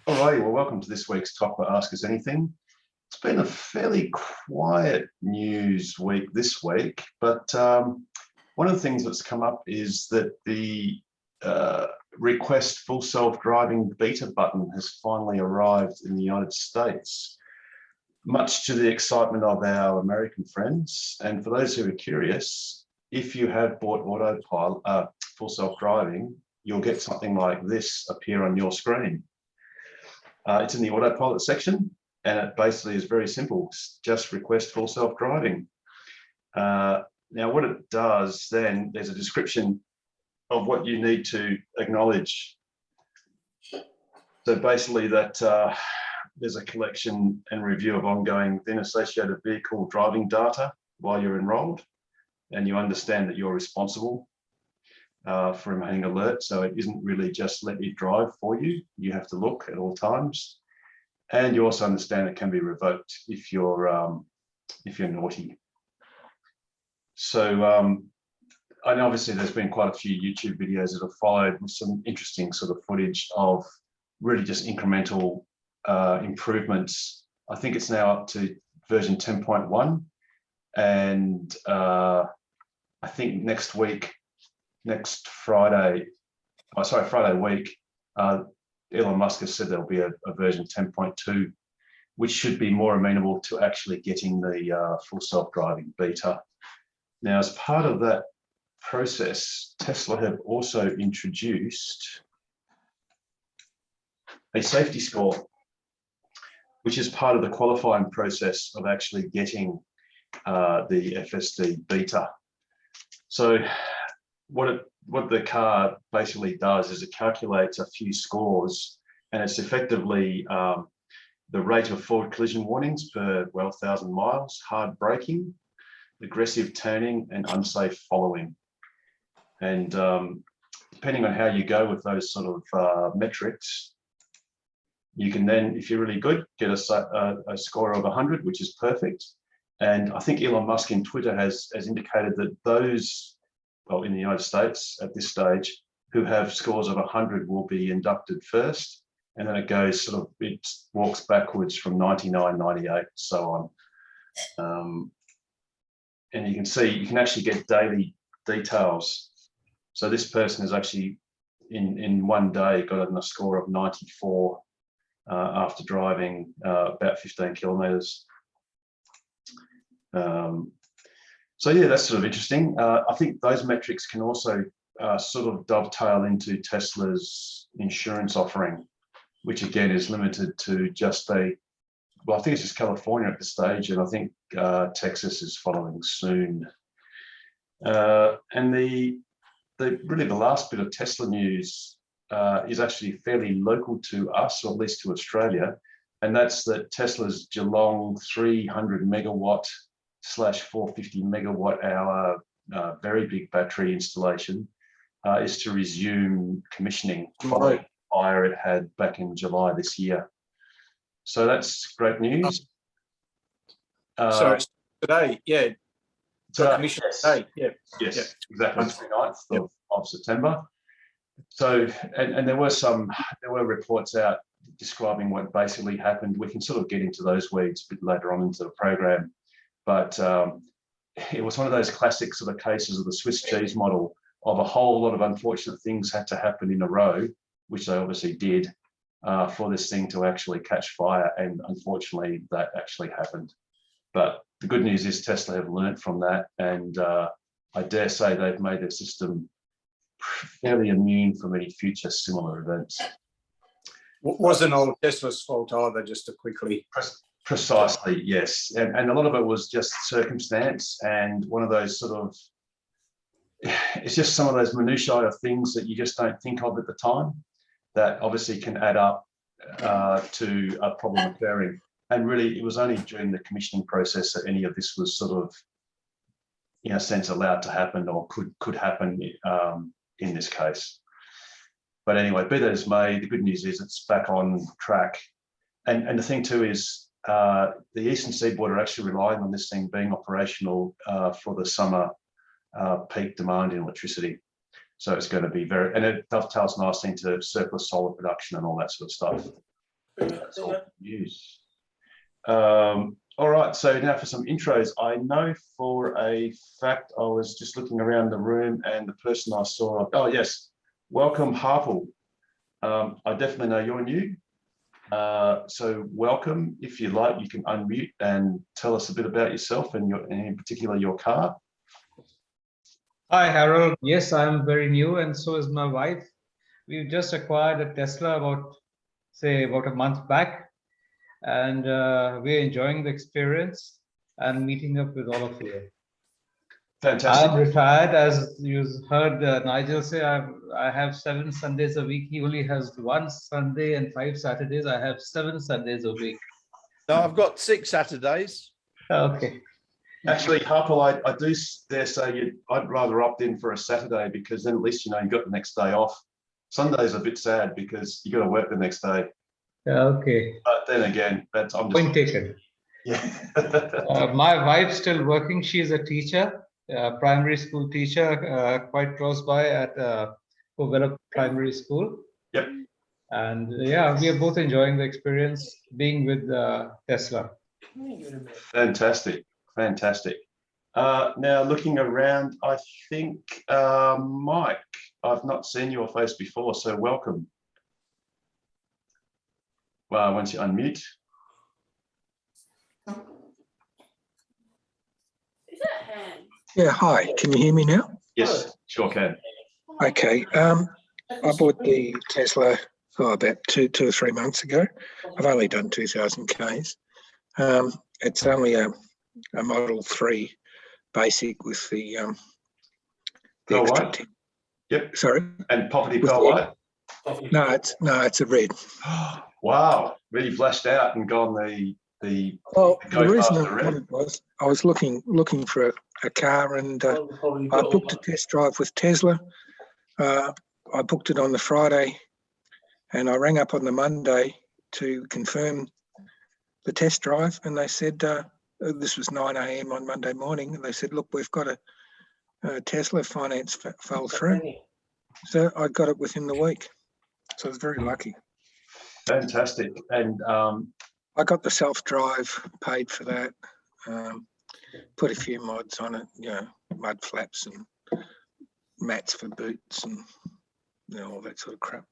Alrighty, well, welcome to this week's Talk About Ask Us Anything. It's been a fairly quiet news week this week, but one of the things that's come up is that the request full self-driving beta button has finally arrived in the United States, much to the excitement of our American friends. And for those who are curious, if you have bought autopilot, full self-driving, you'll get something like this appear on your screen. It's in the autopilot section, and it basically is very simple. Just request full self-driving. Now, what it does then, there's a description of what you need to acknowledge. So basically that there's a collection and review of ongoing then associated vehicle driving data while you're enrolled, and you understand that you're responsible for remaining alert. So it isn't really just let you drive for you. You have to look at all times. And you also understand it can be revoked if you're naughty. So, and obviously there's been quite a few YouTube videos that have followed with some interesting sort of footage of really just incremental improvements. I think it's now up to version 10.1. And I think next Friday, Friday week, Elon Musk has said there'll be a version 10.2, which should be more amenable to actually getting the full self-driving beta. Now, as part of that process, Tesla have also introduced a safety score, which is part of the qualifying process of actually getting the FSD beta. So what the car basically does is it calculates a few scores, and it's effectively the rate of forward collision warnings per 1,000 miles, hard braking, aggressive turning, and unsafe following. And depending on how you go with those sort of metrics, you can then, if you're really good, get a score of 100, which is perfect. And I think Elon Musk in Twitter has indicated that those, well, in the United States at this stage, who have scores of 100 will be inducted first, and then it goes sort of, it walks backwards from 99, 98, so on. And you can see, you can actually get daily details. So this person has actually, in one day, got a score of 94 after driving about 15 kilometers. So yeah, that's sort of interesting. I think those metrics can also sort of dovetail into Tesla's insurance offering, which again is limited to just well, I think it's just California at this stage, and I think Texas is following soon. And really the last bit of Tesla news is actually fairly local to us, or at least to Australia, and that's that Tesla's Geelong 300 megawatt / 450 megawatt hour very big battery installation is to resume commissioning following the fire it had back in July this year. So that's great news. So it's today, yeah. So commission today, yeah. Yes, yeah. Exactly, 29th of September. So, and there were reports out describing what basically happened. We can sort of get into those weeds a bit later on into the program, but it was one of those classic sort of cases of the Swiss cheese model of a whole lot of unfortunate things had to happen in a row, which they obviously did, for this thing to actually catch fire, and unfortunately that actually happened. But the good news is Tesla have learned from that, and I dare say they've made their system fairly immune from any future similar events. Wasn't all Tesla's fault either, just to quickly... Precisely, yes. And a lot of it was just circumstance, and one of those sort of, it's just some of those minutiae of things that you just don't think of at the time that obviously can add up to a problem occurring. And really, it was only during the commissioning process that any of this was sort of, in a sense, allowed to happen, or could happen in this case. But anyway, be that as may, the good news is it's back on track. And the thing too is the Eastern Seaboard are actually relying on this thing being operational for the summer peak demand in electricity. So it's going to be very, and it dovetails nicely into surplus solar production and all that sort of stuff. That's all news. All right, so now for some intros. I know for a fact, I was just looking around the room and the person I saw, oh yes, welcome Harpal. I definitely know you're new. So welcome. If you like, you can unmute and tell us a bit about yourself and in particular your car. Hi, Harold. Yes, I'm very new, and so is my wife. We've just acquired a Tesla about a month back, and we're enjoying the experience and meeting up with all of you. Fantastic. I'm retired, as you heard Nigel say. I have 7 Sundays a week. He only has 1 Sunday and 5 Saturdays. I have 7 Sundays a week. No, I've got 6 Saturdays. Okay. Actually, Harpal, I do dare say I'd rather opt in for a Saturday, because then at least you know you got the next day off. Sunday's a bit sad because you got to work the next day. Okay. But then again, I'm just point taken. Yeah. My wife's still working. She's a teacher, primary school teacher, quite close by at Covella Primary School. Yep. And yeah, we are both enjoying the experience being with Tesla. Fantastic. Fantastic. Now looking around, I think Mike, I've not seen your face before, so welcome. Once you unmute. Yeah, hi. Can you hear me now? Yes, sure can. Okay. I bought the Tesla about two or 3 months ago. I've only done 2,000 Ks. It's only a Model 3 basic with the Pearl extra white? 10. Yep. Sorry? And poverty With pearl white? No, it's a red. Wow, really flashed out and gone Well, the reason I got it was I was looking for a car, and I booked a test drive with Tesla. I booked it on the Friday, and I rang up on the Monday to confirm the test drive, and they said, this was 9 a.m. on Monday morning, and they said, look, we've got a Tesla finance fell through. So I got it within the week. So I was very lucky. Fantastic. And I got the self-drive, paid for that, put a few mods on it, mud flaps and mats for boots and all that sort of crap.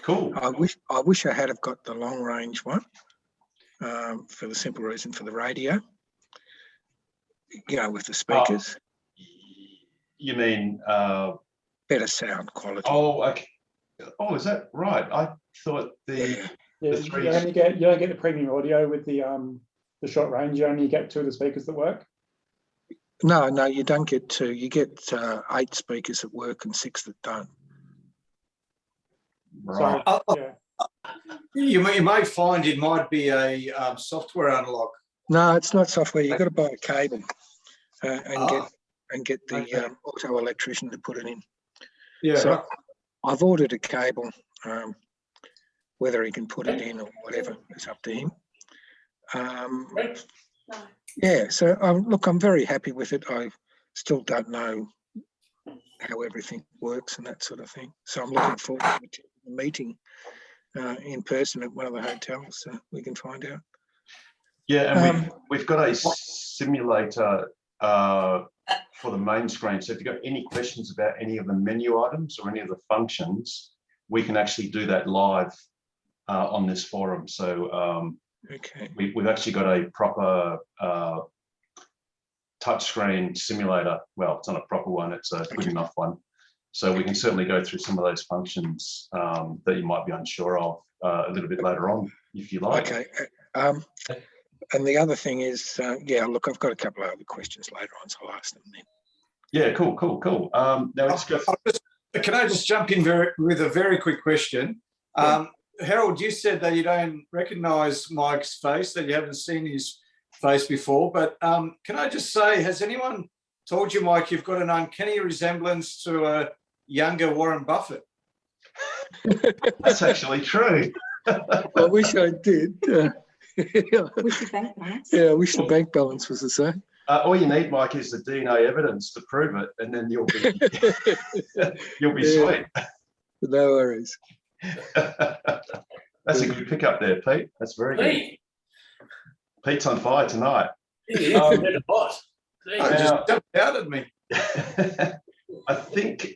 Cool. I wish I had have got the long range one, for the simple reason for the radio, with the speakers. You mean better sound quality? Oh, okay. Oh, is that right? I thought the three. You don't get the premium audio with the short range. You only get 2 of the speakers that work. No, you don't get 2. You get 8 speakers that work and 6 that don't. Right. So, yeah. You may find it might be a software unlock. No, it's not software. You've got to buy a cable and get the auto electrician to put it in. Yeah. So I've ordered a cable. Whether he can put it in or whatever is up to him. Yeah. So look, I'm very happy with it. I still don't know how everything works and that sort of thing. So I'm looking forward to a meeting in person at one of the hotels so we can find out. Yeah, and we've got a simulator for the main screen. So if you've got any questions about any of the menu items or any of the functions, we can actually do that live on this forum. So okay. We've actually got a proper touchscreen simulator. Well, it's not a proper one, it's a good enough one. So we can certainly go through some of those functions that you might be unsure of a little bit later on, if you like. Okay. And the other thing is, look, I've got a couple of other questions later on, so I'll ask them then. Yeah, cool. Now let's go. Can I just jump in with a very quick question? Yeah. Harold, you said that you don't recognise Mike's face, that you haven't seen his face before, but can I just say, has anyone told you, Mike, you've got an uncanny resemblance to a younger Warren Buffett? That's actually true. I wish I did. Wish the bank balance. Yeah, I wish the bank balance was the same. All you need, Mike, is the DNA evidence to prove it, and then you'll be sweet. No worries. That's a good pickup there, Pete. That's very good. Pete's on fire tonight. Oh, just jumped out at me. I think,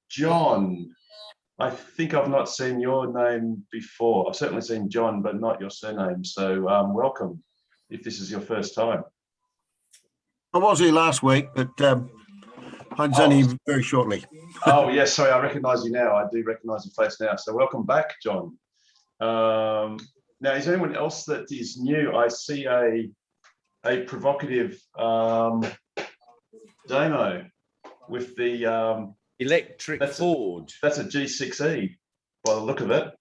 John, I think I've not seen your name before. I've certainly seen John, but not your surname. So welcome if this is your first time. I was here last week, but I'm only very shortly. Oh, yes, sorry, I recognise you now. I do recognise your face now. So welcome back, John. Now, is there anyone else that is new? I see a provocative Damo with the electric Ford. That's a G6E by the look of it.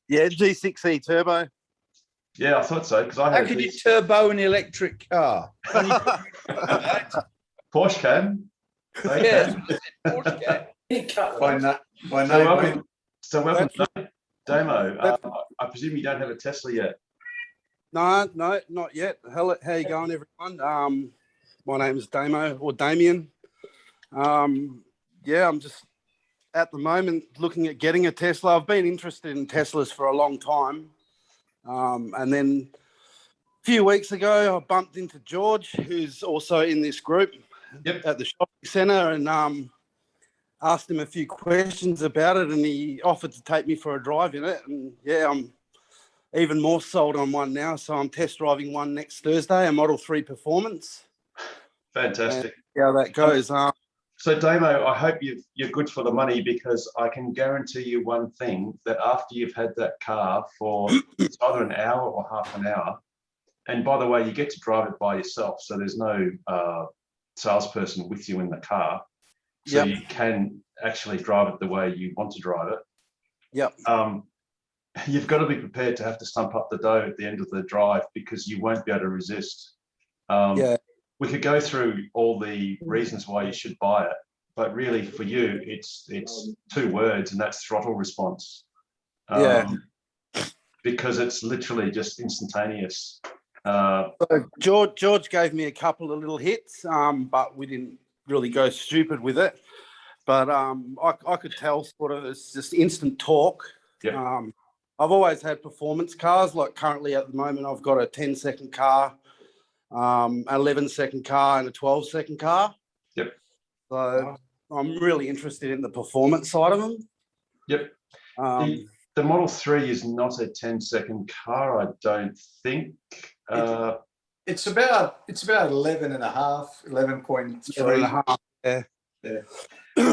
Yeah, G6E turbo. Yeah, I thought so because I How had could you turbo an electric car? Porsche can. They Yeah, can. Porsche can. By name. So welcome, Damo. I presume you don't have a Tesla yet. No, not yet. How you going, everyone? My name is Damo or Damien. Yeah, I'm just at the moment looking at getting a Tesla. I've been interested in Teslas for a long time. And then a few weeks ago, I bumped into George, who's also in this group at the shopping centre, and asked him a few questions about it, and he offered to take me for a drive in it. And yeah, I'm even more sold on one now. So I'm test driving one next Thursday, a Model 3 Performance. Fantastic. And how that goes. So Damo, I hope you're good for the money, because I can guarantee you one thing, that after you've had that car for it's either an hour or half an hour, and by the way, you get to drive it by yourself, so there's no salesperson with you in the car, so you can actually drive it the way you want to drive it. You've got to be prepared to have to stump up the dough at the end of the drive, because you won't be able to resist. We could go through all the reasons why you should buy it, but really for you, it's 2 words, and that's throttle response. Because it's literally just instantaneous. So George gave me a couple of little hits, but we didn't really go stupid with it. But I could tell sort of it's just instant torque. I've always had performance cars. Like currently at the moment, I've got a 10-second car, 11-second car, and a 12-second car. So I'm really interested in the performance side of them. The Model 3 is not a 10-second car, I don't think. It's about 11 and a half, 11.3. Yeah.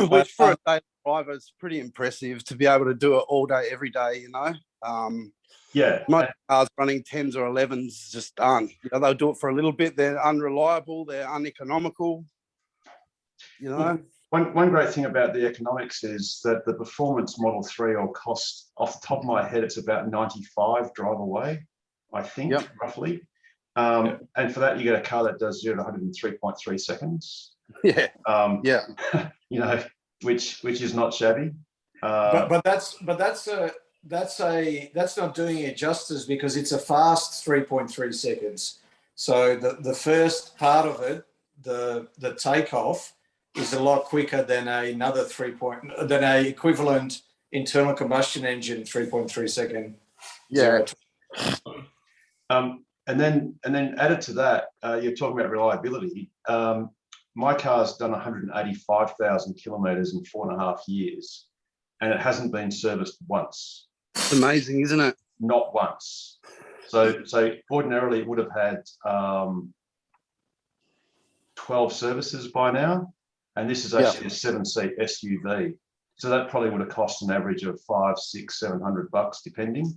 Which for a day driver is pretty impressive to be able to do it all day, every day, you know. Most cars running 10s or 11s just aren't. You know, they'll do it for a little bit. They're unreliable. They're uneconomical. You know. One great thing about the economics is that the performance Model 3 will cost, off the top of my head, it's about 95 drive away, I think, roughly. And for that, you get a car that does 0 to 103.3 seconds. You know, which is not shabby. But that's not doing it justice, because it's a fast 3.3 seconds. So the first part of it, the takeoff, is a lot quicker than than a equivalent internal combustion engine 3.3 second. And then added to that, you're talking about reliability. My car's done 185,000 kilometres in 4.5 years, and it hasn't been serviced once. It's amazing, isn't it? Not once. So ordinarily it would have had 12 services by now, and this is actually a 7-seat SUV. So that probably would have cost an average of $500, $600, $700 depending.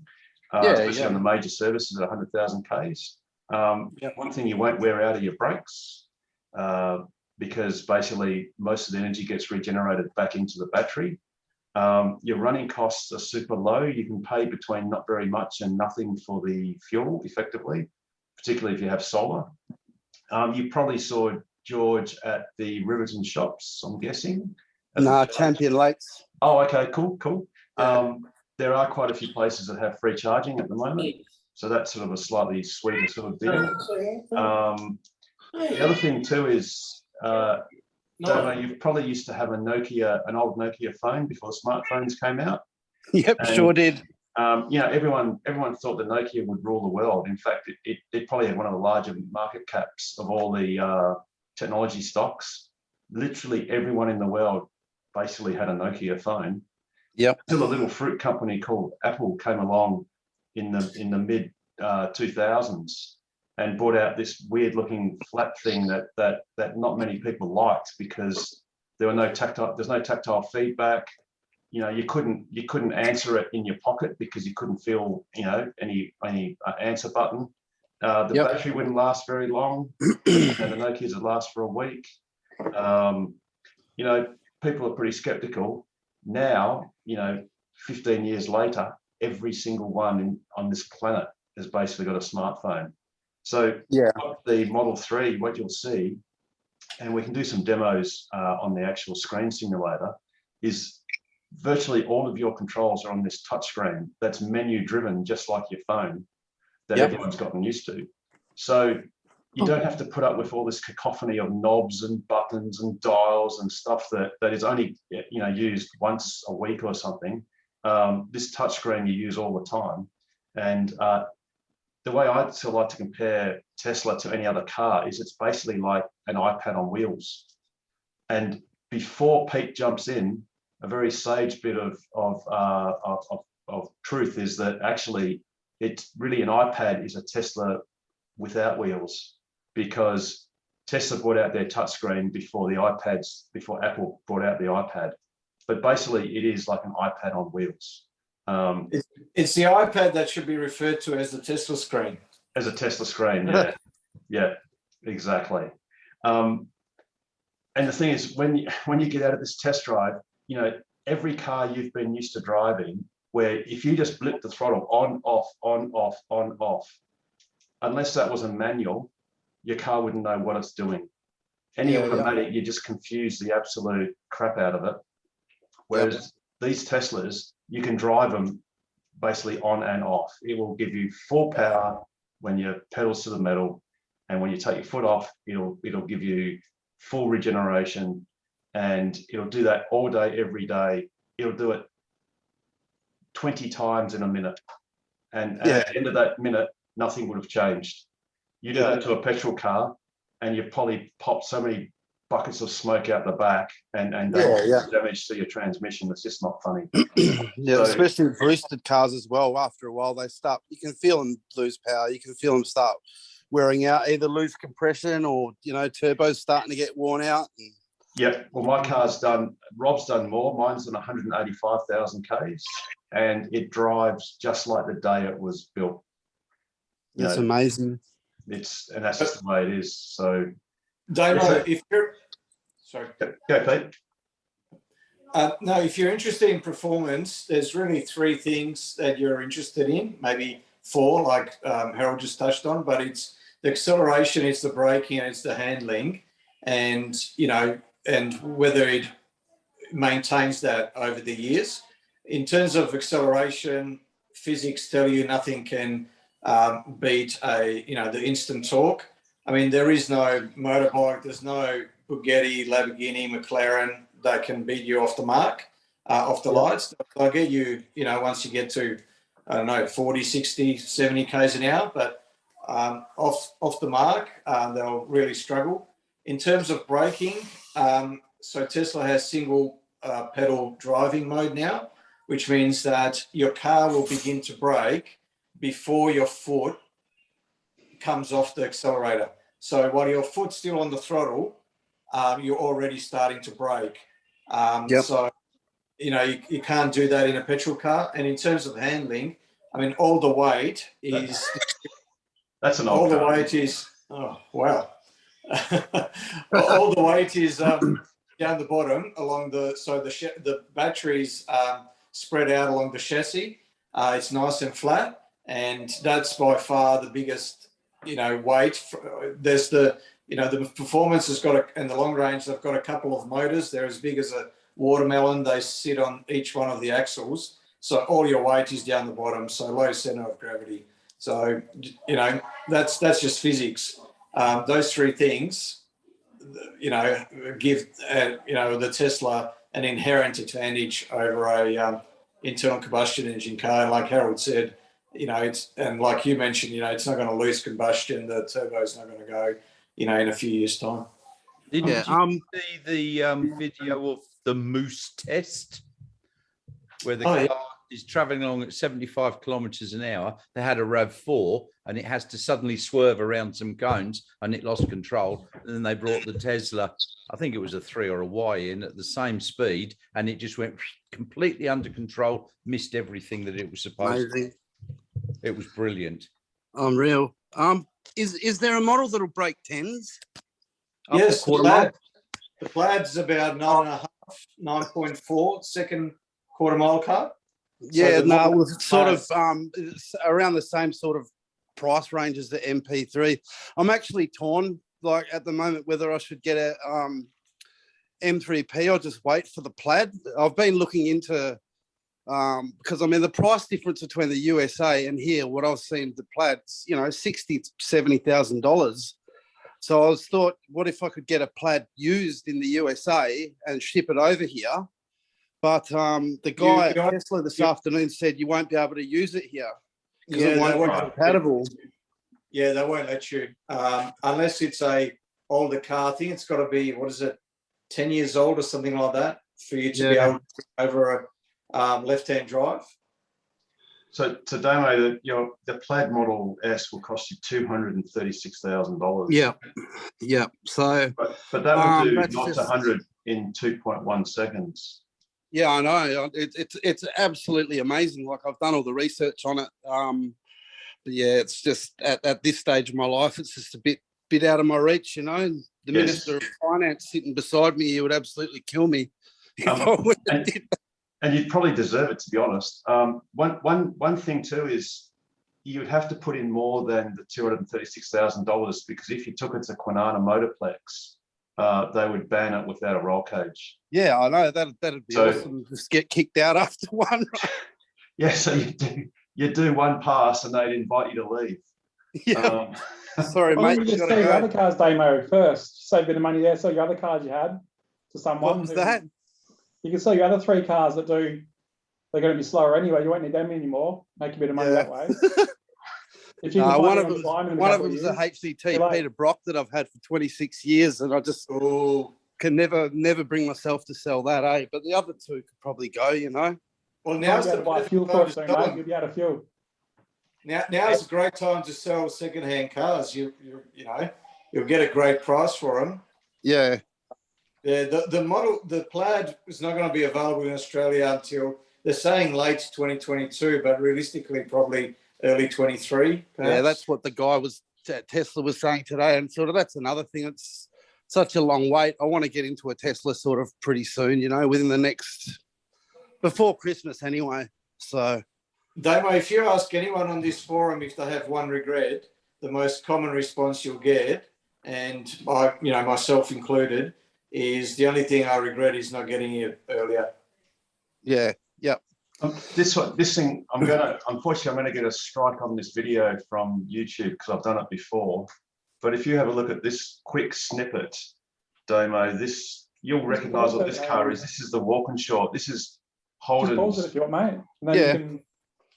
Especially on the major services at 100,000 Ks. One thing, you won't wear out of your brakes, because basically most of the energy gets regenerated back into the battery. Your running costs are super low. You can pay between not very much and nothing for the fuel, effectively, particularly if you have solar. You probably saw George at the Riverton shops, I'm guessing. No, Champion Lakes. Oh, okay, cool. There are quite a few places that have free charging at the moment, so that's sort of a slightly sweeter sort of deal. The other thing too is, you probably used to have an old Nokia phone before smartphones came out. Yep, sure did. You know, everyone thought that Nokia would rule the world. In fact, it probably had one of the larger market caps of all the technology stocks. Literally everyone in the world basically had a Nokia phone. Yep. Until a little fruit company called Apple came along in the mid 2000s and brought out this weird looking flat thing that not many people liked, because there's no tactile feedback. You know, you couldn't answer it in your pocket because you couldn't feel, you know, any answer button. The battery wouldn't last very long. You know, the Nokias would last for a week. You know, people are pretty skeptical. Now, you know, 15 years later, every single one on this planet has basically got a smartphone. So the Model 3, what you'll see, and we can do some demos on the actual screen simulator, is virtually all of your controls are on this touch screen that's menu driven, just like your phone that everyone's gotten used to. So you don't have to put up with all this cacophony of knobs and buttons and dials and stuff that is only, you know, used once a week or something. This touch screen you use all the time. And the way I still like to compare Tesla to any other car is it's basically like an iPad on wheels. And before Pete jumps in, a very sage bit of truth is that actually it's really an iPad is a Tesla without wheels, because Tesla brought out their touchscreen before Apple brought out the iPad. But basically, it is like an iPad on wheels. It's the iPad that should be referred to as the Tesla screen. As a Tesla screen, yeah, yeah, exactly. And the thing is, when you get out of this test drive, you know, every car you've been used to driving, where if you just blip the throttle on, off, on, off, on, off, unless that was a manual, your car wouldn't know what it's doing. Any automatic, you just confuse the absolute crap out of it. Whereas these Teslas, you can drive them basically on and off. It will give you full power when your pedals to the metal, and when you take your foot off, it'll give you full regeneration, and it'll do that all day, every day. It'll do it 20 times in a minute, and at the end of that minute, nothing would have changed. You do that to a petrol car, and you probably pop so many buckets of smoke out the back and damage to your transmission. It's just not funny. So, especially with boosted cars as well. After a while, they start. You can feel them lose power. You can feel them start wearing out, either lose compression or, you know, turbo's starting to get worn out. Yeah, well, my car's done. Rob's done more. Mine's done 185,000 Ks, and it drives just like the day it was built. That's amazing. And that's just the way it is. So, Damo, if you're sorry, go Pete. No, if you're interested in performance, there's really 3 things that you're interested in, maybe 4, like Harold just touched on. But it's the acceleration, it's the braking, and it's the handling, and you know, and whether it maintains that over the years. In terms of acceleration, physics tell you nothing can beat the instant torque. I mean, there is no motorbike, there's no Bugatti, Lamborghini, McLaren that can beat you off the mark, off the lights. They'll get you, you know, once you get to, I don't know, 40, 60, 70 Ks an hour, but off the mark, they'll really struggle. In terms of braking, so Tesla has single pedal driving mode now, which means that your car will begin to brake before your foot comes off the accelerator. So while your foot's still on the throttle, you're already starting to brake. So, you know, you can't do that in a petrol car. And in terms of handling, I mean, all the weight is... That's an old car. All the weight is... Oh, wow. All the weight is down the bottom along the batteries spread out along the chassis. It's nice and flat, and that's by far the biggest, you know, weight. There's the performance has got and the long range, they've got a couple of motors. They're as big as a watermelon. They sit on each one of the axles. So all your weight is down the bottom. So low center of gravity. So, you know, that's just physics. Those 3 things, you know, give, the Tesla an inherent advantage over a internal combustion engine car. Like Harold said, and like you mentioned, it's not going to lose combustion. The turbo's not going to go, in a few years' time. Did you see the video of the Moose test where the car is traveling along at 75 kilometers an hour? They had a RAV4 and it has to suddenly swerve around some cones and it lost control. And then they brought the Tesla, I think it was a 3 or a Y in at the same speed, and it just went completely under control, missed everything that it was supposed to. It was brilliant. Unreal. Is there a model that'll break 10s? Yes, the Plaid's about 9.5, 9.4 second quarter mile car. Yeah, no, it's sort of it's around the same sort of price range as the MP3. I'm actually torn, like at the moment, whether I should get a M3P or just wait for the Plaid. I've been looking into because I mean the price difference between the USA and here, what I've seen the Plaid's, $60,000 to $70,000. So I was thought, what if I could get a Plaid used in the USA and ship it over here? But the guy at Tesla this afternoon said you won't be able to use it here because it won't be compatible. Yeah, they won't let you unless it's a older car. I think it's got to be 10 years old or something like that for you to be able to over a left-hand drive. So Damo, the Plaid Model S will cost you $236,000. Yeah. So, but that will do 0 to 100 in 2.1 seconds. Yeah, I know. It's absolutely amazing. Like I've done all the research on it. But yeah, it's just at this stage of my life, it's just a bit out of my reach. The Minister of Finance sitting beside me, he would absolutely kill me if I went and did that. And you'd probably deserve it, to be honest. One thing too is you would have to put in more than the $236,000 because if you took it to Kwinana Motorplex, they would ban it without a roll cage. Yeah, I know that'd be awesome. Just get kicked out after one. Right? Yeah, so you do one pass and they'd invite you to leave. Yeah. Sorry, mate. You just sell your other cars, Damo, first. Save a bit of money there. Sell your other cars you had to someone. What was that? You can sell your other 3 cars they're going to be slower anyway. You won't need them anymore. Make a bit of money that way. If you one of them is a HCT Peter Brock that I've had for 26 years, and I just can never bring myself to sell that, But the other 2 could probably go, Well, now's the buy fuel for it, mate. You'll be out of fuel. Now's a great time to sell second-hand cars. You'll get a great price for them. Yeah. Yeah, the Plaid is not going to be available in Australia until they're saying late 2022, but realistically probably early 23. Perhaps. Yeah, that's what the guy Tesla was saying today, and sort of that's another thing. It's such a long wait. I want to get into a Tesla sort of pretty soon, within the before Christmas anyway. So, Damo, if you ask anyone on this forum if they have one regret, the most common response you'll get, and myself included, is the only thing I regret is not getting it earlier. Yeah. Yep. This thing, unfortunately, I'm going to get a strike on this video from YouTube because I've done it before. But if you have a look at this quick snippet, Damo, you'll recognise what this car is. This is the Walkinshaw. This is Holden's. Pause it if you want, mate.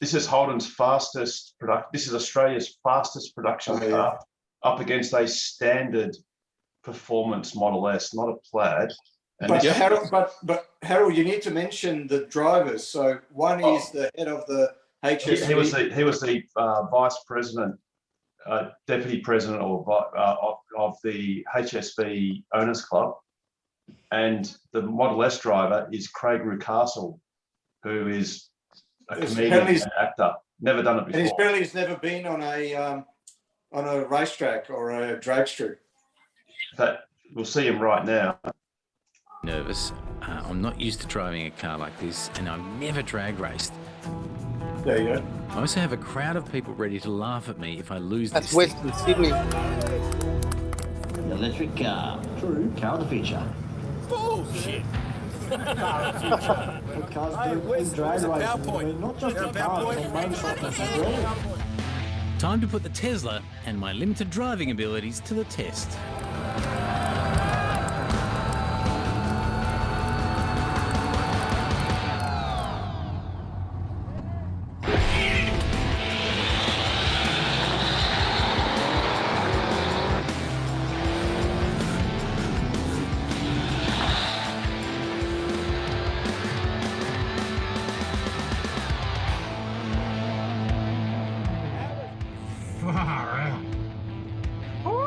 This is Holden's fastest production. This is Australia's fastest production car up against a standard performance Model S, not a Plaid. And but Harold, you need to mention the drivers. So one is the head of the HSB. He was the vice president, deputy president, of the HSB Owners Club, and the Model S driver is Craig Rucastle, who is a comedian and actor. Never done it before. And apparently he's never been on a racetrack or a drag strip. But we'll see him right now. Nervous. I'm not used to driving a car like this, and I've never drag raced. There you go. I also have a crowd of people ready to laugh at me if I lose That's this. Western Sydney. An electric car. True. Car of the future. Bullshit. What cars do in drag racing? I mean, not just the cars, but motorcycles as well. Time to put the Tesla and my limited driving abilities to the test.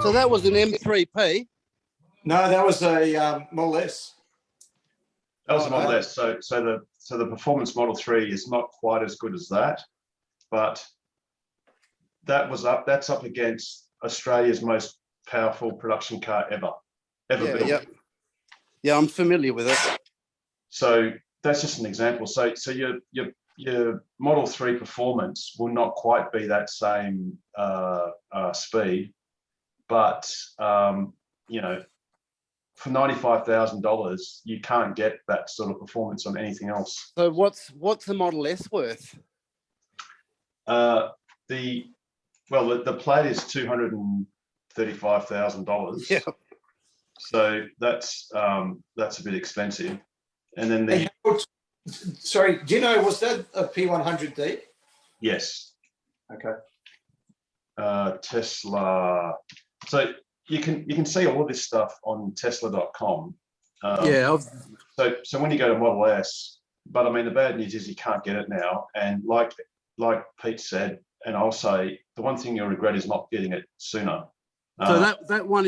So that was an M3P. No, that was a Model S. That was a Model S. So the performance Model 3 is not quite as good as that, but that's up against Australia's most powerful production car ever built. Yeah, I'm familiar with it. So that's just an example. So your Model 3 performance will not quite be that same speed, but you know, for $95,000, you can't get that sort of performance on anything else. So what's the Model S worth? The Plaid is $235,000. Yeah. So that's a bit expensive. And then the sorry, do you know, was that a P100D? yes. Okay. Tesla. So you can see all of this stuff on Tesla.com. So when you go to Model S, but I mean the bad news is you can't get it now. And like Pete said, and I'll say, the one thing you'll regret is not getting it sooner. So that one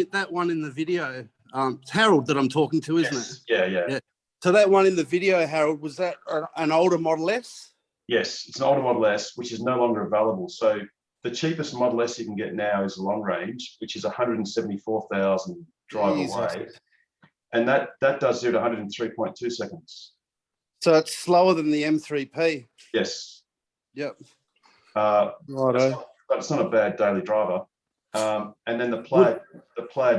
in the video, it's Harold that I'm talking to, isn't it? Yeah. So that one in the video, Harold, was that an older Model S? Yes, it's an older Model S, which is no longer available. So the cheapest Model S you can get now is a long range, which is 174,000 drive away. And that does 0 to 103.2 seconds. So it's slower than the M3P. Yes. Yep. But it's not a bad daily driver. And then the Plaid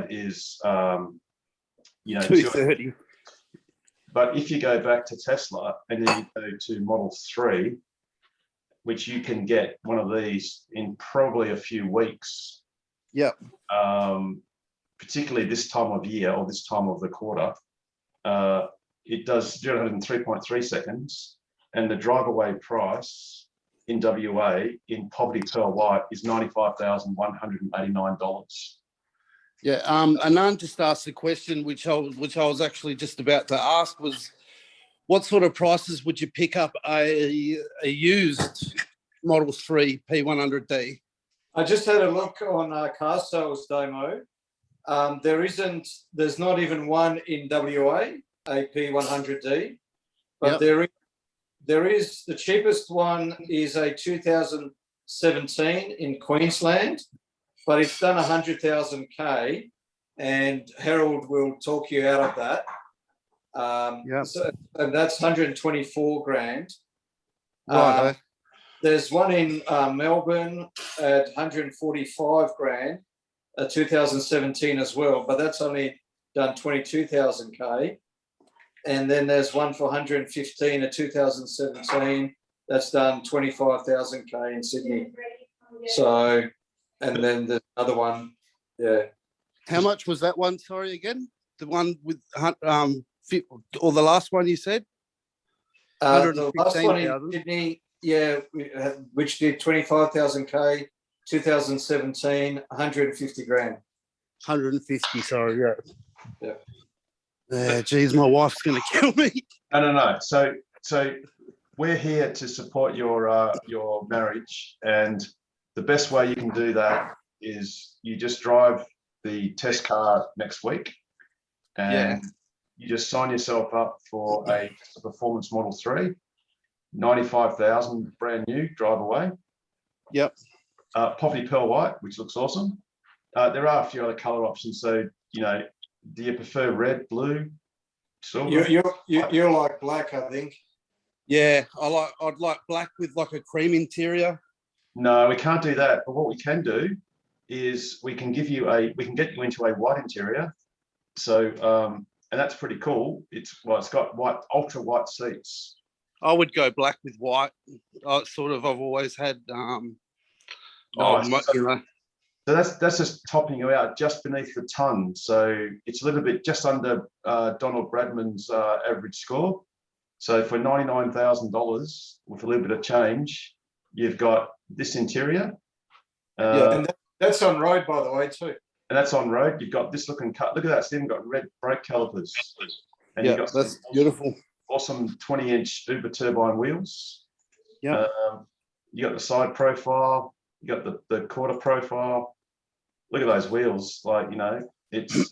is, 230. But if you go back to Tesla and then you go to Model 3, which you can get one of these in probably a few weeks. Yep. Particularly this time of year or this time of the quarter, it does 0 to 103.3 seconds, and the drive away price in WA in Poverty Pearl White is $95,189. Yeah, Anand just asked a question which I was actually just about to ask, was what sort of prices would you pick up a used Model 3 P100D? I just had a look on Car Sales Demo. There's not even one in WA, a P100D, but there is, the cheapest one is a 2017 in Queensland, but it's done 100,000 K, and Harold will talk you out of that. And that's 124 grand. Right. There's one in Melbourne at 145 grand, 2017 as well, but that's only done 22,000 K. And then there's one for 115, a 2017, that's done 25,000 K in Sydney. So, and then there's another one, How much was that one, sorry, again? The one with, or the last one you said? The last one in Sydney, which did 25,000 K, 2017, 150 grand. 150, sorry, yeah. Geez, my wife's going to kill me. No. So we're here to support your marriage, and the best way you can do that is you just drive the test car next week, and you just sign yourself up for a performance Model 3, 95,000 brand new, drive away. Yep. Poverty Pearl White, which looks awesome. There are a few other color options. So, do you prefer red, blue, silver? You're like black, I think. Yeah, I'd like black with like a cream interior. No, we can't do that. But what we can do is we can get you into a white interior. So, and that's pretty cool. It's got white, ultra white seats. I would go black with white. I've always had. So that's just topping you out just beneath the ton. So it's a little bit just under Donald Bradman's average score. So for $99,000 with a little bit of change, you've got this interior. And that's on road, by the way, too. And that's on road. You've got this looking cut. Look at that. It's even got red brake calipers. And you've got that's beautiful. Awesome 20-inch Uber turbine wheels. Yeah. You got the side profile. You got the quarter profile. look at those wheels. Like, you know, it's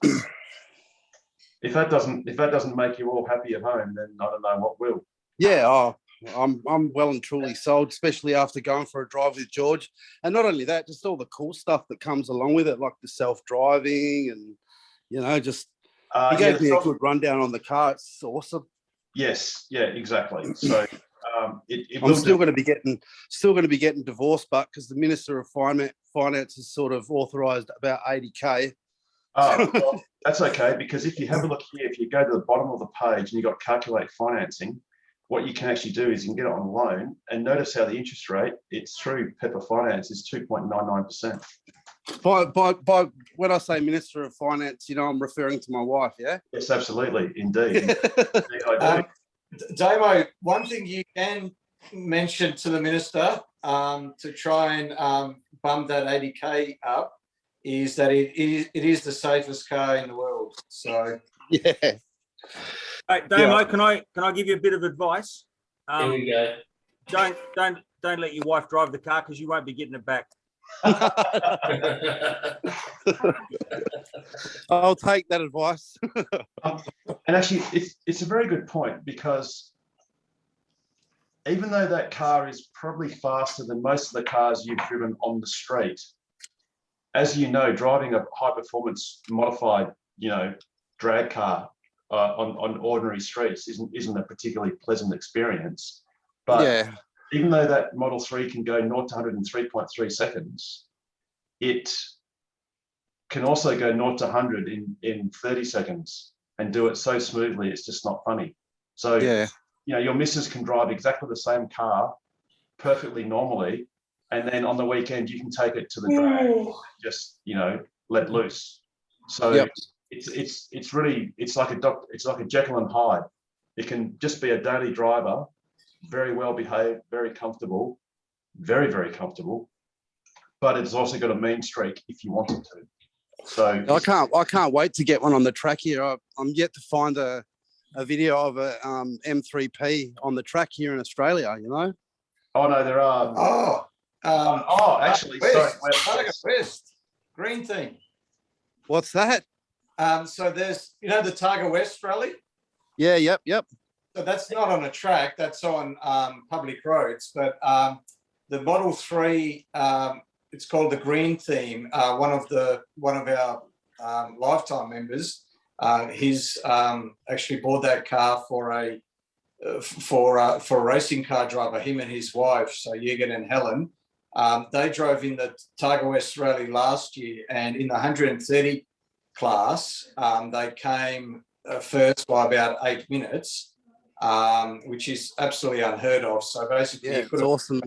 if that doesn't make you all happy at home, then I don't know what will. Yeah, I'm well and truly sold, especially after going for a drive with George. And not only that, just all the cool stuff that comes along with it, like the self-driving and, you know, just he gave me a good rundown on the car. It's awesome. Yes, yeah, exactly. So I'm still going to be getting divorced, but because the Minister of Finance has sort of authorised about 80K. Well, that's okay, because if you have a look here, if you go to the bottom of the page and you've got calculate financing, what you can actually do is you can get it on loan, and notice how the interest rate, it's through Pepper Finance, is 2.99%. By when I say Minister of Finance, you know, I'm referring to my wife, yeah? Yes, absolutely, indeed. Indeed I do. Damo, one thing you can mention to the Minister to try and bump that 80K up is that it is the safest car in the world. So yeah. Hey, Damo, can I give you a bit of advice? Here we go. Don't let your wife drive the car, because you won't be getting it back. I'll take that advice. And actually, it's a very good point, because even though that car is probably faster than most of the cars you've driven on the street, as you know, driving a high performance modified, you know, drag car on ordinary streets isn't a particularly pleasant experience. But yeah, even though that Model 3 can go 0 to 100 in 3.3 seconds, it can also go 0 to 100 in 30 seconds and do it so smoothly, it's just not funny. So, yeah, you know, your missus can drive exactly the same car perfectly normally, and then on the weekend you can take it to the drag and just, you know, let loose. So yep. it's really, it's like a Jekyll and Hyde. It can just be a daily driver, very well behaved, very comfortable, very, very comfortable, but it's also got a mean streak if you wanted to. So I can't wait to get one on the track here. I'm yet to find a video of a M3P on the track here in Australia, you know? Oh no, there are. Actually, sorry, West, green thing. What's that? So there's, you know, the Targa West rally. Yeah, yep. So that's not on a track, that's on public roads. But the Model 3, it's called the Green Theme. One of our lifetime members, he's actually bought that car for a racing car driver, him and his wife, so Jürgen and Helen. They drove in the Targa West rally last year, and in the 130 class, they came first by about 8 minutes, which is absolutely unheard of. So basically, yeah, it's awesome.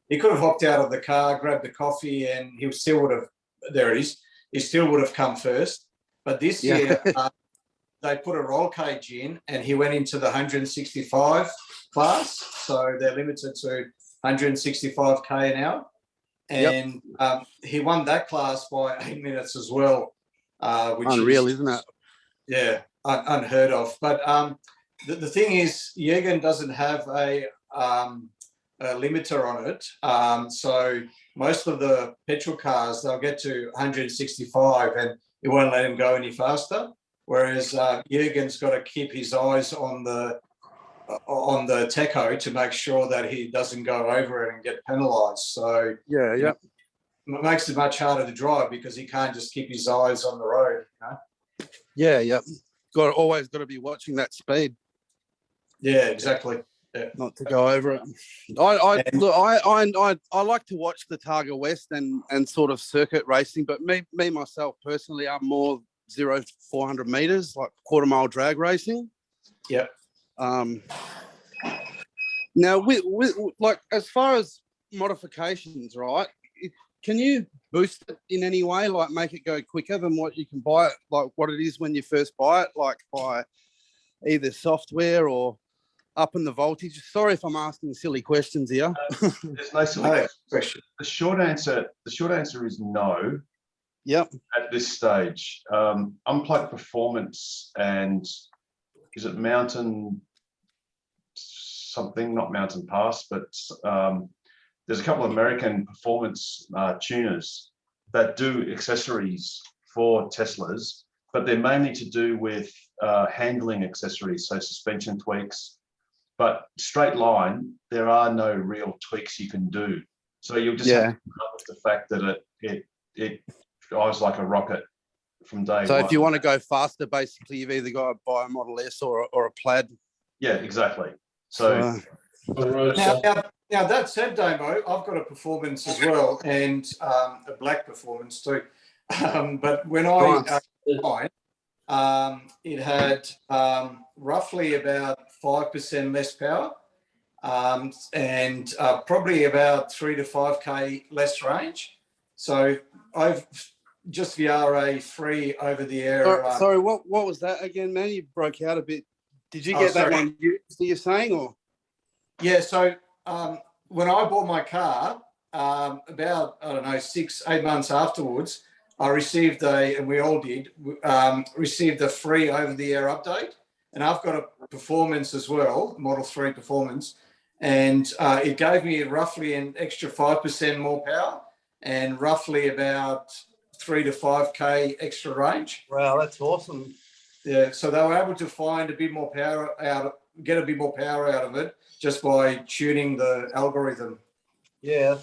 He could have hopped out of the car, grabbed the coffee, and he still would have. There it is. He still would have come first. But this year, they put a roll cage in, and he went into the 165 class. So they're limited to 165k an hour, and he won that class by 8 minutes as well. Which unreal, isn't it? Yeah, unheard of. But the thing is, Jürgen doesn't have a limiter on it. So most of the petrol cars, they'll get to 165 and it won't let him go any faster. Whereas Jürgen's got to keep his eyes on the tacho to make sure that he doesn't go over it and get penalised. So yeah. It makes it much harder to drive because he can't just keep his eyes on the road. You know? Yeah. Always got to be watching that speed. Yeah, exactly. Yeah. Not to go over it. I like to watch the Targa West and sort of circuit racing, but me myself personally, I'm more 0 to 400 meters, like quarter mile drag racing. Yeah. Now, with like as far as modifications, right? Can you boost it in any way, like make it go quicker than what you can buy it, like what it is when you first buy it, like by either software or up in the voltage? Sorry if I'm asking silly questions here. There's no silly question. The short answer is no. Yep. At this stage, Unplugged Performance and is it Mountain something? Not Mountain Pass, but there's a couple of American performance tuners that do accessories for Teslas, but they're mainly to do with handling accessories, so suspension tweaks. But straight line, there are no real tweaks you can do. So you'll just have to put up with the fact that it drives like a rocket from day one. So if you want to go faster, basically you've either got to buy a Model S or a Plaid. Yeah, exactly. So now that said, Damo, I've got a performance as well, and a black performance too. But when it had roughly about 5% less power, and probably about 3 to 5k less range. So I've just VRA free over the air. Sorry, what was that again, man? You broke out a bit. Did you get that one used, you're saying, or? Yeah, so when I bought my car, about, I don't know, 6-8 months afterwards, I received and we all did, received a free over-the-air update. And I've got a performance as well, Model 3 performance. And it gave me roughly an extra 5% more power and roughly about 3 to 5k extra range. Wow, that's awesome. Yeah, so they were able to find a bit more power get a bit more power out of it just by tuning the algorithm. Yeah,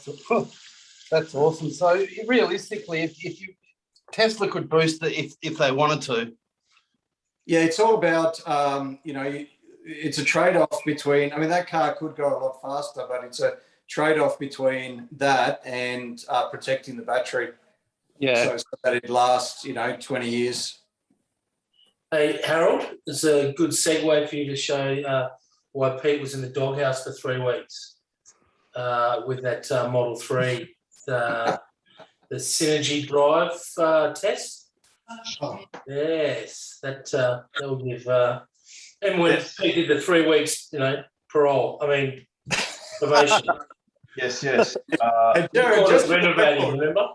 that's awesome. So realistically, if you Tesla could boost it if they wanted to. Yeah, it's all about it's a trade-off between. I mean, that car could go a lot faster, but it's a trade-off between that and protecting the battery. Yeah, so that it lasts 20 years. Hey, Harold, it's a good segue for you to show why Pete was in the doghouse for 3 weeks with that Model 3, the Synergy Drive test. Oh. Yes, that will give. And when Pete did the 3 weeks, parole. I mean, probation. Yes. Just renovating. Remember?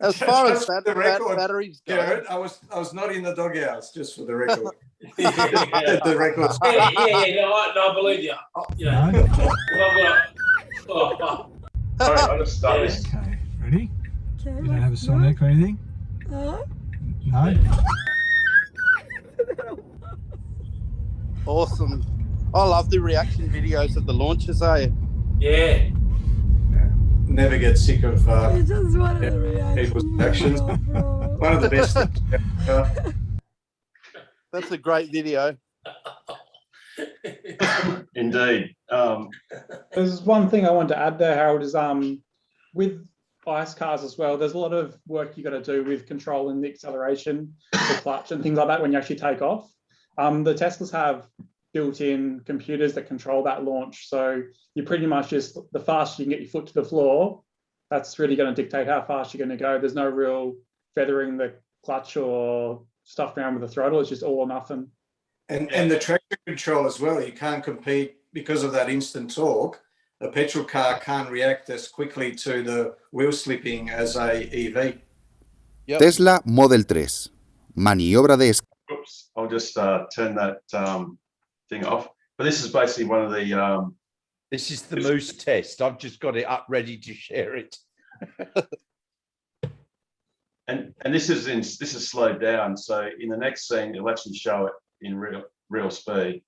As far as the record, batteries go, Jared, I was not in the doghouse, just for the record. The record. No, I believe you. Sorry, I'll just start this. Okay, ready? You don't have a Sonic or anything? No? awesome. I love the reaction videos of the launches, Yeah. Never get sick of just wanted to react. people's reactions. One of the best. That's a great video. Indeed. There's one thing I want to add there, Harold, is with ice cars as well, there's a lot of work you got to do with controlling the acceleration, the clutch and things like that when you actually take off. The Teslas have built-in computers that control that launch. So you pretty much just, the faster you can get your foot to the floor, that's really going to dictate how fast you're going to go. There's no real feathering the clutch or stuff around with the throttle. It's just all or nothing. And the traction control as well. You can't compete because of that instant torque. A petrol car can't react as quickly to the wheel slipping as a EV. Yep. Tesla Model 3. Maniobra de Oops, I'll just turn that thing off. But this is basically one of the... this is the Moose test. I've just got it up ready to share it. and this is slowed down. So in the next scene, it'll actually show it in real speed.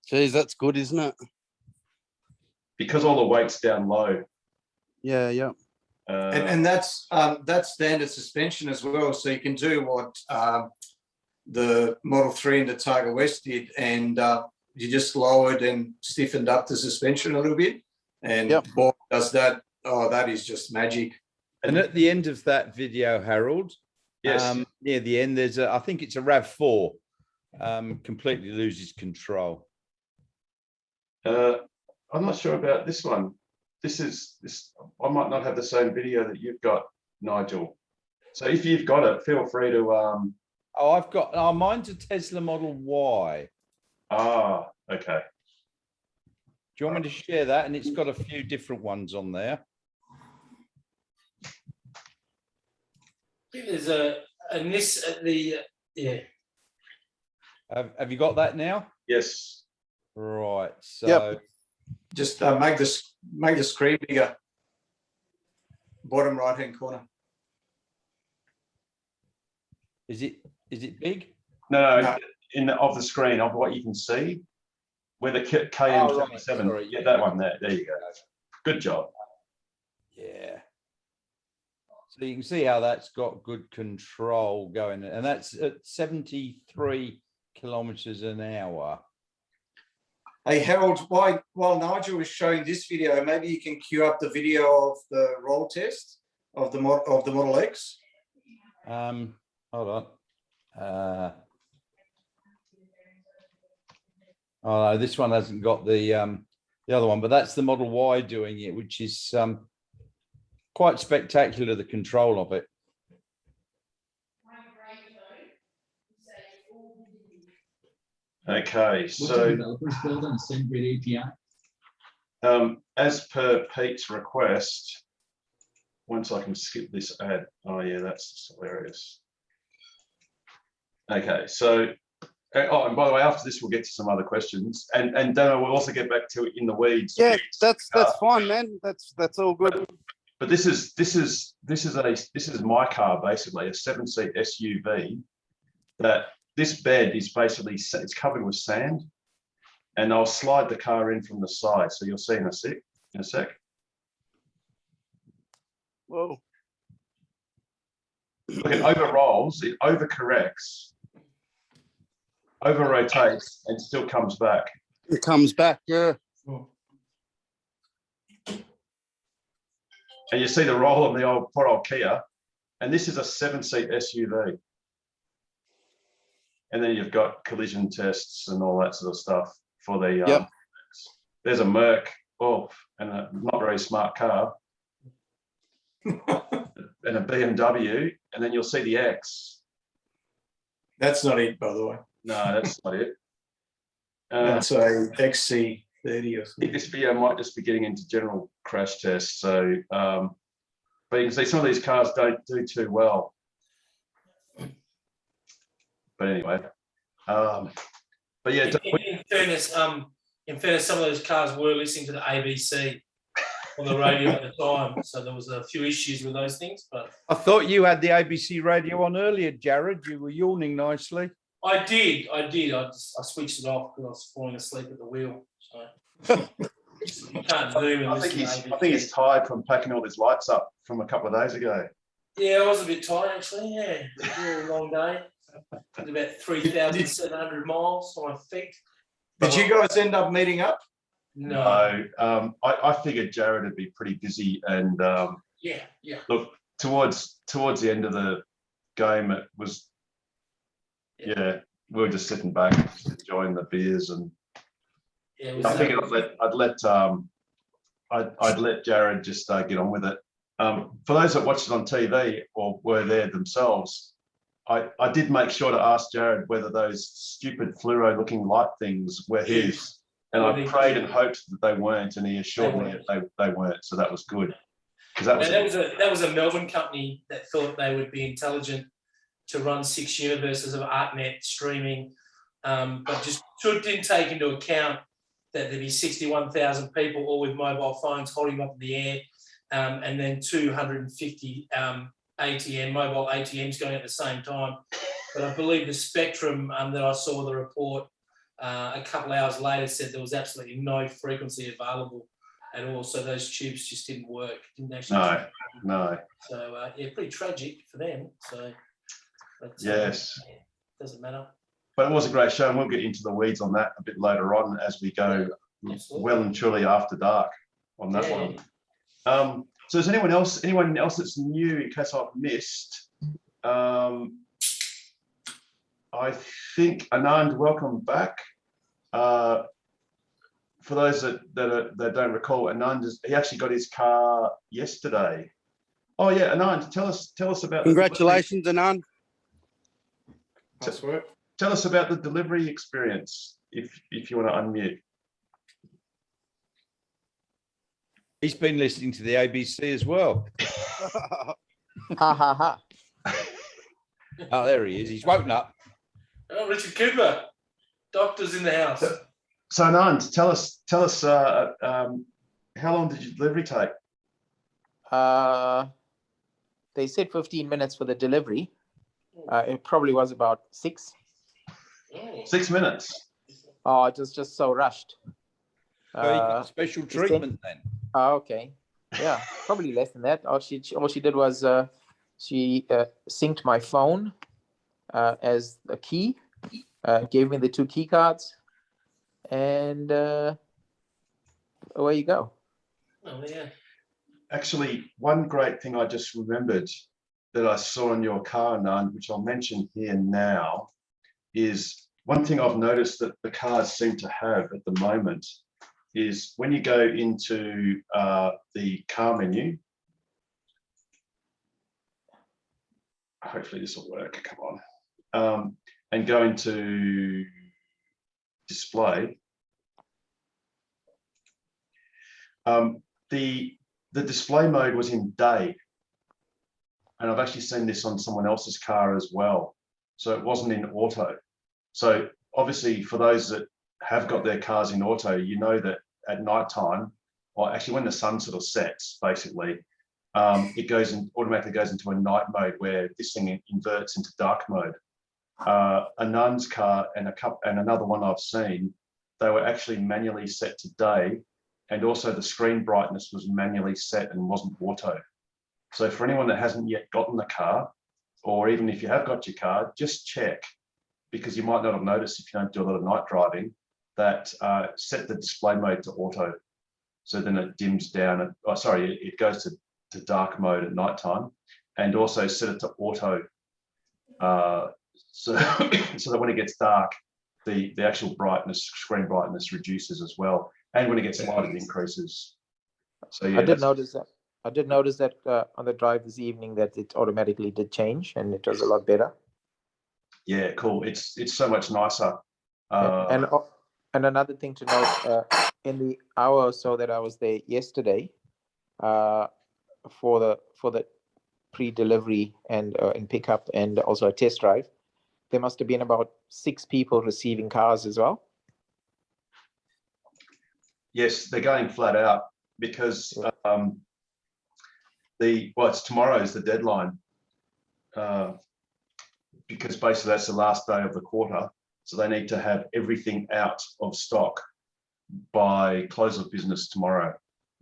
Geez, that's good, isn't it? Because all the weight's down low. Yeah. And that's standard suspension as well. So you can do what the Model 3 and the Targa West did, and you just lowered and stiffened up the suspension a little bit. And Borg does that. Oh, that is just magic. And at the end of that video, Harold, yes, near the end, there's I think it's a RAV4, completely loses control. I'm not sure about this one. This. I might not have the same video that you've got, Nigel. So if you've got it, feel free to. Oh, I've got. Oh, mine's a Tesla Model Y. Ah, okay. Do you want me to share that? And it's got a few different ones on there. I think there's a this at the yeah. Have you got that now? Yes. Right. So Just make the screen bigger. Bottom right-hand corner. Is it big? No. Of the screen of what you can see, where the KM77. Oh, right. Yeah, that one there. There you go. Good job. Yeah. So you can see how that's got good control going, and that's at 73 kilometers an hour. Hey, Harold, while Nigel is showing this video, maybe you can queue up the video of the roll test of the Model X. Hold on. Oh no, this one hasn't got the other one, but that's the Model Y doing it, which is quite spectacular, the control of it. Okay, so developers build on SendGrid API? as per Pete's request, once I can skip this ad. Oh yeah, that's hilarious. Okay, so and by the way, after this we'll get to some other questions, and Dano, we'll also get back to it in the weeds. Yeah, that's fine, man. That's all good. But this is my car, basically a 7-seat SUV. That this bed is basically, it's covered with sand, and I'll slide the car in from the side, so you'll see in a sec. Whoa. Look, it over rolls, it overcorrects, over rotates, and still comes back. It comes back, yeah. And you see the roll of the poor old Kia, and this is a 7-seat SUV. And then you've got collision tests and all that sort of stuff for the. There's a Merc, and a not very smart car, and a BMW, and then you'll see the X. That's not it, by the way. No, that's not it. That's a XC30 or I something. think this video might just be getting into general crash tests. So, but you can see some of these cars don't do too well. But anyway, but yeah. In fairness, some of those cars were listening to the ABC on the radio at the time, so there was a few issues with those things. But I thought you had the ABC radio on earlier, Jared. You were yawning nicely. I did. I switched it off because I was falling asleep at the wheel. So you can't zoom and listen to ABC. I think he's tired from packing all his lights up from a couple of days ago. Yeah, I was a bit tired actually. Yeah, it was a very long day. Did about 3,700 miles on my feet. Did you guys end up meeting up? No. I figured Jared would be pretty busy, and Yeah. look, towards the end of the game, it was we were just sitting back, enjoying the beers, and I figured I'd let Jared just get on with it. For those that watched it on TV or were there themselves, I did make sure to ask Jared whether those stupid fluoro-looking light things were his, and I prayed and hoped that they weren't, and he assured me that they weren't. So that was good, because that was a Melbourne company that thought they would be intelligent to run 6 universes of ArtNet streaming, but just didn't take into account that there'd be 61,000 people all with mobile phones holding up in the air, and then 250 mobile ATMs going at the same time. But I believe the spectrum that I saw the report a couple of hours later said there was absolutely no frequency available at all. So those tubes just didn't work. No. So pretty tragic for them. So yes, doesn't matter. But it was a great show, and we'll get into the weeds on that a bit later on as we go well and truly after dark on that one. So is anyone else that's new, in case I've missed? I think Anand, welcome back. For those that don't recall, Anand he actually got his car yesterday. Oh yeah, Anand, tell us about. Congratulations, Anand. Tell us about the delivery experience, if you want to unmute. He's been listening to the ABC as well. Ha ha ha. Oh, there he is. He's woken up. Oh, Richard Cooper. Doctor's in the house. So Anand, tell us, how long did your delivery take? They said 15 minutes for the delivery. It probably was about 6. 6 minutes. Oh, it was just so rushed. So you got special treatment then. Oh, okay. Yeah, probably less than that. All she did was she synced my phone as a key, gave me the 2 key cards, and away you go. Oh, yeah. Actually, one great thing I just remembered that I saw in your car, Anand, which I'll mention here now, is one thing I've noticed that the cars seem to have at the moment is when you go into the car menu, hopefully this will work, come on, and go into display, the display mode was in day, and I've actually seen this on someone else's car as well, so it wasn't in auto. So obviously for those that have got their cars in auto, you know that at night time, or actually when the sun sort of sets, basically, it goes in, automatically goes into a night mode where this thing inverts into dark mode. Anand's car and another one I've seen, they were actually manually set to day, and also the screen brightness was manually set and wasn't auto. So for anyone that hasn't yet gotten the car, or even if you have got your car, just check, because you might not have noticed if you don't do a lot of night driving, that set the display mode to auto. So then it dims down, it goes to dark mode at nighttime, and also set it to auto. So that when it gets dark, the actual brightness, screen brightness reduces as well. And when it gets light, it increases. So yeah, I did notice that on the drive this evening that it automatically did change, and it was a lot better. Yeah, cool. It's so much nicer. And another thing to note, in the hour or so that I was there yesterday, for the pre-delivery and in pickup and also a test drive, there must have been about 6 people receiving cars as well. Yes, they're going flat out because it's tomorrow's the deadline, because basically that's the last day of the quarter. So they need to have everything out of stock by close of business tomorrow,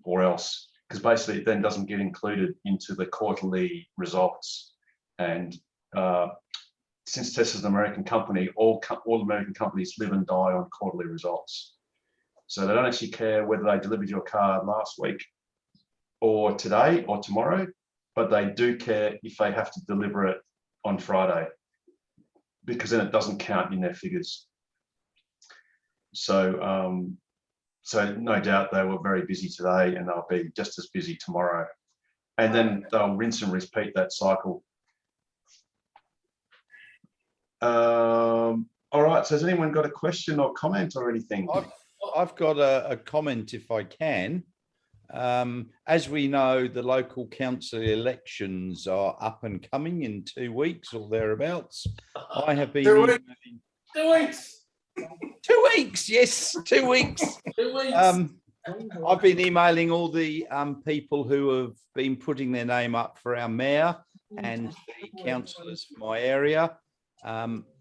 or else, because basically it then doesn't get included into the quarterly results. And since Tesla's an American company, all American companies live and die on quarterly results. So they don't actually care whether they delivered your car last week or today or tomorrow, but they do care if they have to deliver it on Friday, because then it doesn't count in their figures. So, so no doubt they were very busy today, and they'll be just as busy tomorrow. And then they'll rinse and repeat that cycle. All right, so has anyone got a question or comment or anything? I've got a comment if I can. As we know, the local council elections are up and coming in 2 weeks or thereabouts. I have been 2 weeks. 2 weeks. 2 weeks, yes, 2 weeks. 2 weeks. I've been emailing all the people who have been putting their name up for our mayor and the councillors for my area,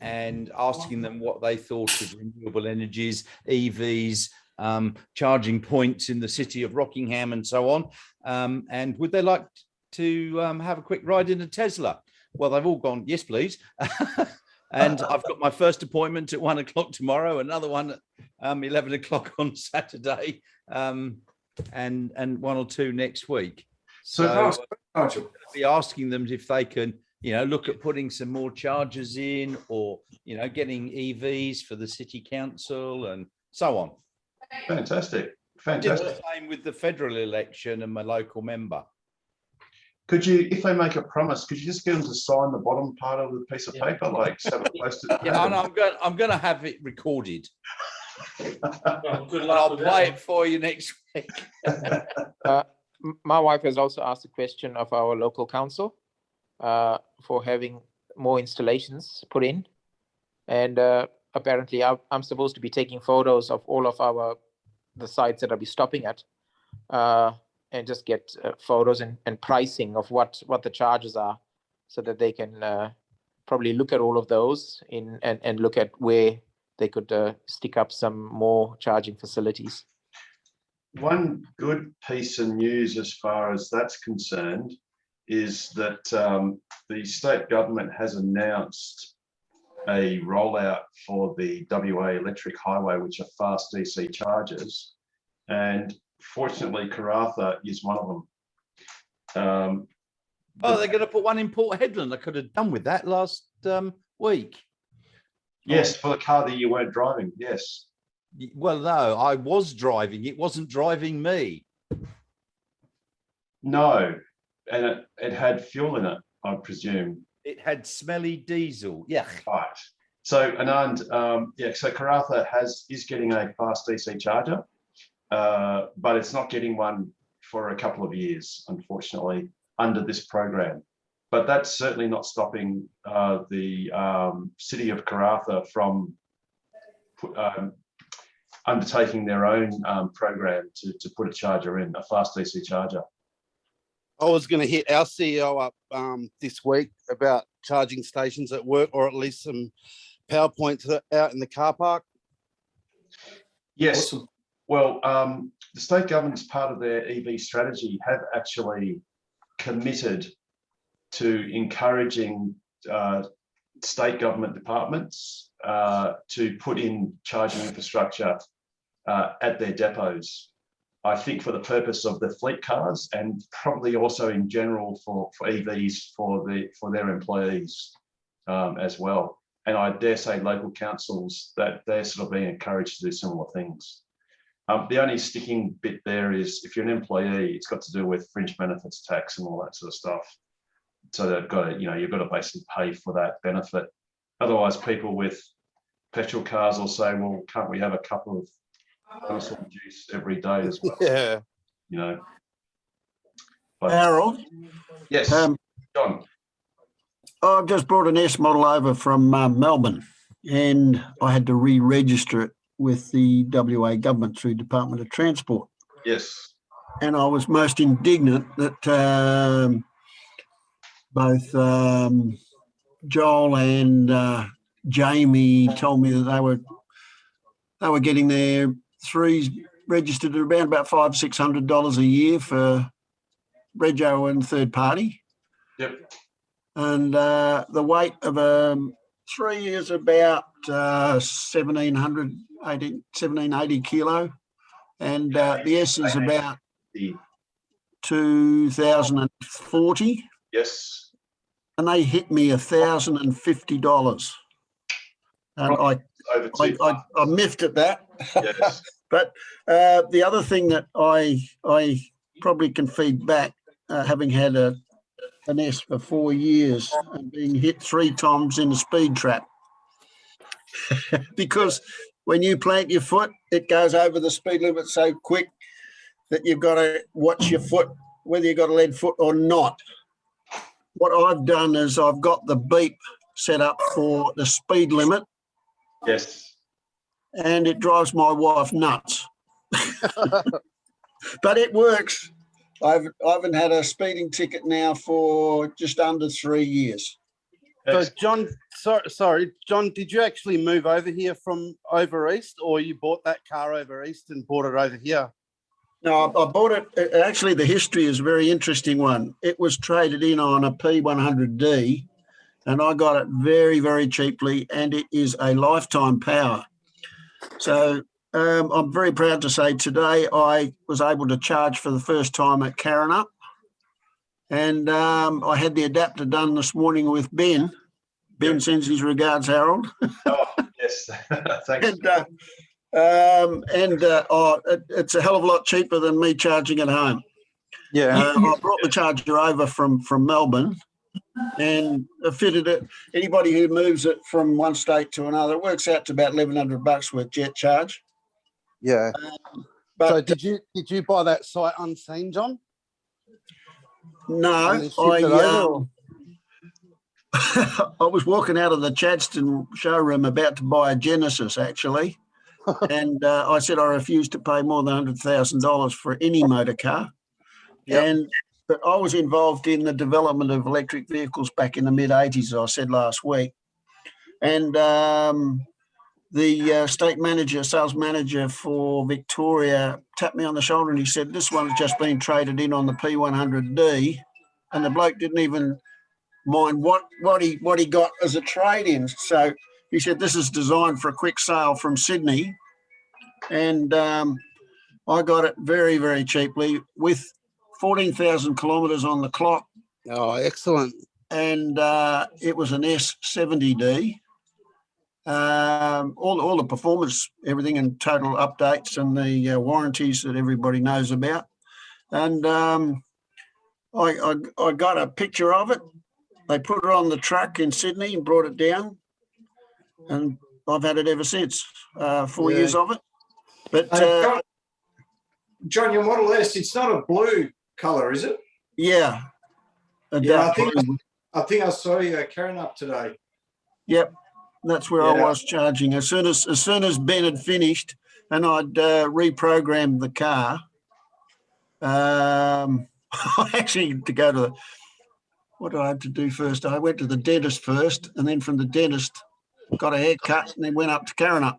and asking them what they thought of renewable energies, EVs, charging points in the city of Rockingham and so on. And would they like to have a quick ride in a Tesla? Well, they've all gone, yes, please. And I've got my first appointment at 1 o'clock tomorrow, another one at 11 o'clock on Saturday, and 1 or 2 next week. So I'll be asking them if they can, look at putting some more chargers in, or, getting EVs for the city council and so on. Fantastic. Did the same with the federal election and my local member. Could you, if they make a promise, could you just get them to sign the bottom part of the piece of paper, like so it posted? Yeah, I'm going to have it recorded. Well, good luck. I'll play it for you next week. My wife has also asked a question of our local council for having more installations put in, and apparently I'm supposed to be taking photos of all of the sites that I'll be stopping at, and just get photos and pricing of what the charges are, so that they can probably look at all of those and look at where they could stick up some more charging facilities. One good piece of news as far as that's concerned is that the state government has announced a rollout for the WA electric highway, which are fast DC chargers. And fortunately, Karratha is one of them. They're going to put one in Port Hedland. I could have done with that last week. Yes, for the car that you weren't driving, yes. Well, no, I was driving. It wasn't driving me. No, and it had fuel in it, I presume. It had smelly diesel. Yeah. Right. So Anand, so Karratha is getting a fast DC charger, but it's not getting one for a couple of years, unfortunately, under this program. But that's certainly not stopping the city of Karratha from undertaking their own program to put a charger in, a fast DC charger. I was going to hit our CEO up this week about charging stations at work, or at least some PowerPoints out in the car park. Yes. Awesome. Well, the state government, as part of their EV strategy, have actually committed to encouraging state government departments to put in charging infrastructure at their depots. I think for the purpose of the fleet cars, and probably also in general for EVs for their employees as well. And I dare say local councils, that they're sort of being encouraged to do similar things. The only sticking bit there is if you're an employee, it's got to do with fringe benefits tax and all that sort of stuff. So they've got to, you've got to basically pay for that benefit. Otherwise, people with petrol cars will say, well, can't we have a couple of dinosaur juice every day as well? Yeah. But, Harold? Yes, John. I've just brought an S model over from Melbourne, and I had to re-register it with the WA government through Department of Transport. Yes. And I was most indignant that both Joel and Jamie told me that they were getting their threes registered at around about $500-600 a year for rego and third party. Yep. And the weight of a 3 is about 1780 kilo, and the S is about 2040. Yes. And they hit me $1,050, and I miffed at that. Yes. But the other thing that I probably can feed back, having had an S for 4 years and being hit 3 times in a speed trap, because when you plant your foot, it goes over the speed limit so quick that you've got to watch your foot, whether you've got a lead foot or not. What I've done is I've got the beep set up for the speed limit. Yes. And it drives my wife nuts. But it works. I haven't had a speeding ticket now for just under 3 years. So, John, sorry, John, did you actually move over here from over east, or you bought that car over east and bought it over here? No, I bought it. Actually, the history is a very interesting one. It was traded in on a P100D, and I got it very, very cheaply, and it is a lifetime power. So I'm very proud to say today I was able to charge for the first time at Karrinyup, and I had the adapter done this morning with Ben. Ben sends his regards, Harold. Oh, yes. Thanks. It's a hell of a lot cheaper than me charging at home. Yeah. I brought the charger over from Melbourne and fitted it. Anybody who moves it from one state to another, it works out to about $1,100 with jet charge. Yeah. But so did you buy that sight unseen, John? No, I was walking out of the Chadstone showroom about to buy a Genesis, actually. And I said I refused to pay more than $100,000 for any motor car. But I was involved in the development of electric vehicles back in the mid-'80s, as I said last week. And the state manager, sales manager for Victoria tapped me on the shoulder and he said, this one's just been traded in on the P100D. And the bloke didn't even mind what he got as a trade-in. So he said, this is designed for a quick sale from Sydney. And I got it very, very cheaply with 14,000 kilometres on the clock. Oh, excellent. And it was an S70D. All the performance, everything, and total updates and the warranties that everybody knows about. And I got a picture of it. They put it on the truck in Sydney and brought it down. And I've had it ever since, 4 years of it. But John, your Model S, it's not a blue colour, is it? Yeah. I think I saw you carrying up today. Yep. That's where I was charging. As soon as Ben had finished and I'd reprogrammed the car, I actually had to go to what did I have to do first? I went to the dentist first, and then from the dentist got a haircut and then went up to Karrinyup.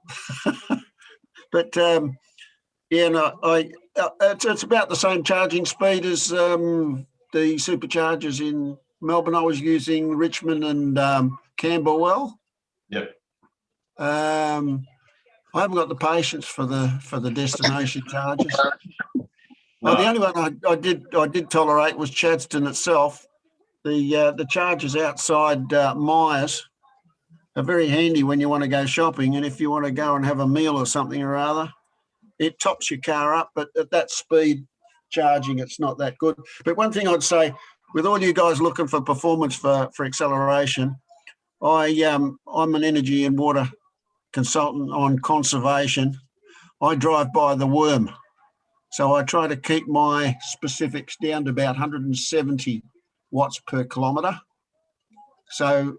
But it's about the same charging speed as the superchargers in Melbourne. I was using Richmond and Camberwell. Yep. I haven't got the patience for the destination charges. The only one I did tolerate was Chadstone itself. The charges outside Myers are very handy when you want to go shopping, and if you want to go and have a meal or something or other, it tops your car up. But at that speed charging, it's not that good. But one thing I'd say, with all you guys looking for performance for acceleration, I'm an energy and water consultant on conservation. I drive by the worm. So I try to keep my specifics down to about 170 watts per kilometre. So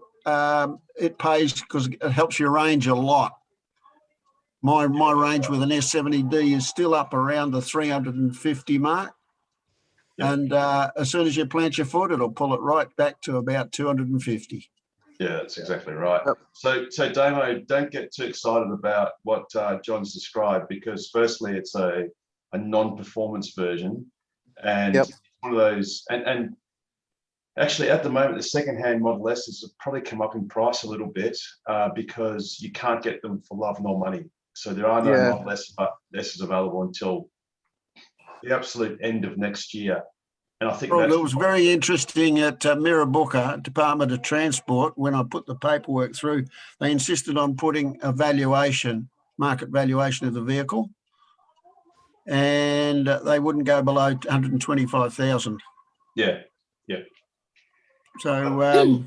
it pays because it helps your range a lot. My range with an S70D is still up around the 350 mark. And as soon as you plant your foot, it'll pull it right back to about 250. Yeah, that's exactly right. Yep. So Damo, don't get too excited about what John's described, because firstly, it's a non-performance version, and it's one of those. And actually, at the moment, the second-hand Model S's have probably come up in price a little bit because you can't get them for love nor money. So there are no Model S's available until the absolute end of next year. And I think it was very interesting at Mirrabooka, Department of Transport, when I put the paperwork through, they insisted on putting a market valuation of the vehicle, and they wouldn't go below 125,000. Yeah. So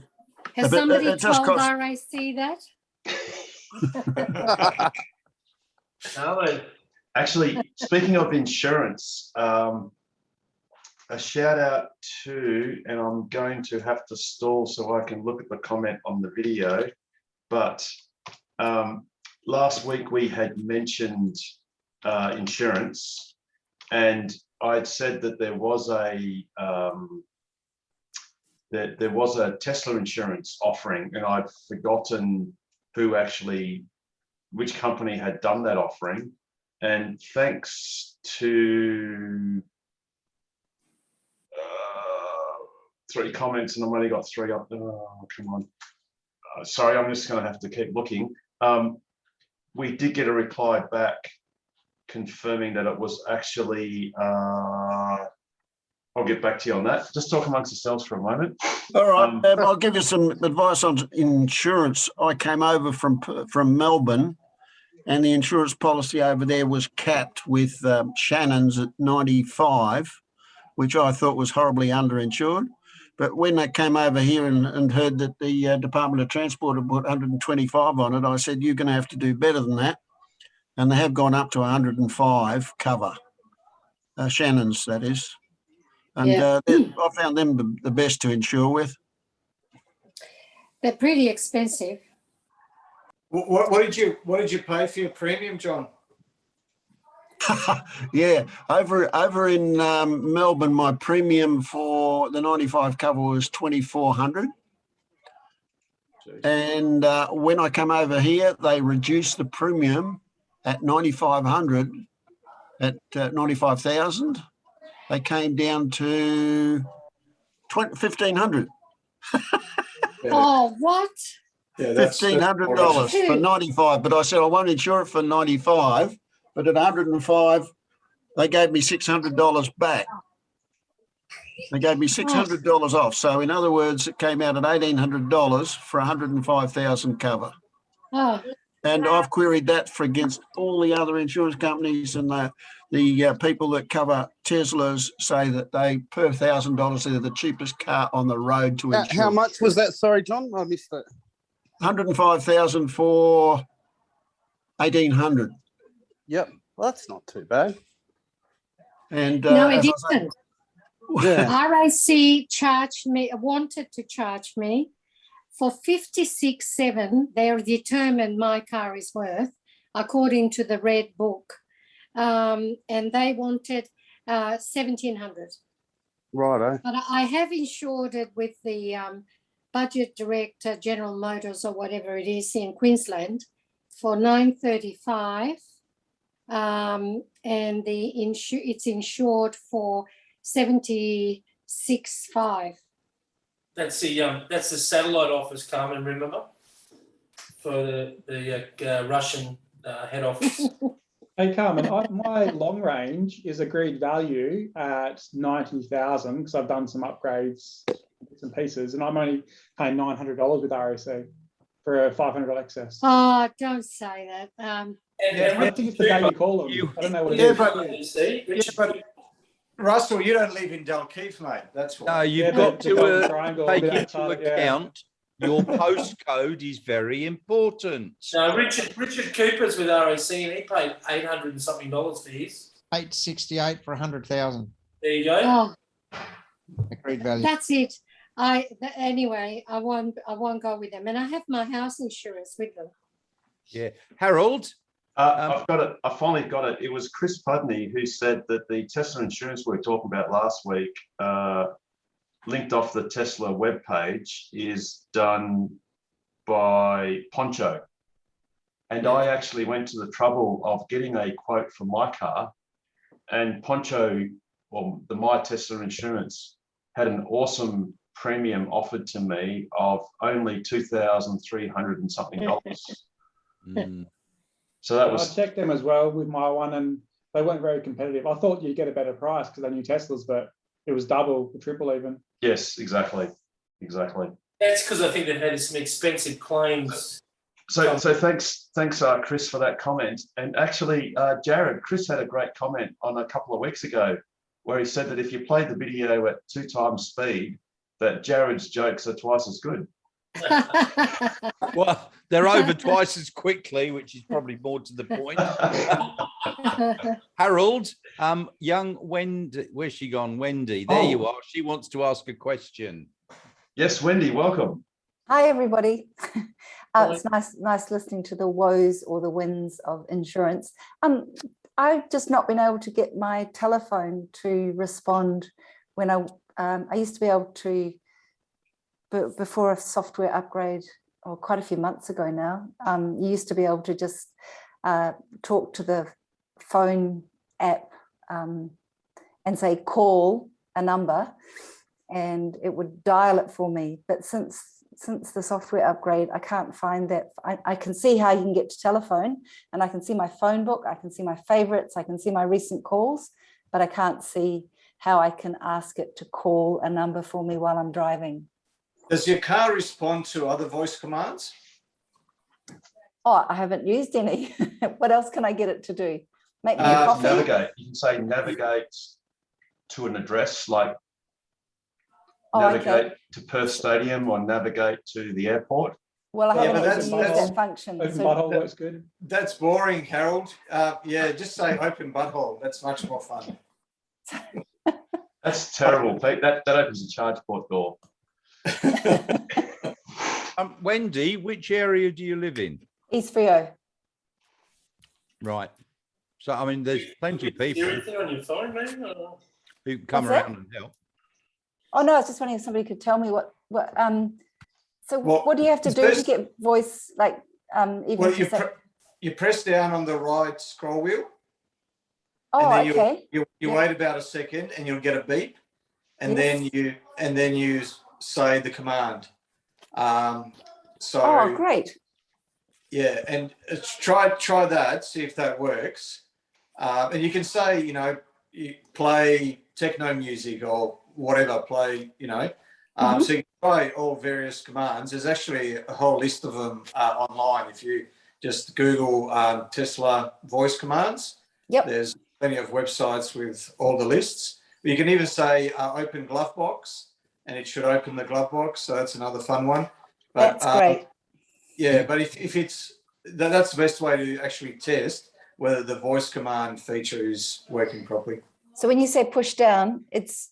has somebody told RAC that? Actually, speaking of insurance, a shout out to, and I'm going to have to stall so I can look at the comment on the video, but last week we had mentioned insurance, and I'd said that there was a Tesla insurance offering, and I'd forgotten which company had done that offering. And thanks to 3 comments, and I've only got 3 up. Oh, come on. Sorry, I'm just going to have to keep looking. We did get a reply back confirming that it was actually, I'll get back to you on that. Just talk amongst yourselves for a moment. All right, I'll give you some advice on insurance. I came over from Melbourne, and the insurance policy over there was capped with Shannon's at 95, which I thought was horribly underinsured. But when they came over here and heard that the Department of Transport had put 125 on it, I said, you're going to have to do better than that. And they have gone up to 105 cover, Shannon's, that is. And I found them the best to insure with. They're pretty expensive. What did you pay for your premium, John? Yeah, over in Melbourne, my premium for the 95 cover was 2,400. And when I come over here, they reduced the premium at 9,500 at 95,000. They came down to 1,500. Oh, what? Yeah, $1,500 for 95. But I said I won't insure it for 95. But at 105, they gave me $600 back. They gave me $600 off. So in other words, it came out at $1,800 for 105,000 cover. Oh. And I've queried that for against all the other insurance companies, and the people that cover Teslas say that they per $1,000 they're the cheapest car on the road to insure. How much was that? Sorry, John, I missed that. 105,000 for 1,800. Yep, well, that's not too bad. And No, it didn't. Yeah. RAC wanted to charge me for 56.7. They determined my car is worth, according to the red book, and they wanted 1,700. Righto. But I have insured it with the Budget Direct General Motors or whatever it is in Queensland for $935. And it's insured for 76.5. That's the satellite office, Carmen. Remember, for the Russian head office. Hey, Carmen, my long range is agreed value at 90,000 because I've done some upgrades, bits and pieces, and I'm only paying $900 with RAC for a $500 excess. Oh, don't say that. I think it's the day you call them. I don't know what it is. But Russell, you don't live in Dalkeith, mate. That's why. No, you've got to take into account your postcode is very important. No, Richard Cooper's with RAC and he paid $800 and something for his. $868 for 100,000. There you go. Oh, Agreed value. that's it. Anyway, I won't go with them, and I have my house insurance with them. Yeah, Harold. I've got it. I finally got it. It was Chris Pudney who said that the Tesla insurance we were talking about last week, linked off the Tesla webpage, is done by Poncho. And I actually went to the trouble of getting a quote for my car, and Poncho, or the My Tesla Insurance, had an awesome premium offered to me of only $2,300 and something. So that was. I checked them as well with my one, and they weren't very competitive. I thought you'd get a better price because they knew Teslas, but it was double, triple even. Yes, exactly. That's because I think they've had some expensive claims. So thanks, Chris, for that comment. And actually, Jared, Chris had a great comment on a couple of weeks ago where he said that if you played the video at 2 times speed, that Jared's jokes are twice as good. Well, they're over twice as quickly, which is probably more to the point. Harold, young Wendy, where's she gone? Wendy, there you are. She wants to ask a question. Yes, Wendy, welcome. Hi, everybody. It's nice listening to the woes or the wins of insurance. I've just not been able to get my telephone to respond when I used to be able to, but before a software upgrade, or quite a few months ago now, you used to be able to just talk to the phone app and say, call a number, and it would dial it for me. But since the software upgrade, I can't find that. I can see how you can get to telephone, and I can see my phone book, I can see my favorites, I can see my recent calls, but I can't see how I can ask it to call a number for me while I'm driving. Does your car respond to other voice commands? Oh, I haven't used any. What else can I get it to do? Make me a coffee? Navigate. You can say navigate to an address, like navigate to Perth Stadium or navigate to the airport. Well, I haven't used that function. Open butthole works good. That's boring, Harold. Yeah, just say open butthole. That's much more fun. That's terrible, Pete. That opens a charge port door. Wendy, which area do you live in? East Frio. Right. So, I mean, there's plenty of Do people anything on your phone, maybe? who can come What's that? around and help. Oh no, I was just wondering if somebody could tell me what. So Well, what do you have to it's do to best- get voice even? Well, to say- you press down on the right scroll wheel. Oh, and then okay. You Yeah. wait about a second, and you'll get a beep, and Yes. then you say the command. So Oh, great. yeah, and try that, see if that works. And you can say, you play techno music or whatever, play, so you can try all various commands. There's actually a whole list of them online. If you just Google Tesla voice commands, there's plenty of websites with all the lists. But you can even say open glove box, and it should open the glove box. So that's another fun one. But, That's great. Yeah, but if it's that's the best way to actually test whether the voice command feature is working properly. So when you say push down, it's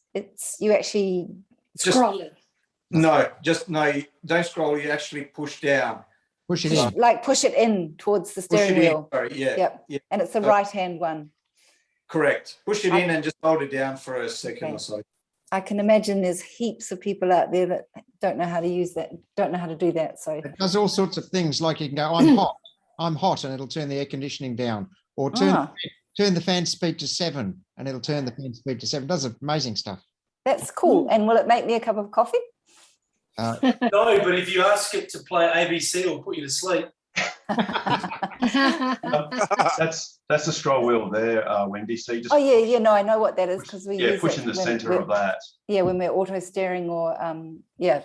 you actually Scrolling. No, don't scroll. You actually push down. Push it in. like push it in towards the Push steering it in, wheel. sorry, yeah. Yep. Yeah. And it's the right hand one. Correct. Push it in and just hold it down for a second or so. I can imagine there's heaps of people out there that don't know how to use that, don't know how to do that. So It does all sorts of things, like you can go, I'm hot, and it'll turn the air conditioning down, or turn the fan speed to 7, and it'll turn the fan speed to 7. It does amazing stuff. that's cool. And will it make me a cup of coffee? No, but if you ask it to play ABC, it'll put you to sleep. That's the scroll wheel there, Wendy. So you just Oh yeah, no, I know what that is because we use push it in the when center we're- of that. Yeah, when we're auto steering or yeah.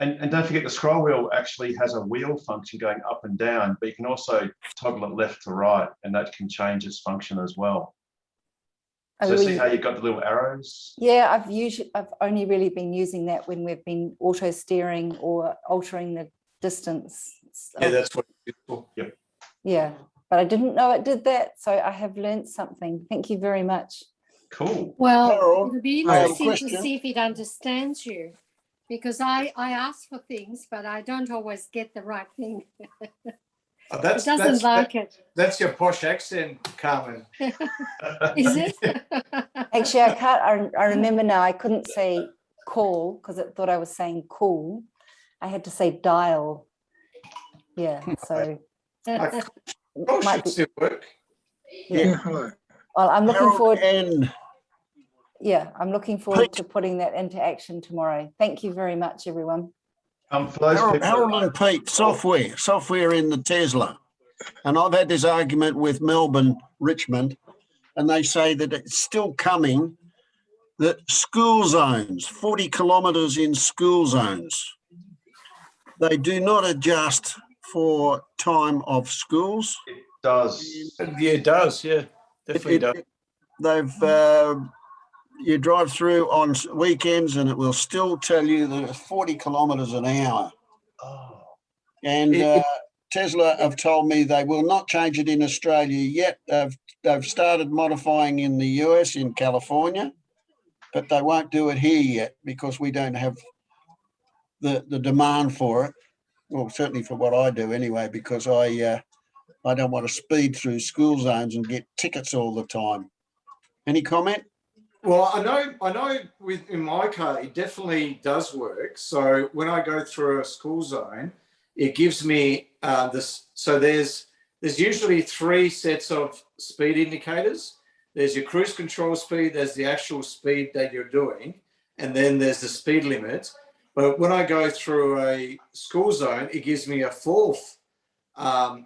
And don't forget the scroll wheel actually has a wheel function going up and down, but you can also toggle it left to right, and that can change its function as well. So see how you've got the little arrows? Yeah, I've only really been using that when we've been auto steering or altering the distance. Yeah, that's what it's for. Yep. Yeah, but I didn't know it did that, so I have learned something. Thank you very much. Cool. Well, Carol, it'll be I have a interesting to question. see if it understands you, because I ask for things, but I don't always get the right thing. It doesn't like it. That's your posh accent, Carmen. Is it? Actually, I remember now. I couldn't say call because it thought I was saying cool. I had to say dial. Yeah, so Might still work. yeah. hello. Well, I'm looking Harold forward. and I'm looking forward to putting that into action tomorrow. Thank you very much, everyone. For those people, Harold and Pete, software in the Tesla. And I've had this argument with Melbourne, Richmond, and they say that it's still coming, that school zones, 40 kilometres in school zones, they do not adjust for time of schools. it does. Yeah, it does. Yeah, definitely does. They've you drive through on weekends and it will still tell you that it's 40 kilometres an hour. Oh. And Tesla have told me they will not change it in Australia yet. They've started modifying in the US, in California, but they won't do it here yet because we don't have the demand for it. Well, certainly for what I do anyway, because I don't want to speed through school zones and get tickets all the time. Any comment? Well, I know in my car, it definitely does work. So when I go through a school zone, it gives me this. So there's usually 3 sets of speed indicators. There's your cruise control speed, there's the actual speed that you're doing, and then there's the speed limit. But when I go through a school zone, it gives me a 4th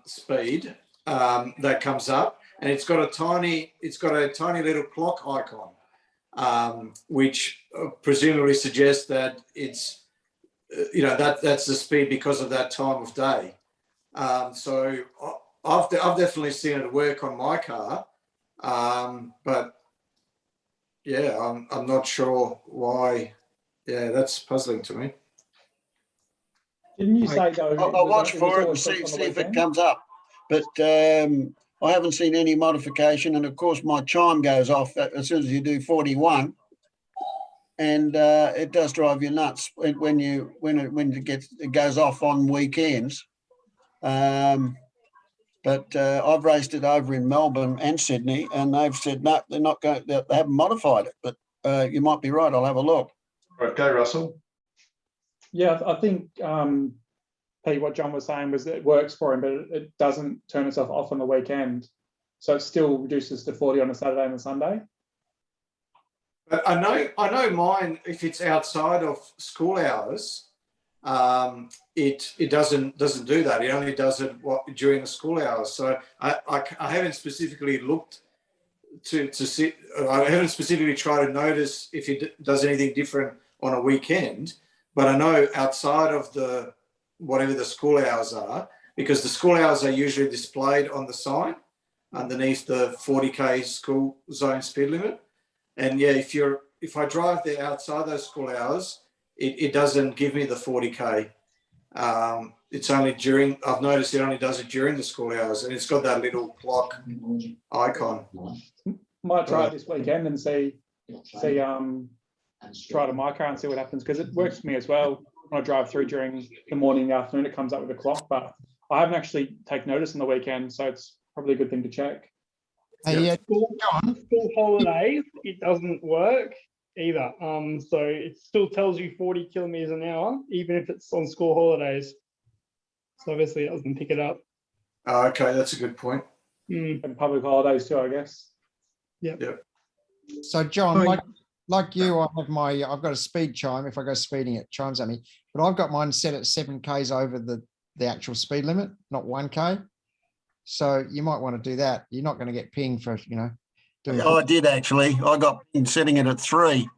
speed that comes up, and it's got a tiny little clock icon. Which presumably suggests that it's, that's the speed because of that time of day. So I've definitely seen it work on my car, but yeah, I'm not sure why. Yeah, that's puzzling to me. Didn't you say though? I'll watch for it and see if it comes up. But I haven't seen any modification, and of course my chime goes off as soon as you do 41. and it does drive you nuts when it goes off on weekends. But I've raced it over in Melbourne and Sydney, and they've said no, they're not going. They haven't modified it, but you might be right. I'll have a look. All right, go Russell. Yeah, I think Pete, what John was saying was that it works for him, but it doesn't turn itself off on the weekend, so it still reduces to 40 on a Saturday and a Sunday. But I know mine. If it's outside of school hours, it doesn't do that. It only does it during the school hours. So I haven't specifically looked to see. I haven't specifically tried to notice if it does anything different on a weekend. But I know outside of whatever the school hours are, because the school hours are usually displayed on the sign underneath the 40k school zone speed limit. And yeah, if I drive there outside those school hours, it doesn't give me the 40k. It's only during. I've noticed it only does it during the school hours, and it's got that little clock icon. Might try it this weekend and see try it on my car and see what happens, because it works for me as well. When I drive through during the morning, the afternoon, it comes up with a clock, but I haven't actually taken notice on the weekend, so it's probably a good thing to check. Hey, school holidays, it doesn't work either. So it still tells you 40 kilometers an hour, even if it's on school holidays. So obviously it doesn't pick it up. Oh, okay, that's a good point. And public holidays too, I guess. Yep. So John, like you, I've got a speed chime. If I go speeding, it chimes at me. But I've got mine set at 7 k's over the actual speed limit, not 1k. So you might want to do that. You're not going to get pinged for doing. Oh, I did actually. I got in setting it at 3,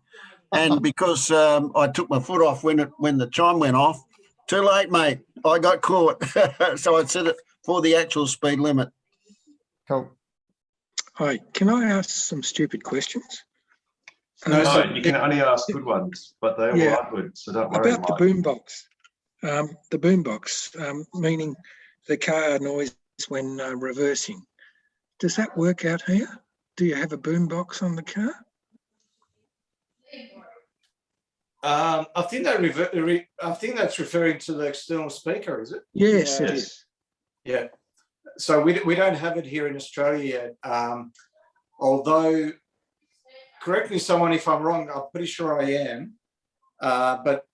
and because I took my foot off when the chime went off. Too late, mate. I got caught. So I set it for the actual speed limit. Cool. Hi, can I ask some stupid questions? No, you can only ask good ones, but they all are good, so don't worry. About the boombox. The boombox, meaning the car noise when reversing. Does that work out here? Do you have a boombox on the car? I think that's referring to the external speaker, is it? Yes, it is. Yeah. So we don't have it here in Australia yet. Although, correct me someone if I'm wrong, I'm pretty sure I am. But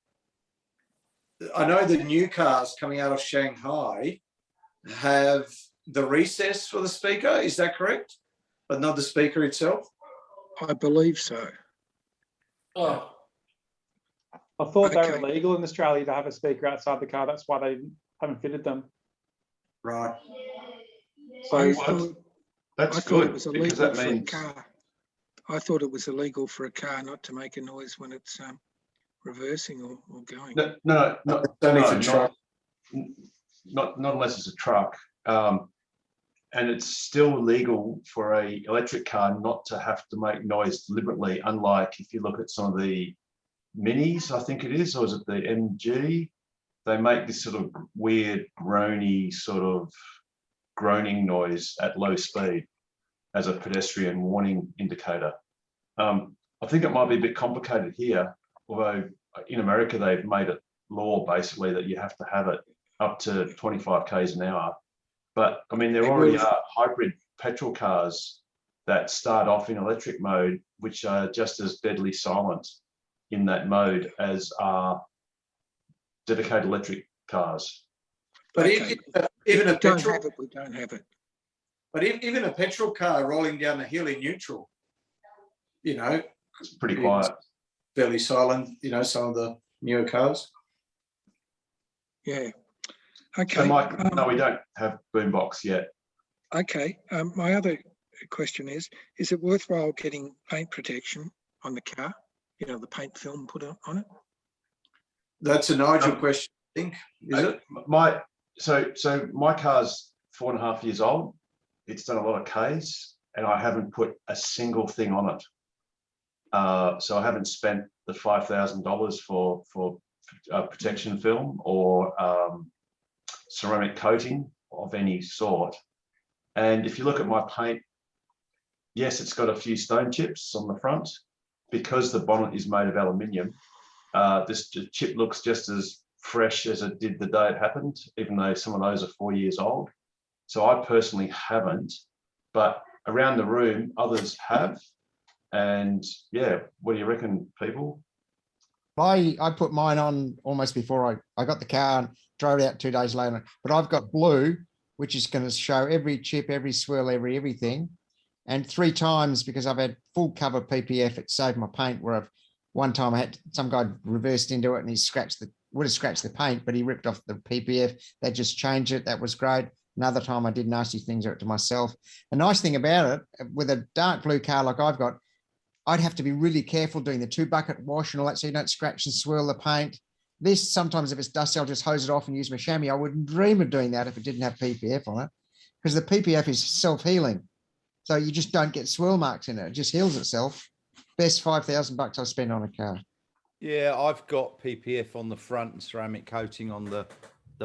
I know the new cars coming out of Shanghai have the recess for the speaker. Is that correct? But not the speaker itself? I believe so. Oh. I thought they were illegal in Australia to have a speaker outside the car. That's why they haven't fitted them. Right. So that's good. It was illegal that for means... a car. I thought it was illegal for a car not to make a noise when it's reversing or going. No, not unless it's a truck. And it's still illegal for a electric car not to have to make noise deliberately, unlike if you look at some of the Minis, I think it is, or is it the MG? They make this sort of weird groany sort of groaning noise at low speed as a pedestrian warning indicator. I think it might be a bit complicated here, although in America they've made it law basically that you have to have it up to 25 k's an hour. But I mean, there already are hybrid petrol cars that start off in electric mode, which are just as deadly silent in that mode as are dedicated electric cars. But even a petrol, we don't have it. But even a petrol car rolling down the hill in neutral, it's pretty quiet, fairly silent. Some of the newer cars. Yeah. Okay. So Mike, no, we don't have boombox yet. Okay. My other question is it worthwhile getting paint protection on the car? The paint film put on it? That's a Nigel question, I think. Is it? So my car's 4.5 years old. It's done a lot of Ks, and I haven't put a single thing on it. So I haven't spent the $5,000 for protection film or ceramic coating of any sort. And if you look at my paint, yes, it's got a few stone chips on the front, because the bonnet is made of aluminium, this chip looks just as fresh as it did the day it happened, even though some of those are 4 years old. So I personally haven't, but around the room, others have. And yeah, what do you reckon, people? I put mine on almost before I got the car and drove it out 2 days later. But I've got blue, which is going to show every chip, every swirl, everything. And 3 times, because I've had full cover PPF, it saved my paint. Where one time I had some guy reversed into it and he would have scratched the paint, but he ripped off the PPF. They just changed it. That was great. Another time I did nasty things to myself. The nice thing about it, with a dark blue car like I've got, I'd have to be really careful doing the 2-bucket wash and all that, so you don't scratch and swirl the paint. This, sometimes if it's dusty, I'll just hose it off and use my chamois. I wouldn't dream of doing that if it didn't have PPF on it, because the PPF is self-healing. So you just don't get swirl marks in it. It just heals itself. Best $5,000 I've spent on a car. Yeah, I've got PPF on the front and ceramic coating on the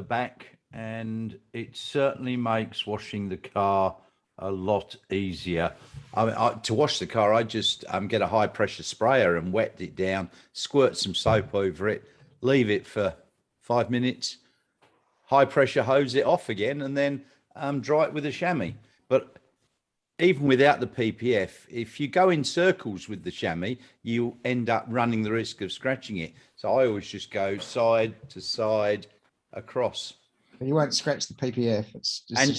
back, and it certainly makes washing the car a lot easier. I mean, to wash the car, I just get a high pressure sprayer and wet it down, squirt some soap over it, leave it for 5 minutes, high pressure hose it off again, and then dry it with a chamois. But even without the PPF, if you go in circles with the chamois, you end up running the risk of scratching it. So I always just go side to side across. But you won't scratch the PPF.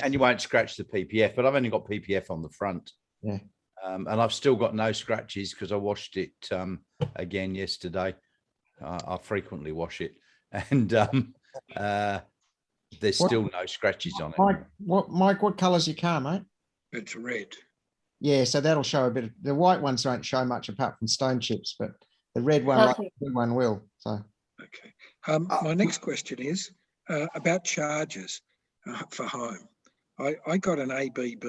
And you won't scratch the PPF, but I've only got PPF on the front. Yeah. And I've still got no scratches because I washed it again yesterday. I frequently wash it, and there's still no scratches on it. Mike, what colour's your car, mate? It's red. Yeah, so that'll show a bit of, the white ones won't show much apart from stone chips, but the red one, like the blue one will. So okay. My next question is about chargers for home. I got an ABB.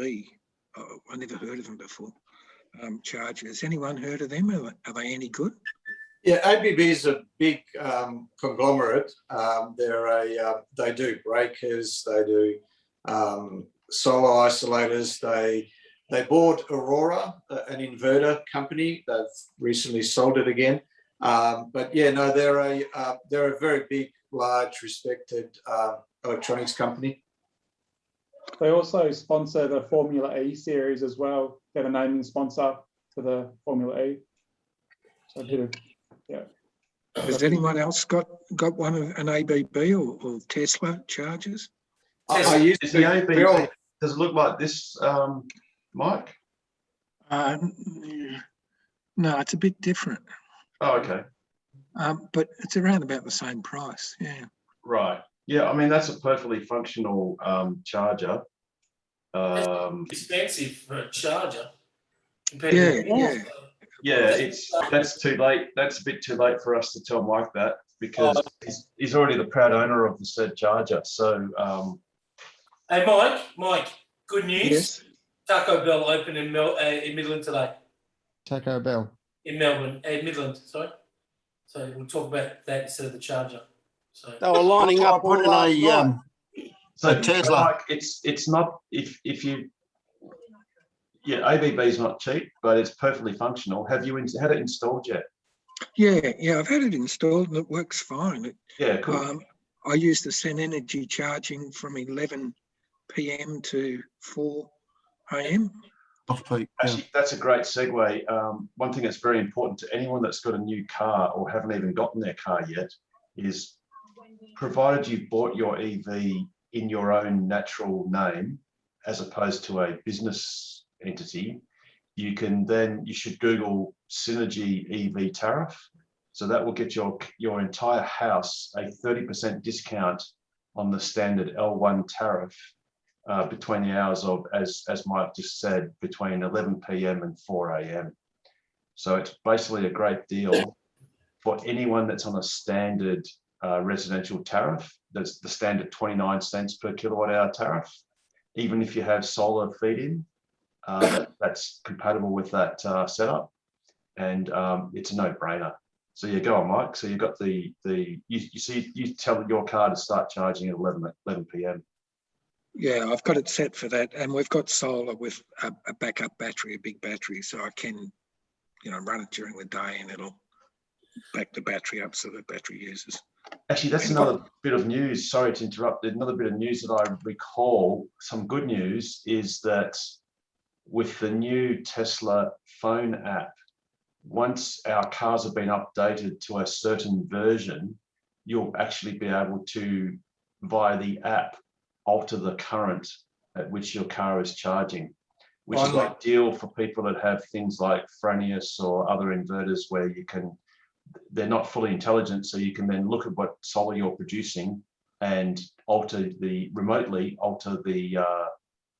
I never heard of them before. Chargers. Anyone heard of them? Are they any good? Yeah, ABB is a big conglomerate. They do breakers. They do solar isolators. They bought Aurora, an inverter company. They've recently sold it again. But yeah, no, they're a very big, large, respected electronics company. They also sponsor the Formula E series as well. They're the naming sponsor for the Formula E. So yeah. Has anyone else got one of an ABB or Tesla chargers? Is the ABB, does it look like this, Mike? No, it's a bit different. Oh, okay. But it's around about the same price. Yeah. Right. Yeah, I mean, that's a perfectly functional charger. Expensive for a charger. Yeah, that's too late. That's a bit too late for us to tell Mike that, because he's already the proud owner of the said charger. So, hey, Mike, good news. Yes. Taco Bell opened in Midland today. Taco Bell. In Melbourne, Midland, sorry. So we'll talk about that instead of the charger. So they were lining up put in a Tesla. Like it's not if you. Yeah, ABB is not cheap, but it's perfectly functional. Have you had it installed yet? Yeah, I've had it installed and it works fine. Yeah, cool. I use the Sen Energy charging from 11 p.m. to 4 a.m. Actually, that's a great segue. One thing that's very important to anyone that's got a new car or haven't even gotten their car yet is, provided you've bought your EV in your own natural name, as opposed to a business entity, you should Google Synergy EV tariff. So that will get your entire house a 30% discount on the standard L1 tariff between the hours of, as Mike just said, between 11 p.m. and 4 a.m. So it's basically a great deal for anyone that's on a standard residential tariff. That's the standard 29 cents per kilowatt hour tariff. Even if you have solar feed-in, that's compatible with that setup, and it's a no-brainer. So you go on, Mike. So you've got you tell your car to start charging at 11 p.m. Yeah, I've got it set for that, and we've got solar with a backup battery, a big battery, so I can run it during the day, and it'll back the battery up so the battery uses. Actually, that's another bit of news. Sorry to interrupt. Another bit of news that I recall, some good news, is that with the new Tesla phone app, once our cars have been updated to a certain version, you'll actually be able to, via the app, alter the current at which your car is charging, which is ideal for people that have things like Franius or other inverters where they're not fully intelligent, so you can then look at what solar you're producing and remotely alter the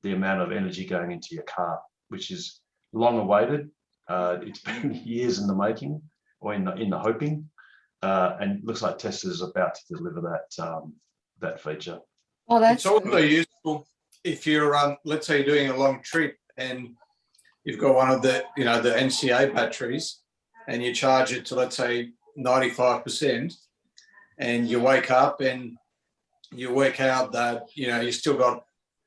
amount of energy going into your car, which is long awaited. It's been years in the making, or in the hoping, and looks like Tesla is about to deliver that feature. Oh, that's it's also useful if you're let's say you're doing a long trip and you've got one of the the NCA batteries, and you charge it to, let's say, 95%, and you wake up and you work out that you still got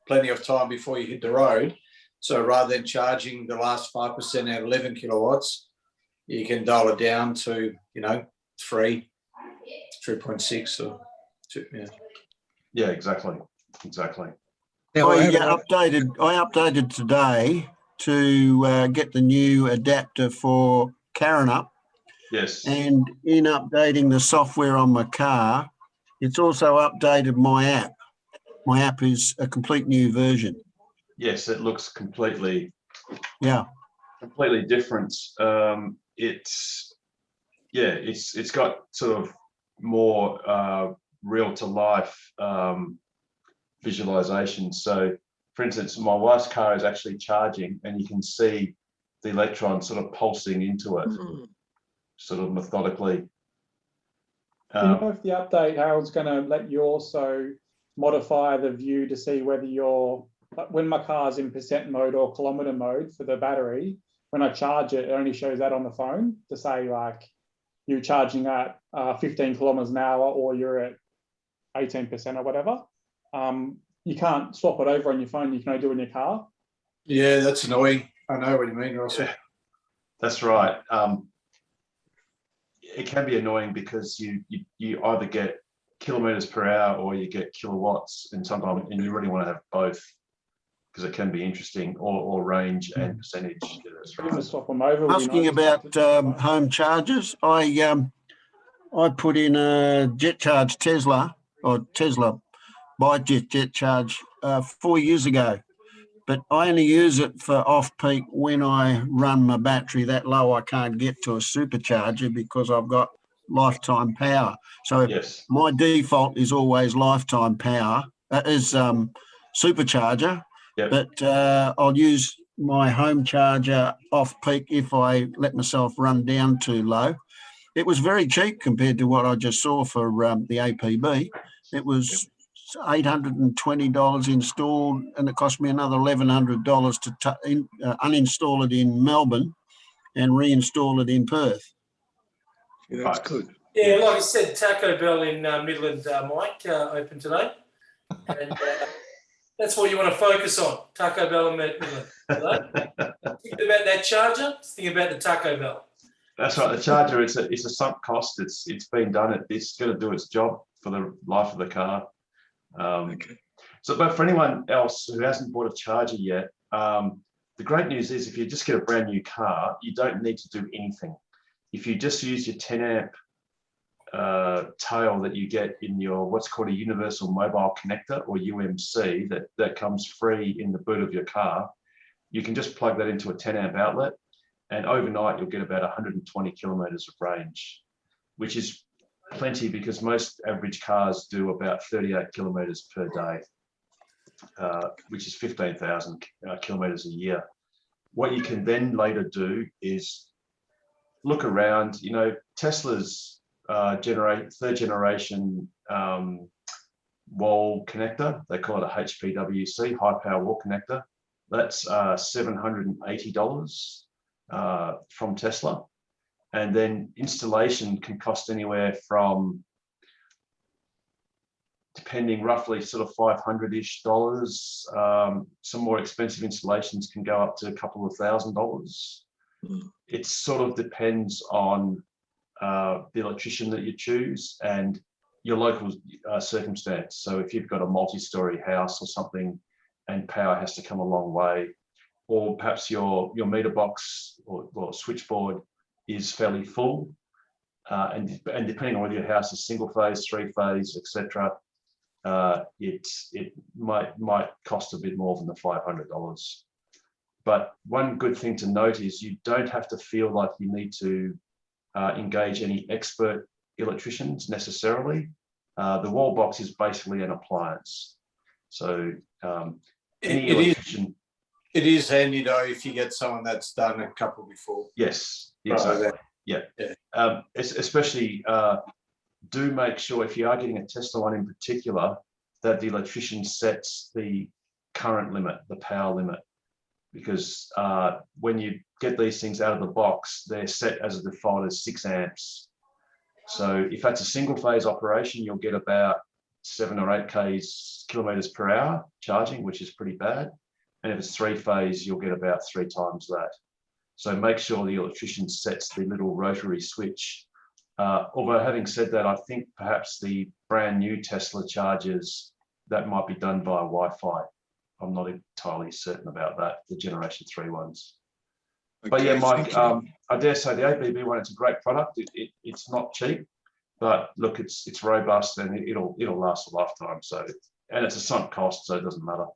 plenty of time before you hit the road. So rather than charging the last 5% at 11 kilowatts, you can dial it down to 3.6 or 2. Yeah, exactly. I updated today to get the new adapter for Carenup. Yes. And in updating the software on my car, it's also updated my app. My app is a complete new version. Yes, it looks completely different. It's got sort of more real to life visualization. So, for instance, my wife's car is actually charging, and you can see the electrons sort of pulsing into it, sort of methodically. Do you know if the update, Harold's going to let you also modify the view to see whether when my car's in percent mode or kilometer mode for the battery, when I charge it, it only shows that on the phone to say like you're charging at 15 kilometers an hour or you're at 18% or whatever. You can't swap it over on your phone. You can only do it in your car. Yeah, that's annoying. I know what you mean, Russell. Yeah, that's right. It can be annoying because you either get kilometers per hour or you get kilowatts, and sometimes you really want to have both because it can be interesting, or range and percentage. Yeah, that's right. Swap them over. Asking about home chargers, I put in a JetCharge Tesla, or Tesla by JetCharge 4 years ago, but I only use it for off-peak when I run my battery that low I can't get to a supercharger because I've got lifetime power. So my default is always lifetime power, is supercharger, but I'll use my home charger off-peak if I let myself run down too low. It was very cheap compared to what I just saw for the APB. It was $820 installed, and it cost me another $1,100 to uninstall it in Melbourne and reinstall it in Perth. Yeah, that's good. Yeah, like I said, Taco Bell in Midland, Mike, open today. And that's what you want to focus on, Taco Bell in Midland. Think about that charger, think about the Taco Bell. That's right. The charger, it's a sunk cost. It's been done. It's going to do its job for the life of the car. So, but for anyone else who hasn't bought a charger yet, the great news is if you just get a brand new car, you don't need to do anything. If you just use your 10 amp tail that you get in your what's called a universal mobile connector, or UMC, that comes free in the boot of your car, you can just plug that into a 10 amp outlet, and overnight you'll get about 120 kilometers of range, which is plenty because most average cars do about 38 kilometers per day, which is 15,000 kilometers a year. What you can then later do is look around. Tesla's third generation wall connector, they call it a HPWC, high power wall connector. That's $780 from Tesla. And then installation can cost anywhere from, depending, roughly sort of $500-ish. Some more expensive installations can go up to a couple of $1,000. it sort of depends on the electrician that you choose and your local circumstance. So if you've got a multi-story house or something and power has to come a long way, or perhaps your meter box or switchboard is fairly full, and depending on whether your house is single phase, three phase, etc., it might cost a bit more than the $500. But one good thing to note is you don't have to feel like you need to engage any expert electricians necessarily. The wall box is basically an appliance. So any electrician. It is handy though if you get someone that's done a couple before. Yes, exactly. Yeah. Especially do make sure if you are getting a Tesla one in particular that the electrician sets the current limit, the power limit, because when you get these things out of the box, they're set as a default as 6 amps. So if that's a single phase operation, you'll get about 7 or 8 kilometers per hour charging, which is pretty bad. And if it's 3 phase, you'll get about 3 times that. So make sure the electrician sets the little rotary switch. Although having said that, I think perhaps the brand new Tesla chargers, that might be done via Wi-Fi. I'm not entirely certain about that, the Generation 3 ones. Okay, but yeah, Mike, I dare say the ABB one, it's a great product. It's not cheap, but look, it's robust and it'll last a lifetime. So, and it's a sunk cost, so it doesn't matter.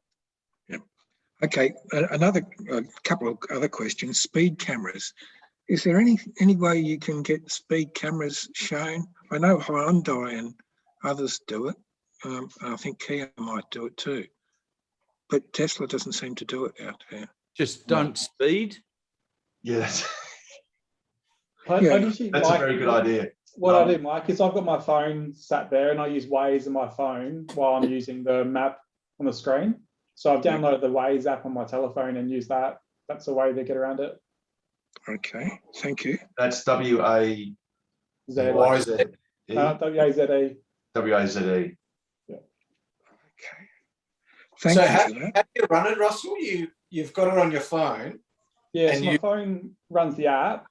Okay, a couple of other questions. Speed cameras. Is there any way you can get speed cameras shown? I know Hyundai and others do it. I think Kia might do it too. But Tesla doesn't seem to do it out there. Just don't speed? Yes. That's a very good idea. What I do, Mike, is I've got my phone sat there and I use Waze on my phone while I'm using the map on the screen. So I've downloaded the Waze app on my telephone and use that. That's the way they get around it. Okay, thank you. That's W-A-Z-E. W-A-Z-E. W-A-Z-E. Yeah. Okay. So how do you run it, Russell? You've got it on your phone. Yeah, so my phone runs the app.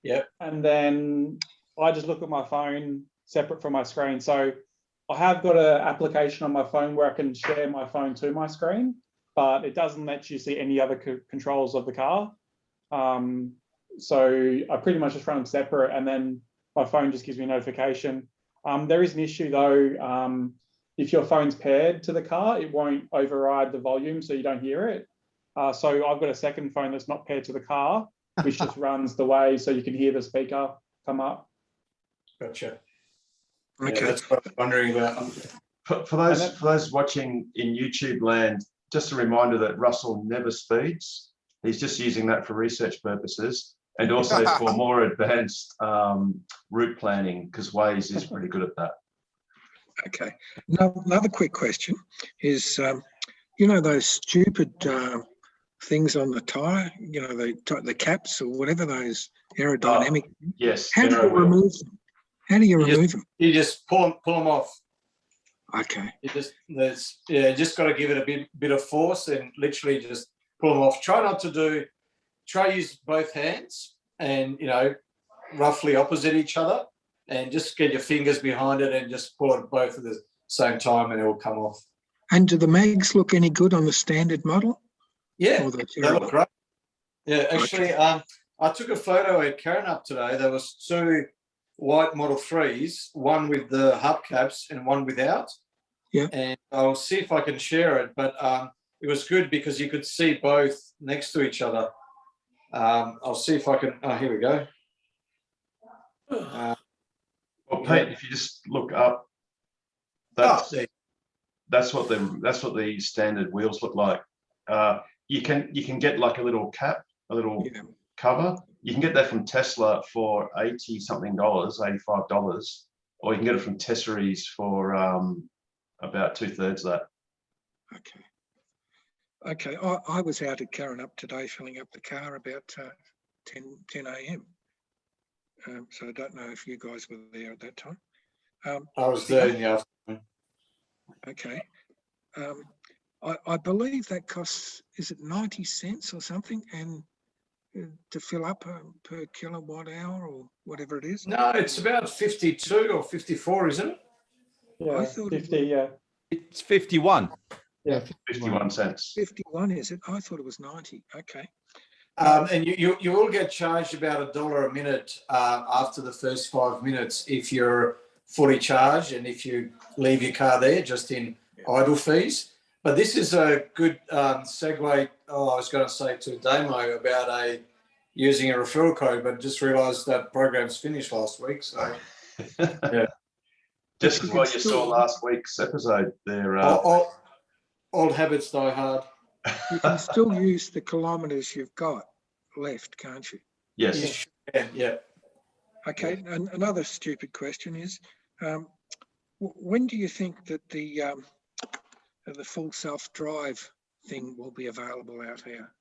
Yep. And then I just look at my phone separate from my screen. So I have got an application on my phone where I can share my phone to my screen, but it doesn't let you see any other controls of the car. So I pretty much just run them separate, and then my phone just gives me a notification. There is an issue though. If your phone's paired to the car, it won't override the volume, so you don't hear it. So I've got a second phone that's not paired to the car, which just runs the way so you can hear the speaker come up. Gotcha. Okay. Yeah, that's what I'm wondering about. For those watching in YouTube land, just a reminder that Russell never speeds. He's just using that for research purposes and also for more advanced route planning, because Waze is pretty good at that. Okay. Now, another quick question is, you know, those stupid things on the tyre, you know, the caps or whatever, those aerodynamic. Yes. How do you remove them? How do you remove them? You just pull them off. Okay. You just got to give it a bit of force and literally just pull them off. Try use both hands and, you know, roughly opposite each other, and just get your fingers behind it and just pull it both at the same time and it will come off. And do the mags look any good on the standard model? Yeah, they look great. Yeah, actually, I took a photo at Karen up today. There was 2 white Model 3s, one with the hubcaps and one without. Yeah. And I'll see if I can share it, but it was good because you could see both next to each other. I'll see if I can. Oh, here we go. Well, Pete, if you just look up, that's what the standard wheels look like. You can get like a little cap, a little cover. You can get that from Tesla for $80-something, $85, or you can get it from Tesseries for about 2/3 that. Okay. Okay. I was out at Karen up today filling up the car about 10 a.m. So I don't know if you guys were there at that time. I was there in the afternoon. Okay. I believe that costs, is it 90 cents or something? And to fill up per kilowatt hour or whatever it is? No, it's about 52 or 54, isn't it? Yeah, I thought 50, yeah. It's 51. Yeah, 51 cents. 51, is it? I thought it was 90. Okay. And you will get charged about $1 a minute after the first 5 minutes if you're fully charged and if you leave your car there just in idle fees. But this is a good segue. I was going to say to Damo about using a referral code, but just realised that program's finished last week. So yeah, Just as what you saw last week's episode there. Old habits die hard. You can still use the kilometres you've got left, can't you? Yes. Yeah. Okay. And another stupid question is, when do you think that the full self-drive thing will be available out here?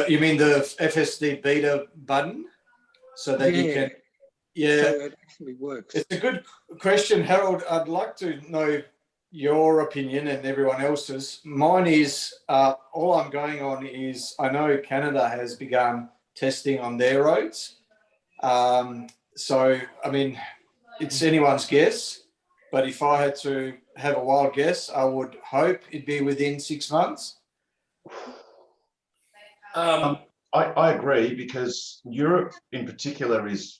You mean the FSD beta button, so that you can? Yeah, so it actually works. It's a good question, Harold. I'd like to know your opinion and everyone else's. Mine is all I'm going on is I know Canada has begun testing on their roads. So I mean, it's anyone's guess. But if I had to have a wild guess, I would hope it'd be within 6 months. I agree, because Europe in particular is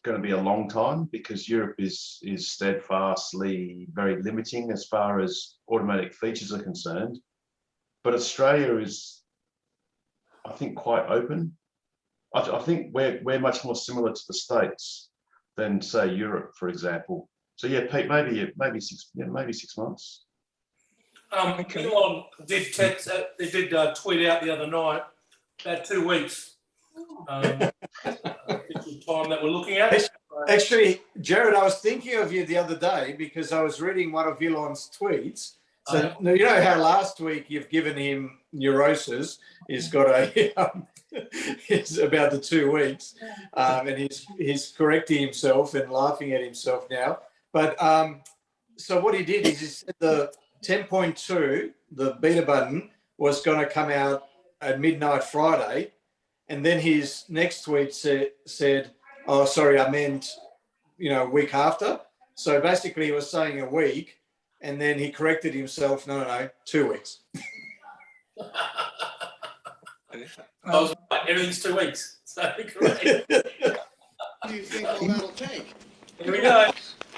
going to be a long time, because Europe is steadfastly very limiting as far as automatic features are concerned. But Australia is, I think, quite open. I think we're much more similar to the States than, say, Europe, for example. So yeah, Pete, maybe 6 months. Elon did text. They did tweet out the other night about 2 weeks. Time that we're looking at. Actually, Jared, I was thinking of you the other day because I was reading one of Elon's tweets. So you know how last week you've given him neurosis. He's got it's about the 2 weeks, and he's correcting himself and laughing at himself now. But so what he did is he said the 10.2, the beta button, was going to come out at midnight Friday, and then his next tweet said, "Oh, sorry, I meant, a week after." So basically, he was saying a week, and then he corrected himself. No, 2 weeks. I was right. Everything's 2 weeks. So correct. What do you think all that'll take? Here we go.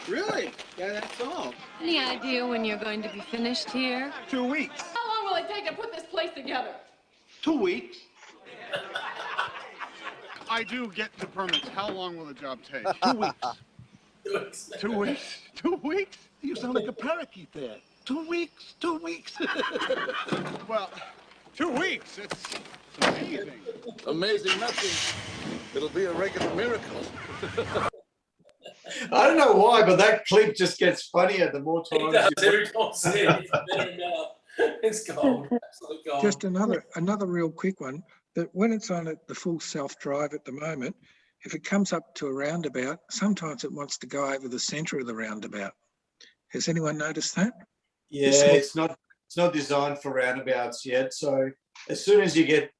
Really? Yeah, that's all. Any idea when you're going to be finished here? 2 weeks. How long will it take to put this place together? 2 weeks. I do get the permits. How long will the job take? 2 weeks. 2 weeks? 2 weeks? You sound like a parakeet there. 2 weeks? 2 weeks? Well, 2 weeks. It's amazing. Amazing nothing. It'll be a regular miracle. I don't know why, but that clip just gets funnier the more times. Every time I see it, it's gold. Absolute gold. Just another real quick one, that when it's on at the full self-drive at the moment, if it comes up to a roundabout, sometimes it wants to go over the centre of the roundabout. Has anyone noticed that? Yeah, it's not designed for roundabouts yet. So as soon as you get,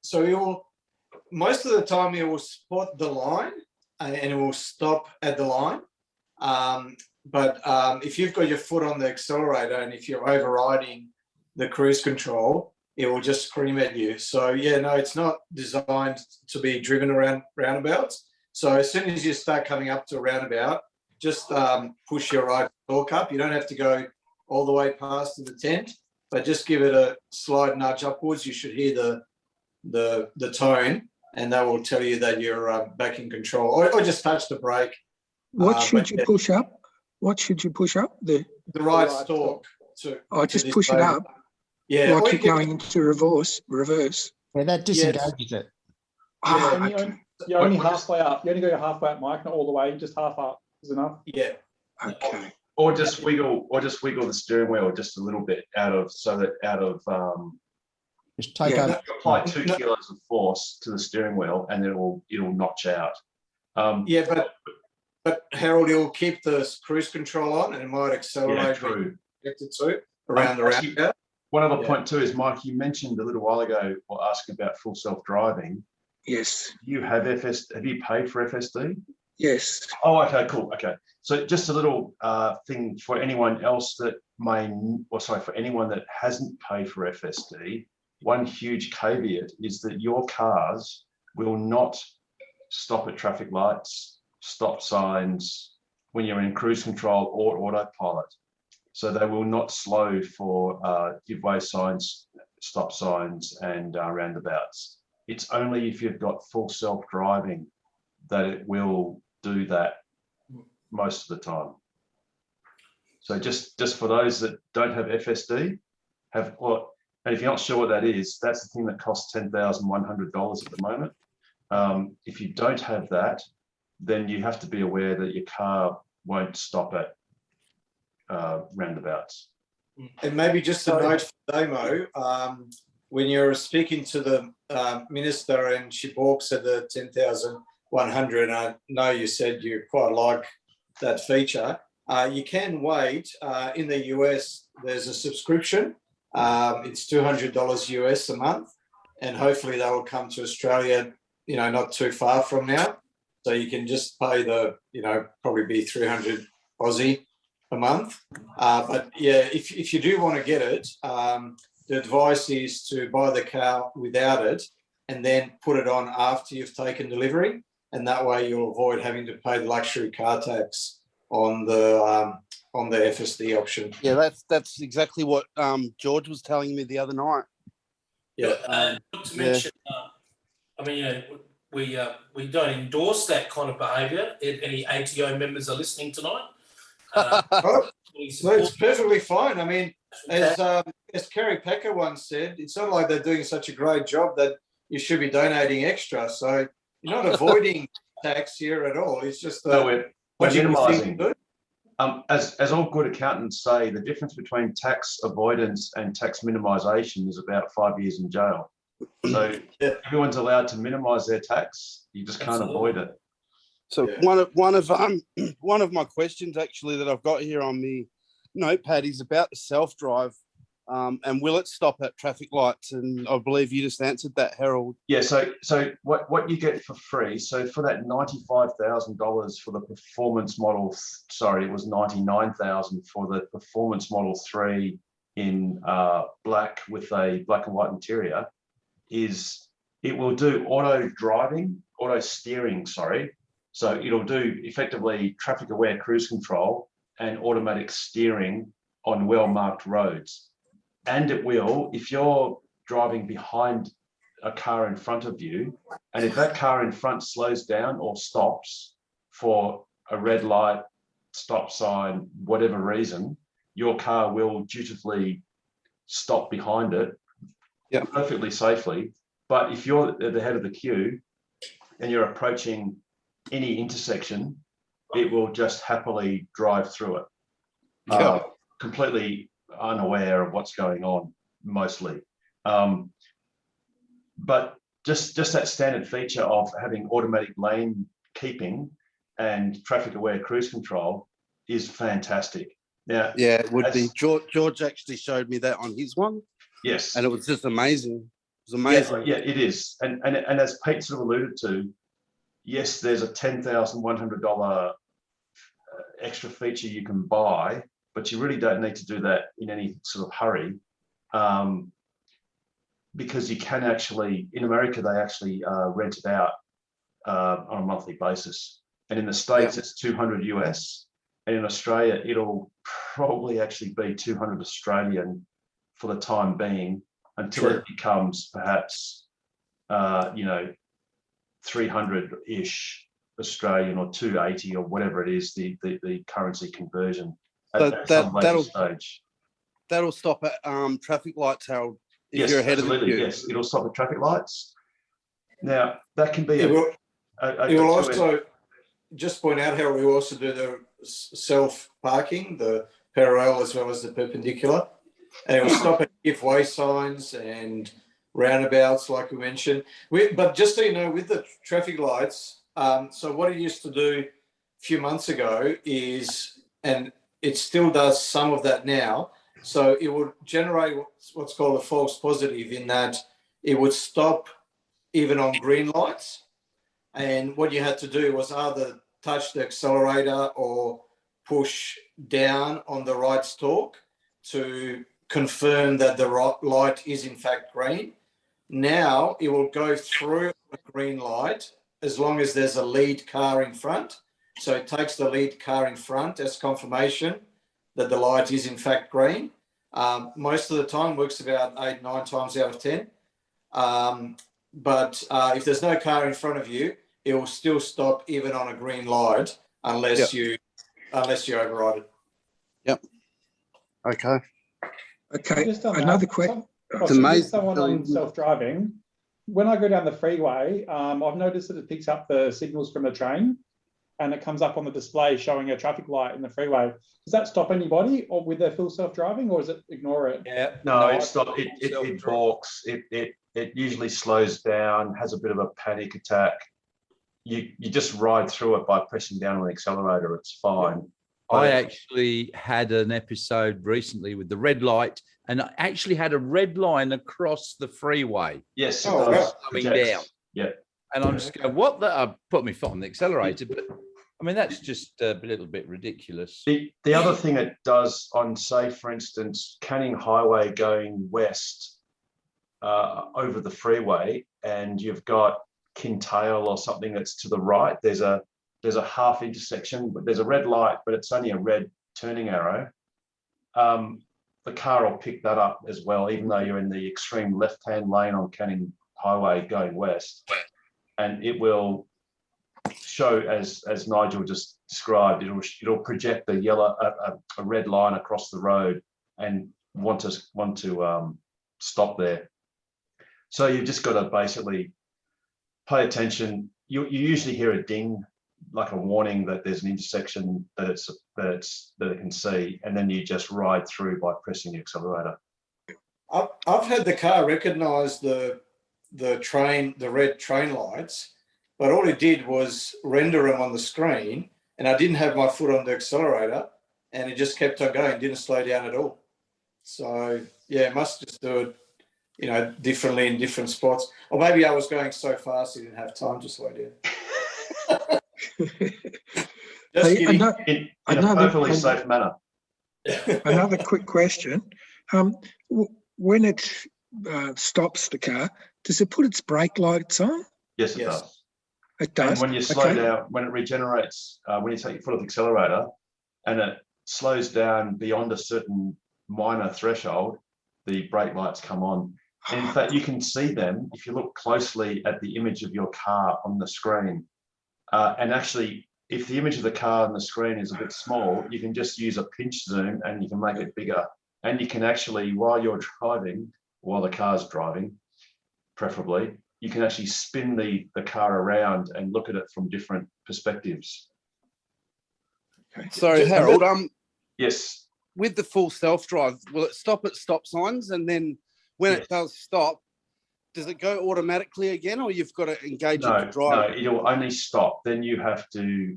most of the time it will spot the line and it will stop at the line. But if you've got your foot on the accelerator and if you're overriding the cruise control, it will just scream at you. So yeah, no, it's not designed to be driven around roundabouts. So as soon as you start coming up to a roundabout, just push your right fork up. You don't have to go all the way past to the tent, but just give it a slight nudge upwards. You should hear the tone, and that will tell you that you're back in control. Or just touch the brake. What should you push up? What should you push up? The right stalk. Just push it up. Yeah. Like you're going into reverse. Yeah, that disengages it. You're only halfway up. You only go halfway up, Mike, not all the way. Just half up is enough. Yeah. Okay. Or just wiggle the steering wheel just a little bit just take over. Apply 2 kilos of force to the steering wheel, and then it'll notch out. But Harold, it'll keep the cruise control on, and it might accelerate. True. Around the roundabout. one other point too is, Mike, you mentioned a little while ago, or asking about full self-driving. Yes. You have have you paid for FSD? Yes. Oh, okay, cool. Okay. So just a little thing for anyone else that for anyone that hasn't paid for FSD, one huge caveat is that your cars will not stop at traffic lights, stop signs when you're in cruise control or autopilot. So they will not slow for give way signs, stop signs, and roundabouts. It's only if you've got full self-driving that it will do that most of the time. So just for those that don't have FSD, and if you're not sure what that is, that's the thing that costs $10,100 at the moment. If you don't have that, then you have to be aware that your car won't stop at roundabouts. And maybe just a note for Damo, when you're speaking to the minister and she balks at the 10,100, I know you said you quite like that feature. You can wait. In the US, there's a subscription. It's $200 US a month, and hopefully that will come to Australia, not too far from now. So you can just pay probably be 300 Aussie a month. But yeah, if you do want to get it, the advice is to buy the car without it and then put it on after you've taken delivery. And that way you'll avoid having to pay the luxury car tax on the FSD option. Yeah, that's exactly what George was telling me the other night. Yeah. Not to mention, we don't endorse that kind of behaviour. If any ATO members are listening tonight, no, it's perfectly fine. I mean, as Kerry Packer once said, it's not like they're doing such a great job that you should be donating extra. So you're not avoiding tax here at all. It's just we're minimising. As all good accountants say, the difference between tax avoidance and tax minimisation is about 5 years in jail. So everyone's allowed to minimise their tax. You just can't avoid it. So one of my questions actually that I've got here on the notepad is about the self-drive, and will it stop at traffic lights? And I believe you just answered that, Harold. Yeah. So what you get for free? So for that $95,000 for the performance model, it was $99,000 for the performance Model 3 in black with a black and white interior. It will do auto steering. So it'll do effectively traffic aware cruise control and automatic steering on well-marked roads. And it will, if you're driving behind a car in front of you, and if that car in front slows down or stops for a red light, stop sign, whatever reason, your car will dutifully stop behind it perfectly safely. But if you're at the head of the queue and you're approaching any intersection, it will just happily drive through it, completely unaware of what's going on mostly. But just that standard feature of having automatic lane keeping and traffic aware cruise control is fantastic. Now, yeah, it would be. George actually showed me that on his one. Yes. And it was just amazing. It was amazing. Yeah, it is. And as Pete sort of alluded to, yes, there's a $10,100 extra feature you can buy, but you really don't need to do that in any sort of hurry, because you can actually, in America, they actually rent it out on a monthly basis. And in the States, it's 200 US. And in Australia, it'll probably actually be 200 Australian for the time being, until it becomes perhaps, 300-ish Australian or 280 or whatever it is, the currency conversion at some later stage. That'll stop at traffic lights, Harold, if you're ahead of the queue. Yes, it'll stop at traffic lights. Now, that can be... It will also, just point out, Harold, we also do the self-parking, the parallel as well as the perpendicular. And it will stop at give way signs and roundabouts, like we mentioned. But just so you know, with the traffic lights, so what it used to do a few months ago is, and it still does some of that now, So it would generate what's called a false positive, in that it would stop even on green lights. And what you had to do was either touch the accelerator or push down on the right stalk to confirm that the right light is in fact green. Now it will go through a green light as long as there's a lead car in front. So it takes the lead car in front as confirmation that the light is in fact green. Most of the time works about 8, 9 times out of 10. But if there's no car in front of you, it will still stop even on a green light unless you override it. Yep. Okay. Okay. Just on Another that, question. It's amazing. Someone on self-driving. When I go down the freeway, I've noticed that it picks up the signals from the train, and it comes up on the display showing a traffic light in the freeway. Does that stop anybody, or with their full self-driving, or does it ignore it? Yeah. No, it's not. It balks. It usually slows down, has a bit of a panic attack. You just ride through it by pressing down on the accelerator. It's fine. I actually had an episode recently with the red light, and I actually had a red line across the freeway. Yes, coming down. Yeah. And I'm just going, what? That I put my foot on the accelerator, but I mean that's just a little bit ridiculous. The other thing it does on, say, for instance, Canning Highway going west over the freeway, and you've got Kintail or something that's to the right. There's a half intersection, but there's a red light, but it's only a red turning arrow. The car will pick that up as well, even though you're in the extreme left-hand lane on Canning Highway going west, and it will show, as Nigel just described, it'll project the yellow a red line across the road and want to stop there. So you've just got to basically pay attention. You usually hear a ding, like a warning that there's an intersection that it can see, and then you just ride through by pressing the accelerator. I've had the car recognise the red train lights, but all it did was render them on the screen, and I didn't have my foot on the accelerator, and it just kept on going, didn't slow down at all. So yeah, it must just do it, differently in different spots, or maybe I was going so fast it didn't have time to slow down. In a perfectly safe manner. Another quick question. When it stops the car, does it put its brake lights on? Yes, it does. It does. And when you slow down, when it regenerates, when you take your foot off the accelerator and it slows down beyond a certain minor threshold, the brake lights come on. And in fact, you can see them if you look closely at the image of your car on the screen. And actually, if the image of the car on the screen is a bit small, you can just use a pinch zoom and you can make it bigger. And you can actually, while you're driving, while the car's driving, preferably, you can actually spin the car around and look at it from different perspectives. Okay. Sorry, Harold. Yes. With the full self-drive, will it stop at stop signs, and then when it does stop, does it go automatically again, or you've got to engage it to drive? No, it'll only stop. Then you have to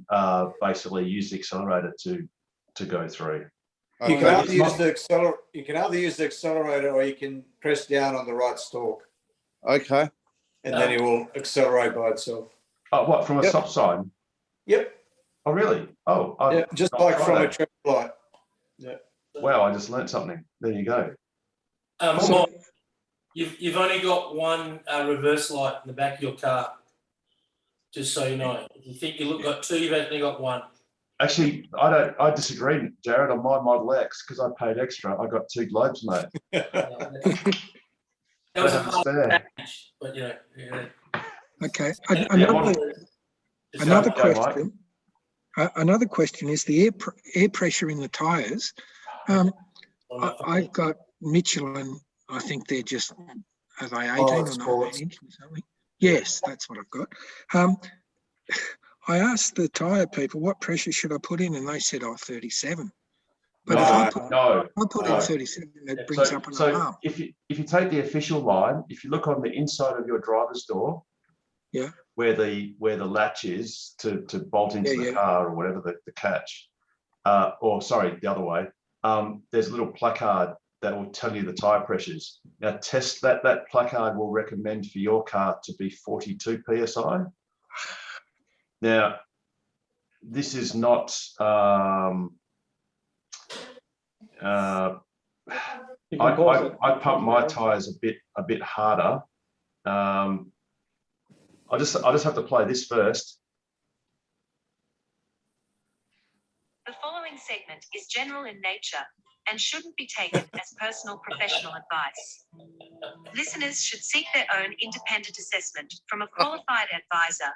basically use the accelerator to go through. You can either use the accelerator, or you can press down on the right stalk. Okay. And then it will accelerate by itself. Oh, what, from a stop sign? Yep. Oh, really? Oh, yeah, just like from a traffic light. Yeah. Wow, I just learned something. There you go. You've only got one reverse light in the back of your car, just so you know. If you think you've got two, you've only got one. Actually, I disagree, Jared. On my Model X, because I paid extra, I got 2 globes, mate. That was a part of the package, but yeah. Okay. Another question. Another question is the air pressure in the tyres. I've got Michelin. I think they're just, are they 18 or 19 inch or something? Yes, that's what I've got. I asked the tyre people, what pressure should I put in? And they said, 37. But if I put in 37, it brings up an alarm. If you take the official line, if you look on the inside of your driver's door, where the latch is to bolt into the car or whatever the catch, or sorry, the other way, there's a little placard that will tell you the tire pressures. Now test that. That placard will recommend for your car to be 42 PSI. Now, this is not, I pump my tires a bit harder. I just have to play this first. The following segment is general in nature and shouldn't be taken as personal professional advice. Listeners should seek their own independent assessment from a qualified advisor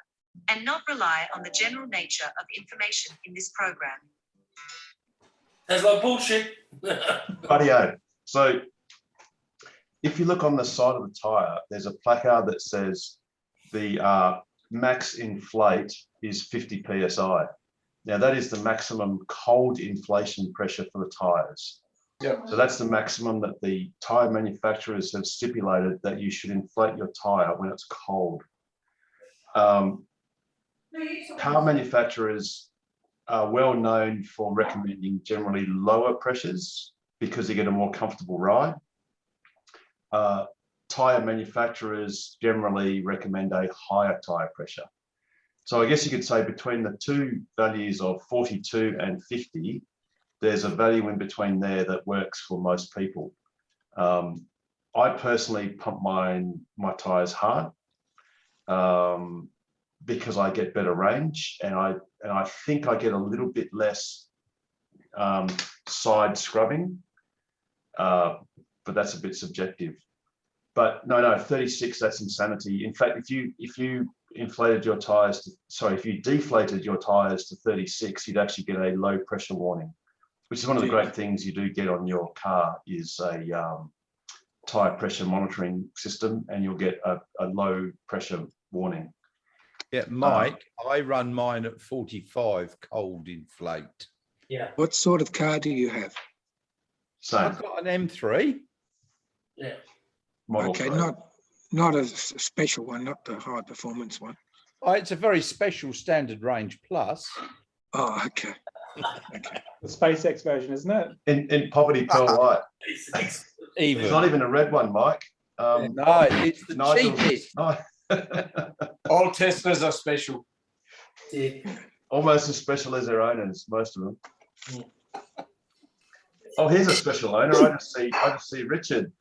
and not rely on the general nature of information in this program. That's like bullshit. Rightio. So if you look on the side of the tyre, there's a placard that says the max inflate is 50 PSI. Now that is the maximum cold inflation pressure for the tyres. Yep. So that's the maximum that the tyre manufacturers have stipulated that you should inflate your tyre when it's cold. Car manufacturers are well known for recommending generally lower pressures because you get a more comfortable ride. Tyre manufacturers generally recommend a higher tyre pressure. So I guess you could say between the two values of 42 and 50, there's a value in between there that works for most people. I personally pump my tyres hard because I get better range, and I think I get a little bit less side scrubbing, but that's a bit subjective. But no, 36, that's insanity. In fact, if you inflated your tyres, if you deflated your tyres to 36, you'd actually get a low pressure warning, which is one of the great things you do get on your car is a tyre pressure monitoring system, and you'll get a low pressure warning. Yeah, Mike, I run mine at 45 cold inflate. Yeah. What sort of car do you have? Same. I've got an M3. Yeah. Model Okay, 3. not a special one, not the high performance one. Oh, it's a very special standard range plus. Oh, okay. The SpaceX version, isn't it? In Poverty Pearl White. Even. It's not even a red one, Mike. No, it's the cheapest. No. All Teslas are special. Yeah. Almost as special as their owners, most of them. Oh, here's a special owner. I just see Richard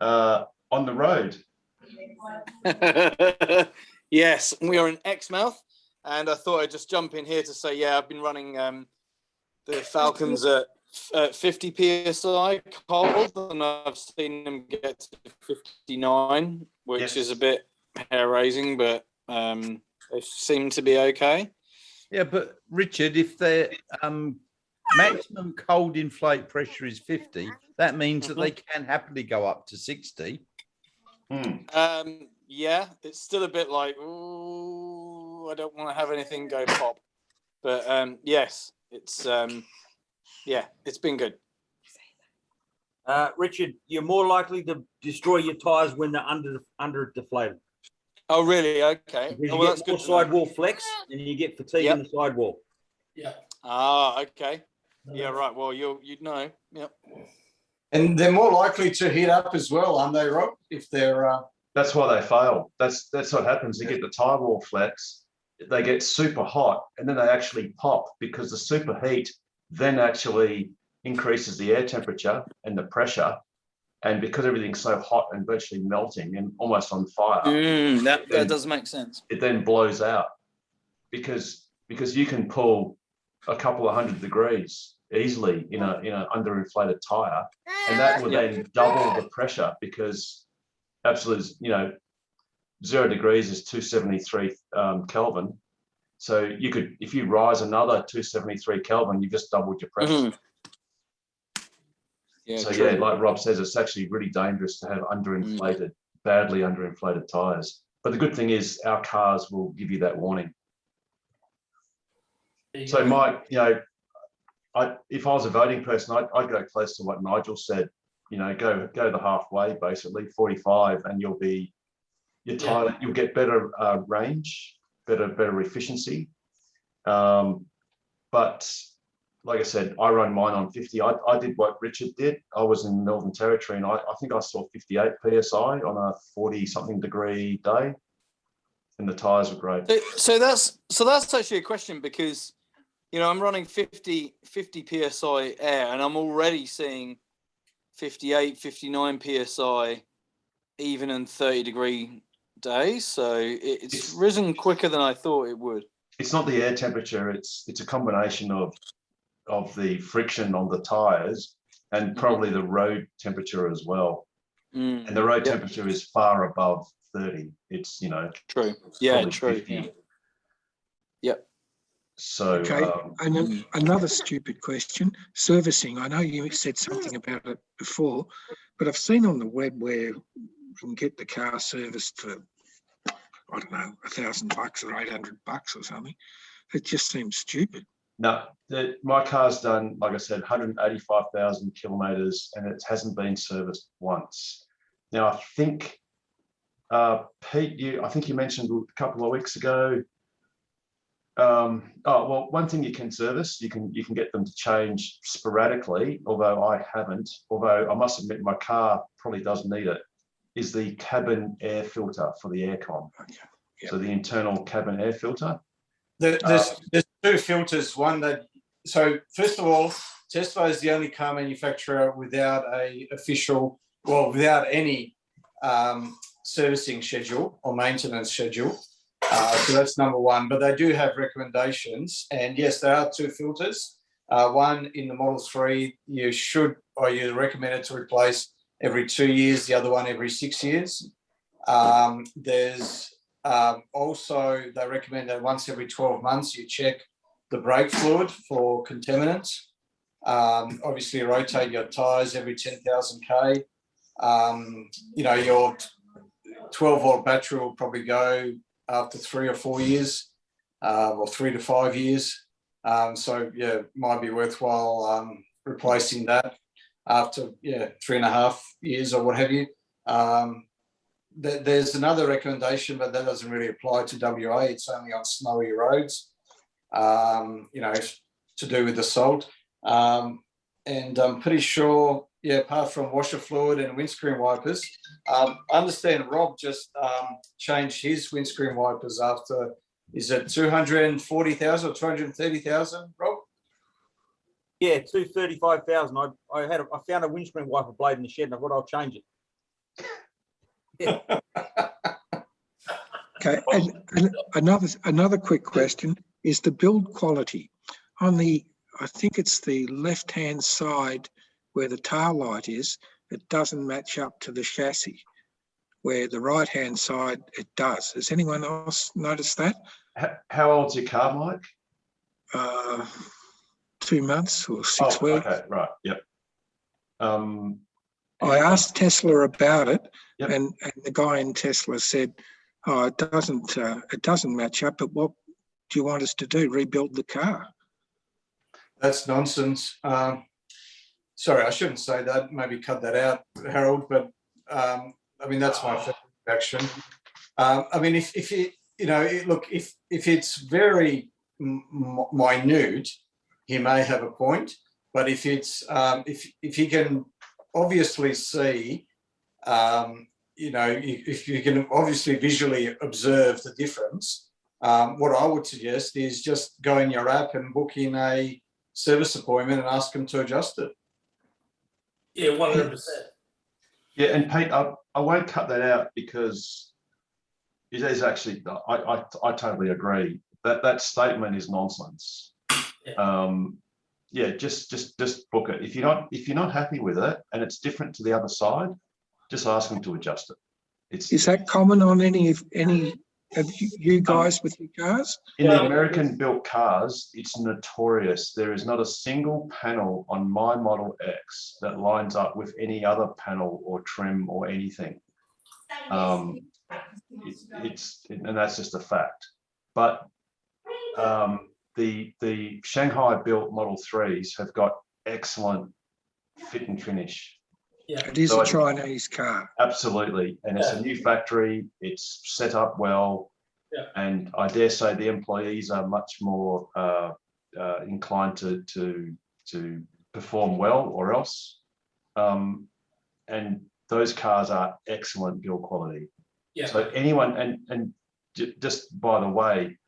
on the road. Yes, we are in Exmouth, and I thought I'd just jump in here to say, yeah, I've been running the Falcons at 50 PSI cold, and I've seen them get to 59, which is a bit hair-raising, but they seem to be okay. Yeah, but Richard, if their maximum cold inflate pressure is 50, that means that they can happily go up to 60. Yeah, it's still a bit like, ooh, I don't want to have anything go pop. But yes, it's it's been good. Richard, you're more likely to destroy your tyres when they're under deflated. Oh, really? Okay. Because you Well, get that's more good to know. sidewall flex, and you get fatigue in the sidewall. Yeah. Ah, okay. Yeah, right. Well, you'd know. Yep. And they're more likely to heat up as well, aren't they, Rob? If they're That's why they fail. That's what happens. You get the tire wall flex, they get super hot, and then they actually pop because the superheat then actually increases the air temperature and the pressure. And because everything's so hot and virtually melting and almost on fire, That does make sense. it then blows out because you can pull a couple of 100 degrees easily in a underinflated tire, and that will then double the pressure because absolute 0 degrees is 273 Kelvin. So you could, if you rise another 273 Kelvin, you just doubled your pressure. So true. yeah, like Rob says, it's actually really dangerous to have underinflated, badly underinflated tires. But the good thing is our cars will give you that warning. So Mike, if I was a voting person, I'd go close to what Nigel said. Go the halfway, basically 45, and you'll get better range, better efficiency. But like I said, I run mine on 50. I did what Richard did. I was in Northern Territory and I think I saw 58 PSI on a 40 something degree day. And the tyres were great. So that's actually a question, because, you know, I'm running 50 PSI air and I'm already seeing 58, 59 PSI even in 30-degree days. So it's risen quicker than I thought it would. It's not the air temperature. It's a combination of the friction on the tyres and probably the road temperature as well. And the road temperature is far above 30. It's, you know, true. Yeah, true. 50. Yeah. Yep. So okay, and another stupid question: servicing. I know you said something about it before, but I've seen on the web where you can get the car serviced for, I don't know, $1,000 or $800 or something. It just seems stupid. No, my car's done, like I said, 185,000 kilometres, and it hasn't been serviced once. Now, I think, Pete, I think you mentioned a couple of weeks ago. One thing you can service, you can get them to change sporadically, although I haven't. Although I must admit, my car probably does need it. Is the cabin air filter for the aircon? Okay. Yep. So the internal cabin air filter. There's two filters. One that, so first of all, Tesla is the only car manufacturer without without any servicing schedule or maintenance schedule. So that's number one. But they do have recommendations, and yes, there are two filters. One in the Model 3, you're recommended to replace every 2 years. The other one every 6 years. There's also, they recommend that once every 12 months you check the brake fluid for contaminants. Obviously rotate your tyres every 10,000 K. You know, your 12-volt battery will probably go after 3 or 4 years, or 3 to 5 years. So yeah, might be worthwhile replacing that after 3.5 years or what have you. There's another recommendation, but that doesn't really apply to WA. It's only on snowy roads, you know, to do with the salt. And I'm pretty sure, apart from washer fluid and windscreen wipers, I understand Rob just changed his windscreen wipers after, is it 240,000 or 230,000, Rob? Yeah, 235,000. I found a windscreen wiper blade in the shed, and I thought I'll change it. Okay, and another quick question is the build quality on the, I think it's the left-hand side where the tail light is. It doesn't match up to the chassis, where the right-hand side it does. Has anyone else noticed that? How old's your car, Mike? 2 months or 6 weeks. Okay, right. Yep. I asked Tesla about it, yep. and the guy in Tesla said, "Oh, it doesn't match up. But what do you want us to do? Rebuild the car?" That's nonsense. Sorry, I shouldn't say that. Maybe cut that out, Harold. But I mean, that's my first reaction. I mean, if it's very minute, he may have a point. But if it's if he can obviously see, if you can obviously visually observe the difference, what I would suggest is just go in your app and book in a service appointment and ask them to adjust it. Yeah, 100%. Yeah, and Pete, I won't cut that out because it is actually, I totally agree that statement is nonsense. Yeah. Just book it. If you're not happy with it and it's different to the other side, just ask them to adjust it. Is that common on any of you guys with your cars? In the American-built cars, it's notorious. There is not a single panel on my Model X that lines up with any other panel or trim or anything. And that's just a fact. But the Shanghai-built Model 3s have got excellent fit and finish. Yeah. It is a Chinese car. Absolutely. And it's a new factory. It's set up well. Yeah. And I dare say the employees are much more inclined to perform well or else. And those cars are excellent build quality. Yeah. So anyone, and just by the way,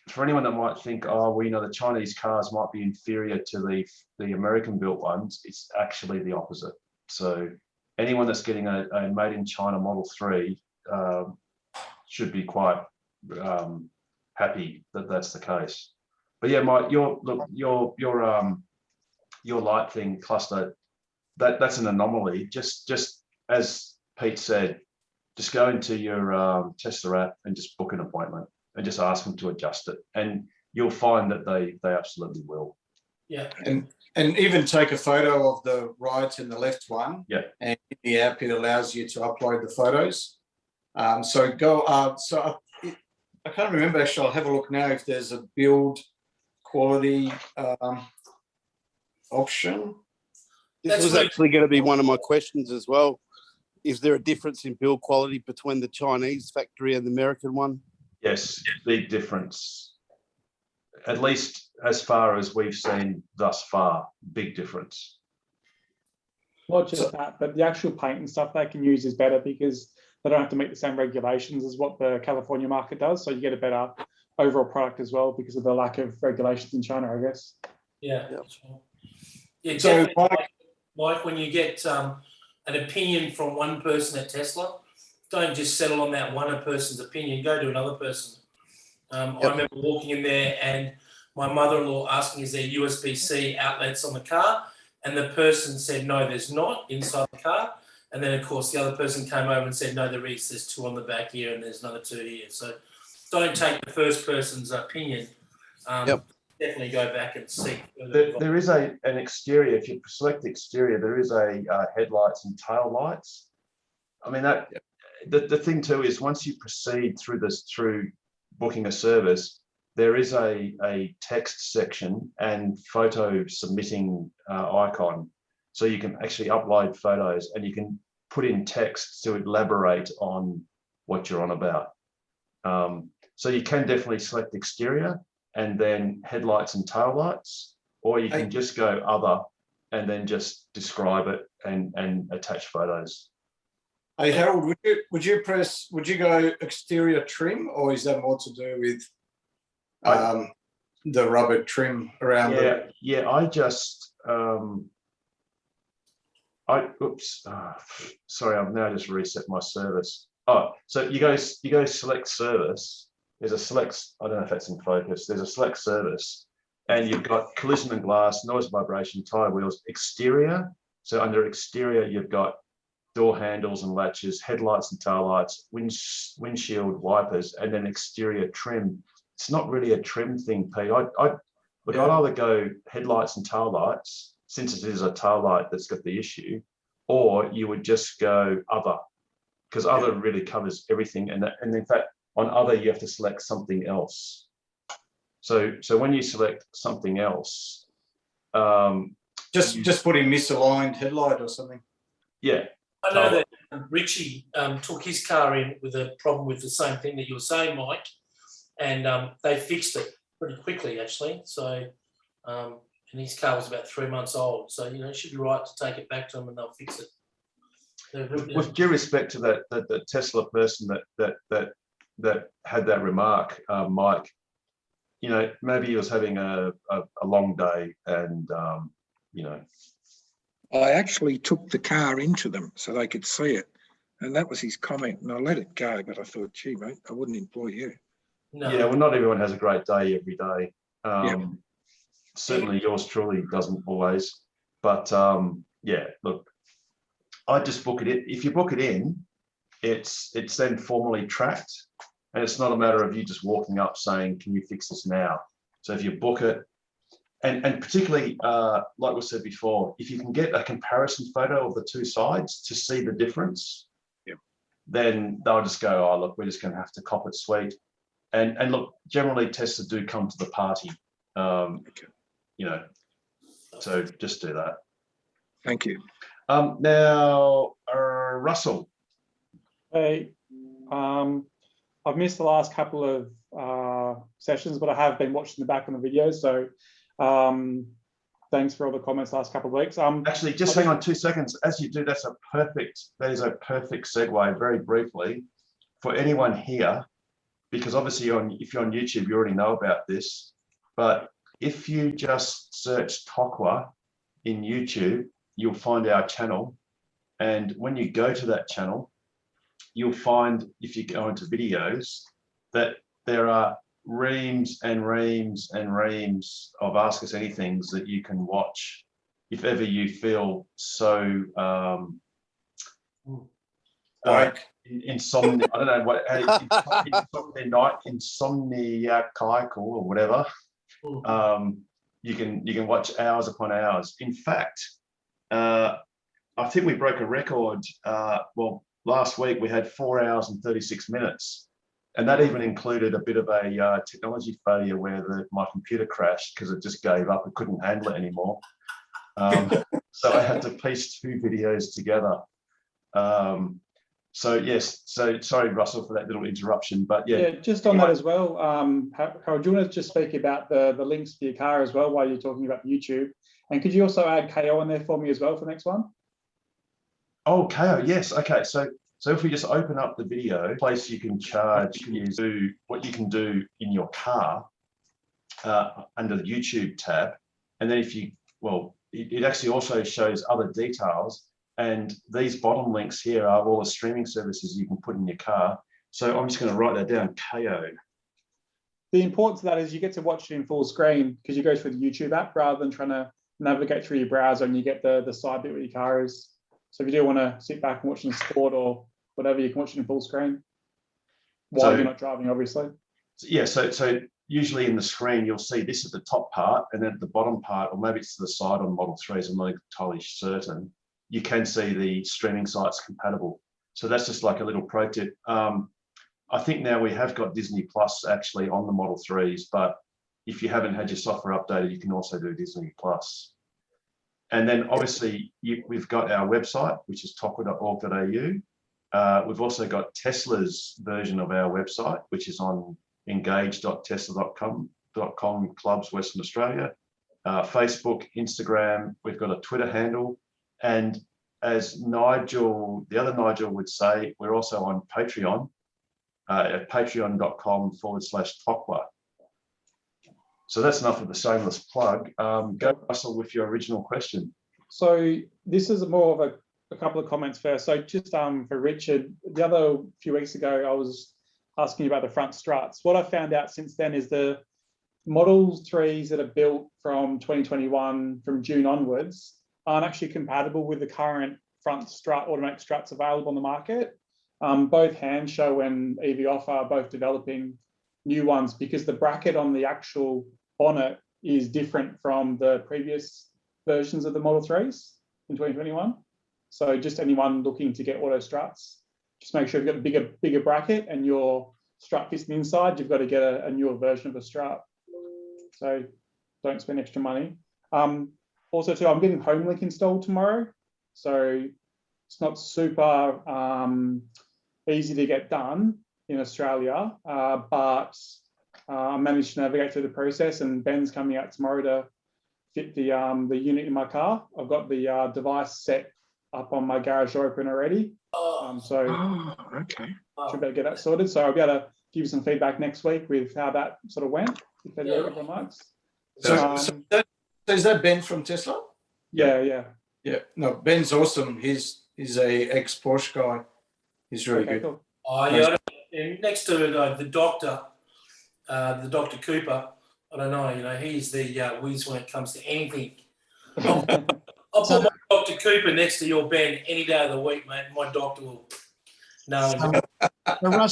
for anyone that might think, oh, well, you know, the Chinese cars might be inferior to the American built ones, it's actually the opposite. So anyone that's getting a made in China Model 3 should be quite happy that that's the case. But yeah, Mike, your light thing cluster, that's an anomaly. Just as Pete said, just go into your Tesla app and just book an appointment and just ask them to adjust it, and you'll find that they absolutely will. Yeah. And even take a photo of the right and the left one. Yeah. And in the app, it allows you to upload the photos. So go. So I can't remember actually. I'll have a look now if there's a build quality option. This was actually going to be one of my questions as well. Is there a difference in build quality between the Chinese factory and the American one? Yes, big difference. At least as far as we've seen thus far, big difference. Not just that, but the actual paint and stuff they can use is better because they don't have to meet the same regulations as what the California market does. So you get a better overall product as well because of the lack of regulations in China, I guess. Yeah. Yep. Yeah, So, definitely, Mike, when you get an opinion from one person at Tesla, don't just settle on that one person's opinion. Go to another person. I remember walking in there and my mother-in-law asking, is there USB-C outlets on the car? And the person said, no, there's not inside the car. And then, of course, the other person came over and said, no, there is. There's 2 on the back here and there's another 2 here. So don't take the first person's opinion. Definitely go back and see. There is an exterior. If you select the exterior, there is a headlights and tail lights. I mean, that the thing too is once you proceed through booking a service, there is a text section and photo submitting icon. So you can actually upload photos and you can put in text to elaborate on what you're on about. So you can definitely select exterior and then headlights and tail lights, or you can just go other and then just describe it and attach photos. Hey Harold, would you go exterior trim, or is that more to do with the rubber trim around? I just sorry, I've now just reset my service. Oh, so you go select service. There's a select, I don't know if that's in focus. There's a select service, and you've got collision and glass, noise, vibration, tire wheels, exterior. So under exterior, you've got door handles and latches, headlights and tail lights, windshield wipers, and then exterior trim. It's not really a trim thing, Pete. I'd either go headlights and tail lights, since it is a tail light that's got the issue, or you would just go other, because other really covers everything. And in fact, on other, you have to select something else. So when you select something else, just put in misaligned headlight or something. Yeah. I know that Richie took his car in with a problem with the same thing that you were saying, Mike, and they fixed it pretty quickly, actually. So, and his car was about 3 months old. So, you know, it should be right to take it back to them and they'll fix it. With due respect to that Tesla person that had that remark, Mike, you know, maybe he was having a long day and, you know. I actually took the car into them so they could see it. And that was his comment. And I let it go, but I thought, gee, mate, I wouldn't employ you. No. Yeah, well, not everyone has a great day every day. Certainly yours truly doesn't always. But yeah, look, I just book it in. If you book it in, it's then formally tracked. And it's not a matter of you just walking up saying, can you fix this now? So if you book it, and particularly, like we said before, if you can get a comparison photo of the 2 sides to see the difference, then they'll just go, oh, look, we're just going to have to cop it sweet. And look, generally Tesla do come to the party, you know, so just do that. Thank you. Now, Russell. Hey, I've missed the last couple of sessions, but I have been watching the back on the videos. So thanks for all the comments last couple of weeks. Actually, just hang on 2 seconds. As you do, that is a perfect segue, very briefly, for anyone here, because obviously if you're on YouTube, you already know about this, but if you just search TOQA in YouTube, you'll find our channel. And when you go to that channel, you'll find, if you go into videos, that there are reams and reams and reams of Ask Us Anythings that you can watch if ever you feel so insomnia. I don't know what insomniacal or whatever. You can watch hours upon hours. In fact, I think we broke a record. Well, last week we had 4 hours and 36 minutes. And that even included a bit of a technology failure where my computer crashed because it just gave up. It couldn't handle it anymore. So I had to piece 2 videos together. So yes, so sorry, Russell, for that little interruption, but yeah. Just on that as well, Harold, do you want to just speak about the links for your car as well while you're talking about YouTube? And could you also add KO in there for me as well for the next one? Oh, KO, yes. Okay, so if we just open up the video, place you can charge is what you can do in your car under the YouTube tab. And then it actually also shows other details. And these bottom links here are all the streaming services you can put in your car. So I'm just going to write that down, KO. The importance of that is you get to watch it in full screen because you go through the YouTube app rather than trying to navigate through your browser and you get the side bit where your car is. So if you do want to sit back and watch some sport or whatever, you can watch it in full screen while you're not driving, obviously. Yeah, so usually in the screen, you'll see this at the top part, and then at the bottom part, or maybe it's to the side on Model 3s, I'm not entirely certain, you can see the streaming sites compatible. So that's just like a little pro tip. I think now we have got Disney Plus actually on the Model 3s, but if you haven't had your software updated, you can also do Disney Plus. And then obviously we've got our website, which is toqua.org.au. We've also got Tesla's version of our website, which is on engage.tesla.com clubs Western Australia, Facebook, Instagram. We've got a Twitter handle. And as Nigel, the other Nigel would say, we're also on Patreon at patreon.com/TOQA. So that's enough of a shameless plug. Go, Russell, with your original question. So this is more of a couple of comments first. So just for Richard, the other few weeks ago, I was asking you about the front struts. What I found out since then is the Model 3s that are built from 2021, from June onwards, aren't actually compatible with the current front strut, automatic struts available on the market. Both Hansshow and EV Offer are both developing new ones because the bracket on the actual bonnet is different from the previous versions of the Model 3s in 2021. So just anyone looking to get auto struts, just make sure you've got a bigger bracket and your strut fits inside, you've got to get a newer version of a strut. So don't spend extra money. Also too, I'm getting HomeLink installed tomorrow. So it's not super easy to get done in Australia, but I managed to navigate through the process, and Ben's coming out tomorrow to fit the unit in my car. I've got the device set up on my garage door open already. Should be able to get that sorted. So I'll be able to give you some feedback next week with how that sort of went, if everyone likes. So is that Ben from Tesla? Yeah. No, Ben's awesome. He's a ex-Porsche guy. He's really good. Cool. And next to the Dr. Cooper, I don't know, he's the whiz when it comes to anything. I'll put my Dr. Cooper next to your Ben any day of the week, mate. My doctor will know.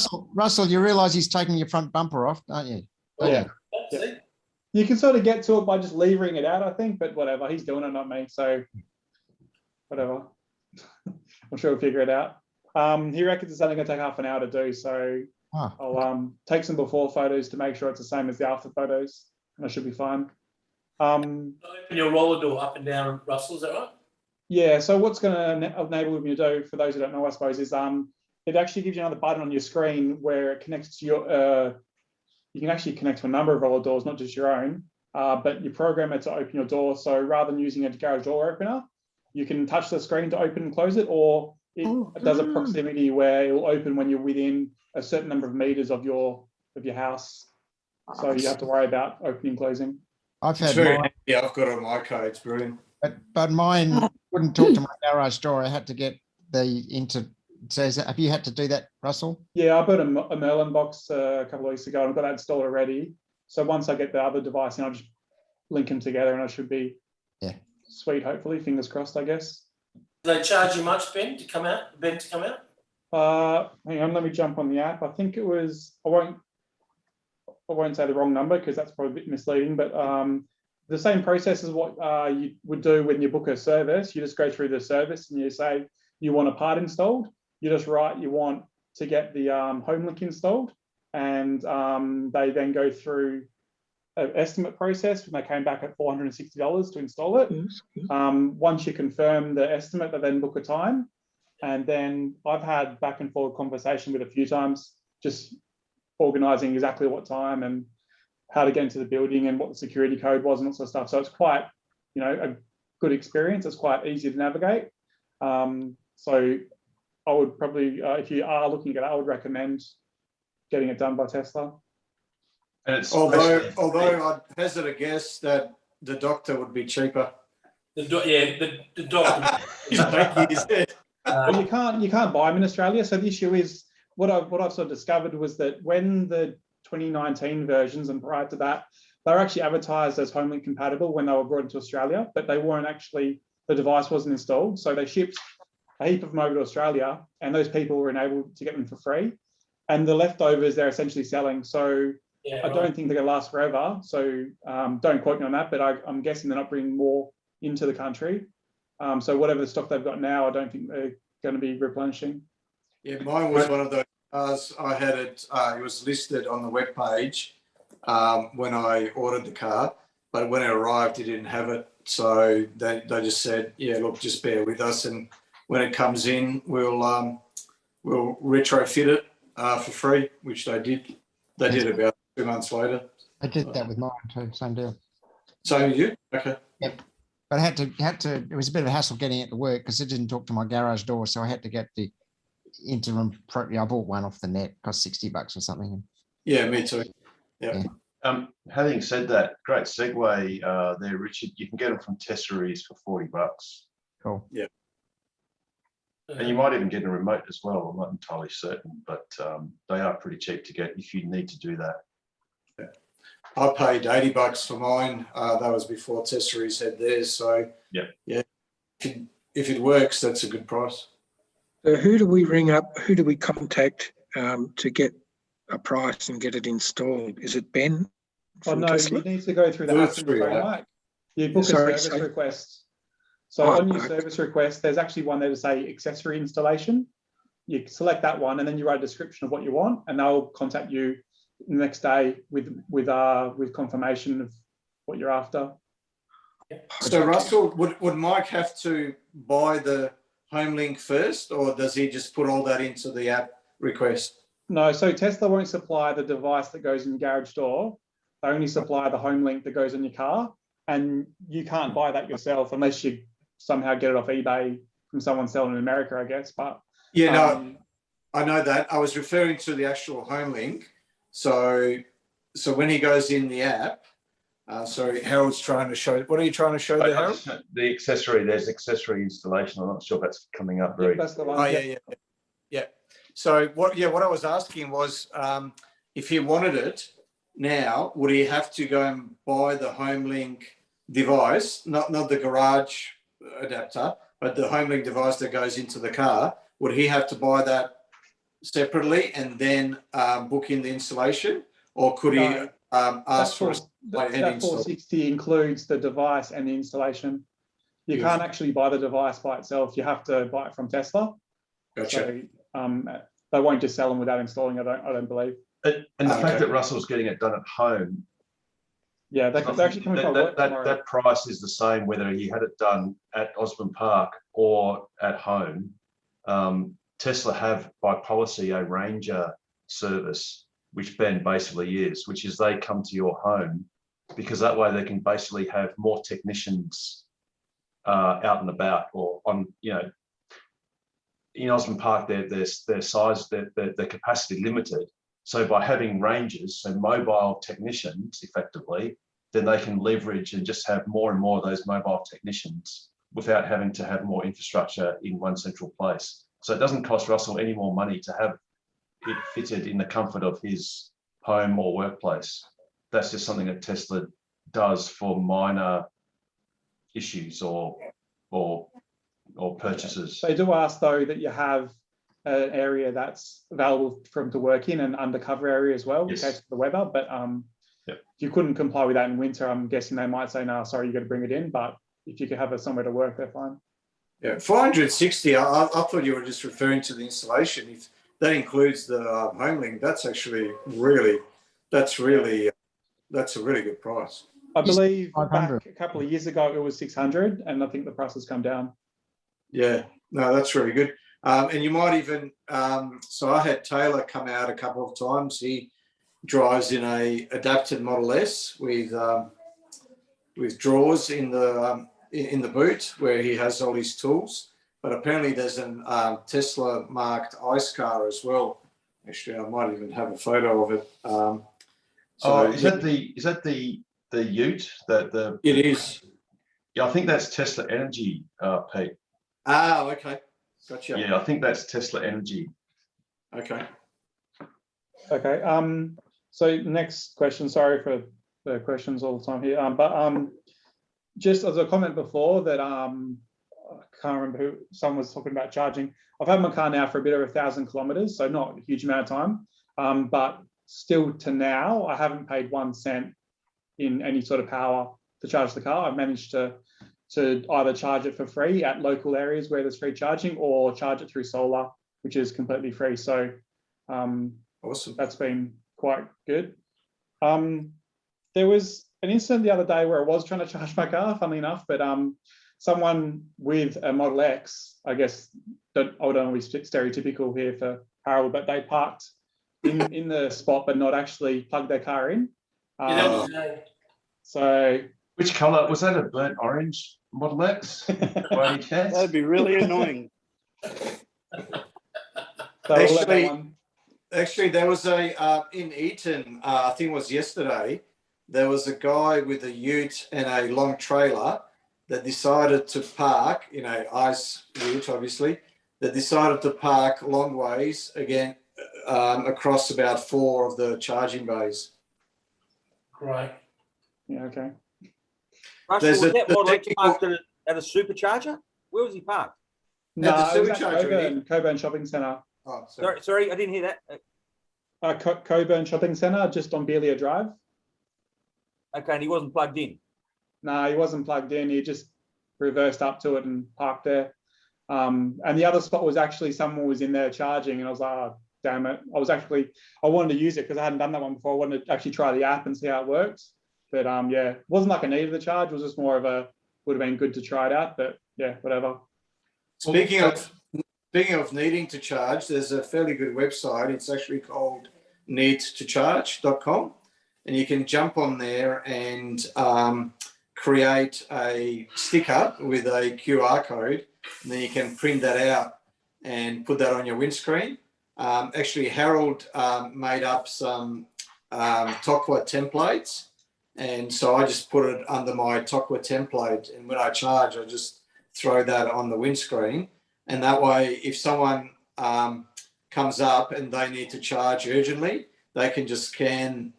So Russell, you realise he's taking your front bumper off, don't you? Yeah. You can sort of get to it by just levering it out, I think, but whatever. He's doing it, not me. So whatever. I'm sure we'll figure it out. He reckons it's only going to take half an hour to do, so I'll take some before photos to make sure it's the same as the after photos, and I should be fine. Open your roller door up and down, Russell, is that right? Yeah, so what's going to enable me to do, for those who don't know, I suppose, is it actually gives you another button on your screen where it connects to your you can actually connect to a number of roller doors, not just your own, but you program it to open your door. So rather than using a garage door opener, you can touch the screen to open and close it, or it does a proximity where it will open when you're within a certain number of meters of your house. So you have to worry about opening and closing. I've got it on my car. It's brilliant. But mine wouldn't talk to my garage door. I had to get So have you had to do that, Russell? Yeah, I bought a Merlin box a couple of weeks ago and I've got that installed already. So once I get the other device, I'll just link them together and I should be sweet, hopefully. Fingers crossed, I guess. Do they charge you much, Ben, to come out? Hang on, let me jump on the app. I think it was, I won't say the wrong number because that's probably a bit misleading, but the same process as what you would do when you book a service. You just go through the service and you say you want a part installed. You just write you want to get the HomeLink installed, and they then go through an estimate process when they came back at $460 to install it. Once you confirm the estimate, they then book a time. And then I've had back and forth conversation with a few times, just organising exactly what time and how to get into the building and what the security code was and that sort of stuff. So it's quite, a good experience. It's quite easy to navigate. So I would probably, if you are looking at it, I would recommend getting it done by Tesla. And it's although I'd hazard a guess that the doctor would be cheaper. The doctor. Well, you can't buy them in Australia. So the issue is what I've sort of discovered was that when the 2019 versions and prior to that, they were actually advertised as HomeLink compatible when they were brought into Australia, but they weren't actually, the device wasn't installed. So they shipped a heap of them over to Australia and those people were enabled to get them for free. And the leftovers they're essentially selling. So I don't think they're going to last forever. So don't quote me on that, but I'm guessing they're not bringing more into the country. So whatever the stock they've got now, I don't think they're going to be replenishing. Yeah, mine was one of those cars. I had it, it was listed on the webpage when I ordered the car, but when it arrived, it didn't have it. So they just said, yeah, look, just bear with us. And when it comes in, we'll retrofit it for free, which they did. They did about 2 months later. I did that with mine too, same deal. So you? Okay. Yep. But I had to, it was a bit of a hassle getting it to work because it didn't talk to my garage door. So I had to get the interim, I bought one off the net, cost $60 or something. Yeah, me too. Yeah. Having said that, great segue there, Richard. You can get them from Tesserae's for $40. Cool. Yeah. And you might even get a remote as well. I'm not entirely certain, but they are pretty cheap to get if you need to do that. Yeah. I paid $80 for mine. That was before Tesserae's had theirs. So yeah, if it works, that's a good price. So who do we ring up? Who do we contact to get a price and get it installed? Is it Ben? Oh no, Tesla? you need to go through the app and framework. You book a service request. So on your service request, there's actually one there to say accessory installation. You select that one and then you write a description of what you want, and they'll contact you the next day with confirmation of what you're after. So Russell, would Mike have to buy the HomeLink first, or does he just put all that into the app request? No, so Tesla won't supply the device that goes in your garage door. They only supply the HomeLink that goes in your car, and you can't buy that yourself unless you somehow get it off eBay from someone selling in America, I guess. But yeah, no, I know that. I was referring to the actual HomeLink. So when he goes in the app, sorry, Harold's trying to show. What are you trying to show there, Harold? The accessory. There's accessory installation. I'm not sure if that's coming up. That's the one. Oh yeah. So what I was asking was, if he wanted it now, would he have to go and buy the HomeLink device, not the garage adapter, but the HomeLink device that goes into the car? Would he have to buy that separately and then book in the installation, or could he ask for that 460 includes the device and the installation? You can't actually buy the device by itself. You have to buy it from Tesla. Gotcha. So, they won't just sell them without installing. I don't believe. And the fact that Russell's getting it done at home. Yeah, they're actually coming from that price is the same whether he had it done at Osborne Park or at home. Tesla have by policy a Ranger service which Ben basically is, which is they come to your home, because that way they can basically have more technicians out and about, or on, in Osborne Park, their size, their capacity limited. So by having ranges, so mobile technicians effectively, then they can leverage and just have more and more of those mobile technicians without having to have more infrastructure in one central place. So it doesn't cost Russell any more money to have it fitted in the comfort of his home or workplace. That's just something that Tesla does for minor issues or purchases. They do ask though that you have an area that's available for him to work in, an undercover area as well, in case of the weather. But if you couldn't comply with that in winter, I'm guessing they might say, no, sorry, you got to bring it in. But if you could have somewhere to work, they're fine. Yeah, 460. I thought you were just referring to the installation. If that includes the home link, that's actually that's a really good price. I believe back a couple of years ago it was 600, and I think the price has come down. Yeah, no, that's really good. And you might even, so I had Taylor come out a couple of times. He drives in a adapted Model S with drawers in the boot where he has all his tools. But apparently there's a Tesla marked ICE car as well. Actually, I might even have a photo of it. Is that the Ute? It is. Yeah, I think that's Tesla Energy, Pete. Ah, okay. Gotcha. Yeah, I think that's Tesla Energy. Okay. Okay. So next question. Sorry for the questions all the time here. But just as a comment before that, I can't remember who someone was talking about charging. I've had my car now for a bit over 1,000 kilometers, so not a huge amount of time. But still to now, I haven't paid 1 cent in any sort of power to charge the car. I've managed to either charge it for free at local areas where there's free charging, or charge it through solar, which is completely free. So awesome. That's been quite good. There was an incident the other day where I was trying to charge my car, funnily enough, but someone with a Model X, I guess, I don't want to be stereotypical here for Harold, but they parked in the spot but not actually plugged their car in. So which colour was that? A burnt orange Model X? That'd be really annoying. Actually, there was in Eton, I think it was yesterday, there was a guy with a ute and a long trailer that decided to park, ICE ute obviously, that decided to park long ways again across about 4 of the charging bays. Right. Yeah, okay. Russell, was that Model X parked at a supercharger? Where was he parked? No, it was at Coburn Shopping Centre. Oh, sorry, I didn't hear that. Coburn Shopping Centre, just on Belia Drive. Okay, and he wasn't plugged in? No, he wasn't plugged in. He just reversed up to it and parked there. And the other spot was actually someone was in there charging, and I was like, oh, damn it. I wanted to use it because I hadn't done that one before. I wanted to actually try the app and see how it works. But yeah, it wasn't like I needed the charge. It was just more of would have been good to try it out, but yeah, whatever. Speaking of needing to charge, there's a fairly good website. It's actually called needtocharge.com, and you can jump on there and create a sticker with a QR code, and then you can print that out and put that on your windscreen. Actually, Harold made up some Tokwa templates, and so I just put it under my Tokwa template, and when I charge, I just throw that on the windscreen, and that way, if someone comes up and they need to charge urgently, they can just scan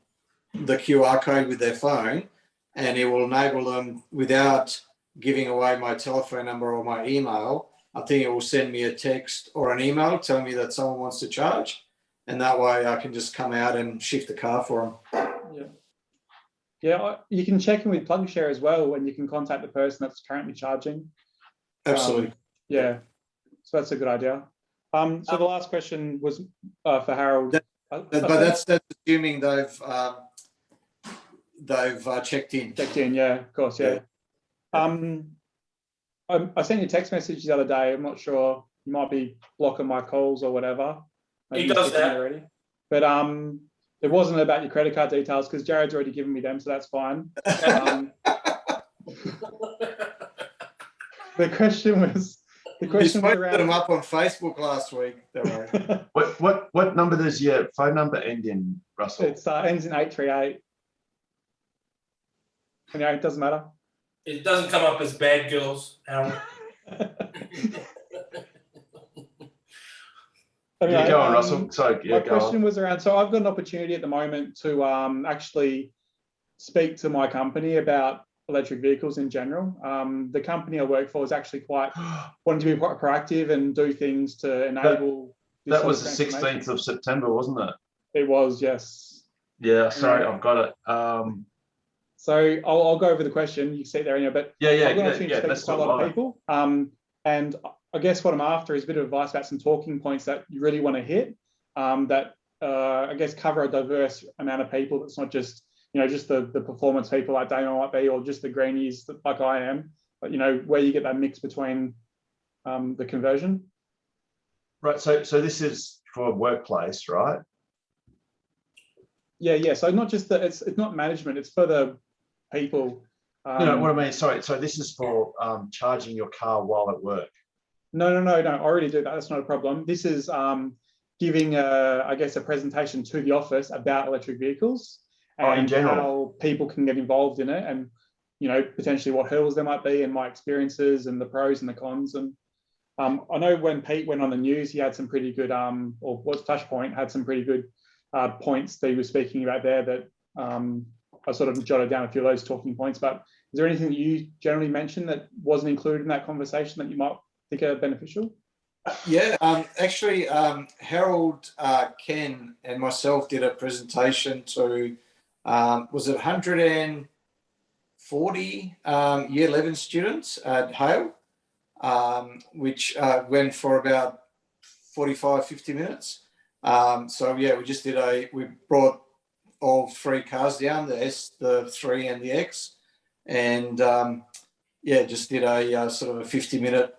the QR code with their phone, and it will enable them, without giving away my telephone number or my email, I think it will send me a text or an email telling me that someone wants to charge, and that way I can just come out and shift the car for them. Yeah, you can check in with PlugShare as well, when you can contact the person that's currently charging. Absolutely. Yeah, so that's a good idea. So the last question was for Harold. But that's assuming they've checked in. Checked in, yeah, of course, yeah. I sent you a text message the other day. I'm not sure, you might be blocking my calls or whatever. He does that already. But it wasn't about your credit card details because Jared's already given me them, so that's fine. The question was around them up on Facebook last week. Don't worry. What number does your phone number end in, Russell? It's ends in 838. Anyway, it doesn't matter. It doesn't come up as bad girls, Harold. Anyway, yeah, go on, Russell. So yeah, my question was around. So I've got an opportunity at the moment to actually speak to my company about electric vehicles in general. The company I work for is actually wanting to be quite proactive and do things to enable. That was the 16th of September, wasn't it? It was, yes. Yeah, sorry, I've got it. So I'll go over the question. You can see it there, but yeah, I've got to speak to quite a lot of people. And I guess what I'm after is a bit of advice about some talking points that you really want to hit that I guess cover a diverse amount of people. That's not just just the performance people like Damon might be, or just the greenies like I am, but where you get that mix between the conversion. Right. So this is for a workplace, right? Yeah. So not just that. It's not management. It's for the people. What I mean. Sorry. So this is for charging your car while at work. No. I already do that. That's not a problem. This is giving I guess a presentation to the office about electric vehicles. And in general, how people can get involved in it, and potentially what hurdles there might be, and my experiences, and the pros and the cons. And I know when Pete went on the news, he had some pretty good, or was Touchpoint had some pretty good points that he was speaking about there. That I sort of jotted down a few of those talking points. But is there anything that you generally mentioned that wasn't included in that conversation that you might think are beneficial? Yeah, actually, Harold, Ken, and myself did a presentation to. Was it 140 year 11 students at Hale, which went for about 45, 50 minutes. So yeah, we brought all three cars down, the S, the 3 and the X, and just did a sort of a 50-minute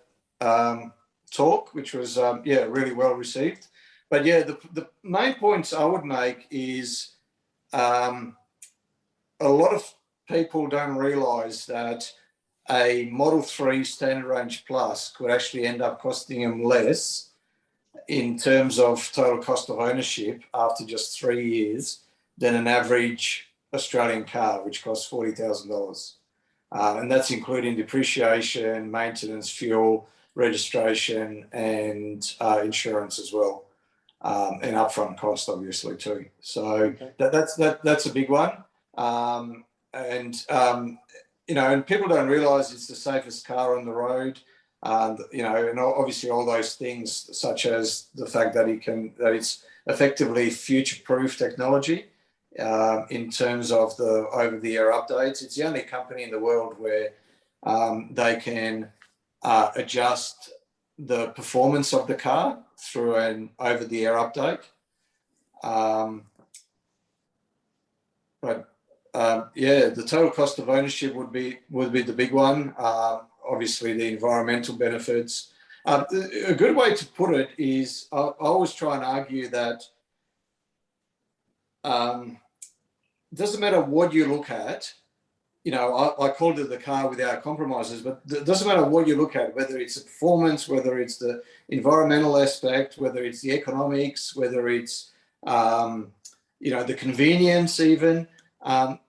talk, which was really well received. But yeah, the main points I would make is a lot of people don't realise that a Model 3 Standard Range Plus could actually end up costing them less in terms of total cost of ownership after just 3 years than an average Australian car, which costs $40,000. And that's including depreciation, maintenance, fuel, registration, and insurance as well. And upfront cost, obviously, too. So that's a big one. And people don't realise it's the safest car on the road. And obviously all those things, such as the fact that it's effectively future-proof technology in terms of the over-the-air updates. It's the only company in the world where they can adjust the performance of the car through an over-the-air update. The total cost of ownership would be the big one. Obviously, the environmental benefits. A good way to put it is I always try and argue that it doesn't matter what you look at. I called it the car without compromises, but it doesn't matter what you look at, whether it's the performance, whether it's the environmental aspect, whether it's the economics, whether it's the convenience even. There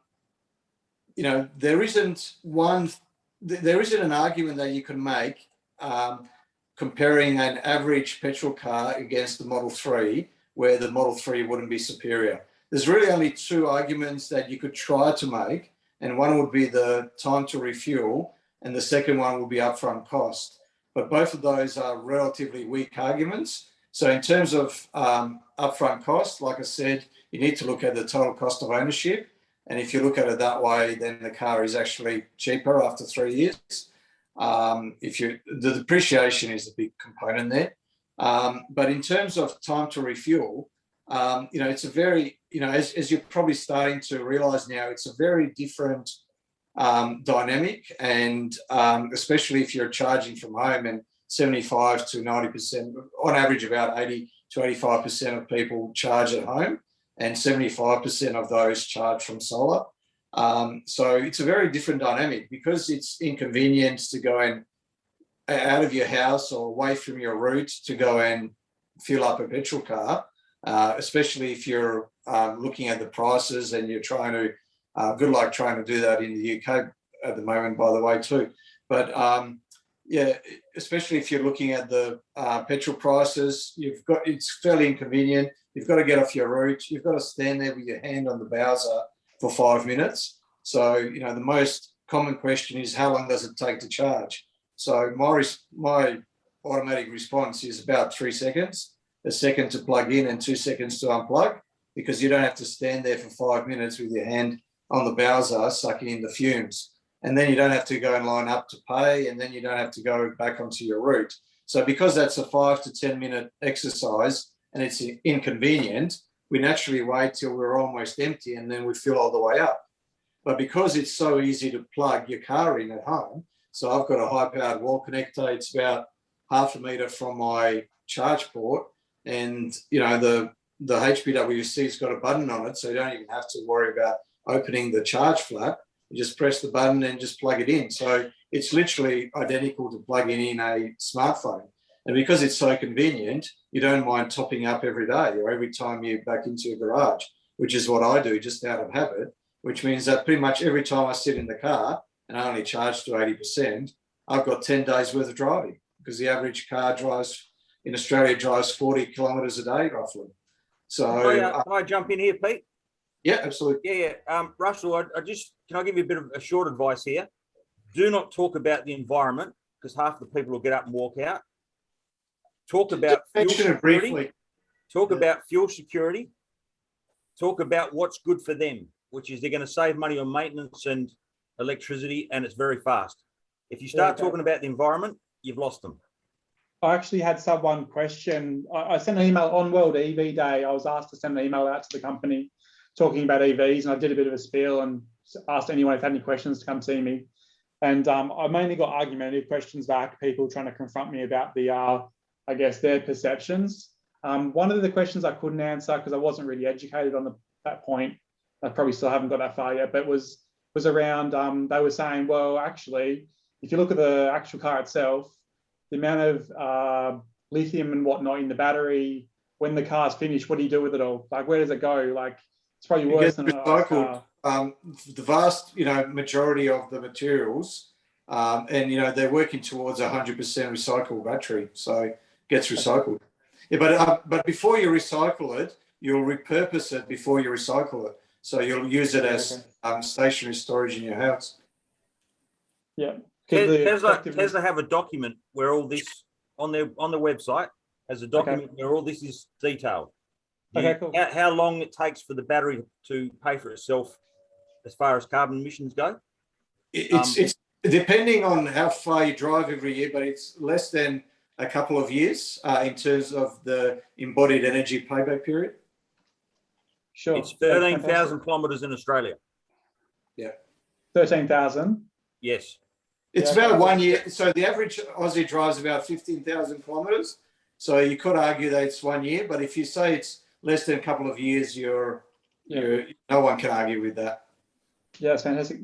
isn't an argument that you can make comparing an average petrol car against the Model 3 where the Model 3 wouldn't be superior. There's really only two arguments that you could try to make, and one would be the time to refuel, and the second one would be upfront cost. But both of those are relatively weak arguments. So in terms of upfront cost, like I said, you need to look at the total cost of ownership. And if you look at it that way, then the car is actually cheaper after 3 years. The depreciation is a big component there. But in terms of time to refuel, it's a very, as you're probably starting to realise now, it's a very different dynamic. And especially if you're charging from home, and 75 to 90%, on average about 80 to 85% of people charge at home. and 75% of those charge from solar. So it's a very different dynamic because it's inconvenient to go and out of your house or away from your route to go and fuel up a petrol car, especially if you're looking at the prices and you're trying to, good luck trying to do that in the UK at the moment, by the way, too. But yeah, especially if you're looking at the petrol prices, it's fairly inconvenient. You've got to get off your route. You've got to stand there with your hand on the Bowser for 5 minutes. So, you know, the most common question is how long does it take to charge? So my automatic response is about 3 seconds, a second to plug in and 2 seconds to unplug, because you don't have to stand there for 5 minutes with your hand on the Bowser sucking in the fumes. And then you don't have to go and line up to pay, and then you don't have to go back onto your route. So because that's a 5 to 10 minute exercise and it's inconvenient, we naturally wait till we're almost empty and then we fill all the way up. But because it's so easy to plug your car in at home, so I've got a high-powered wall connector. It's about 0.5 metre from my charge port, and you know the HPWC's got a button on it, so you don't even have to worry about opening the charge flap. You just press the button and just plug it in. So it's literally identical to plugging in a smartphone. And because it's so convenient, you don't mind topping up every day or every time you're back into your garage, which is what I do just out of habit, which means that pretty much every time I sit in the car and I only charge to 80%, I've got 10 days worth of driving, because the average car in Australia drives 40 kilometres a day, roughly. So can I jump in here, Pete? Yeah, absolutely. Yeah. Russell, can I give you a bit of a short advice here? Do not talk about the environment, because half the people will get up and walk out. Talk about fuel security. Talk about fuel security. Talk about what's good for them, which is they're going to save money on maintenance and electricity, and it's very fast. If you start talking about the environment, you've lost them. I actually had someone question. I sent an email on World EV Day. I was asked to send an email out to the company talking about EVs, and I did a bit of a spiel and asked anyone if they had any questions to come see me. And I mainly got argumentative questions back, people trying to confront me about the, I guess, their perceptions. One of the questions I couldn't answer because I wasn't really educated on that point. I probably still haven't got that far yet, but was around, they were saying, well, actually, if you look at the actual car itself, the amount of lithium and whatnot in the battery, when the car's finished, what do you do with it all? Like, where does it go? Like, it's probably worse than recycled. The vast, majority of the materials, and they're working towards 100% recyclable battery, so it gets recycled. Yeah, but before you recycle it, you'll repurpose it before you recycle it. So you'll use it as stationary storage in your house. Yeah. Tesla have a document where all this on their website has a document where all this is detailed. Cool. How long it takes for the battery to pay for itself as far as carbon emissions go? It's depending on how far you drive every year, but it's less than a couple of years in terms of the embodied energy payback period. Sure. It's 13,000 kilometres in Australia. Yeah. 13,000? Yes. It's about 1 year. So the average Aussie drives about 15,000 kilometres. So you could argue that it's 1 year, but if you say it's less than a couple of years, no one can argue with that. Yeah, that's fantastic.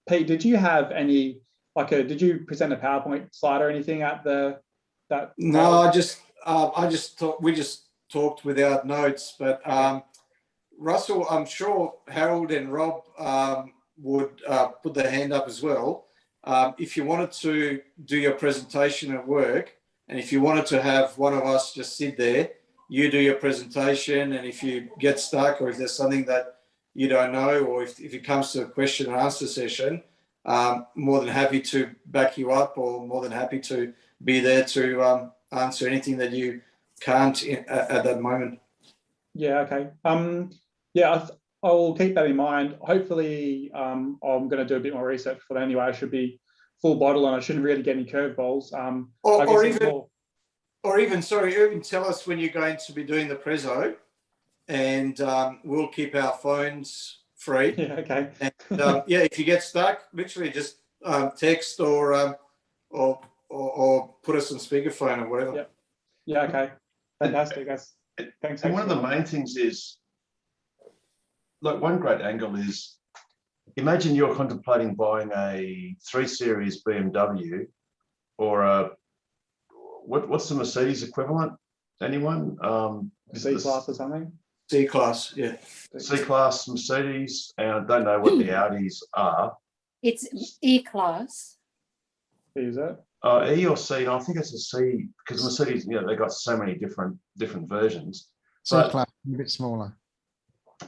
Pete, did you have any, did you present a PowerPoint slide or anything at that? No, we just talked without notes, but Russell, I'm sure Harold and Rob would put their hand up as well. If you wanted to do your presentation at work, and if you wanted to have one of us just sit there, you do your presentation, and if you get stuck or if there's something that you don't know, or if it comes to a question and answer session, more than happy to back you up, or more than happy to be there to answer anything that you can't at that moment. Yeah, okay. I will keep that in mind. Hopefully, I'm going to do a bit more research for that anyway. I should be full bottle and I shouldn't really get any curveballs. Or even tell us when you're going to be doing the prezzo, and we'll keep our phones free. Yeah, okay. And if you get stuck, literally just text or put us on speakerphone or whatever. Yeah, okay. Fantastic. Thanks. And one of the main things is look, one great angle is, imagine you're contemplating buying a 3 Series BMW or a, what's the Mercedes equivalent? Anyone? C-Class or something? C-Class, yeah. C-Class Mercedes, and I don't know what the Audis are. It's E-Class. Is that? E or C? No, I think it's a C, because Mercedes, they got so many different versions. C-Class, a bit smaller.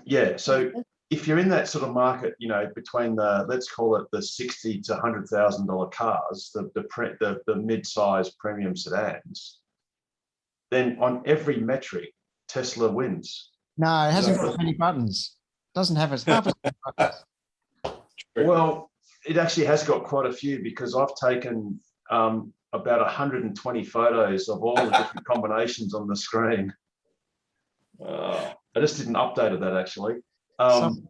Yeah, so if you're in that sort of market, between the, let's call it the $60,000 to $100,000 cars, the mid-size premium sedans, then on every metric, Tesla wins. No, it hasn't got many buttons. Doesn't have as half as many buttons. Well, it actually has got quite a few, because I've taken about 120 photos of all the different combinations on the screen. I just didn't update that actually. Some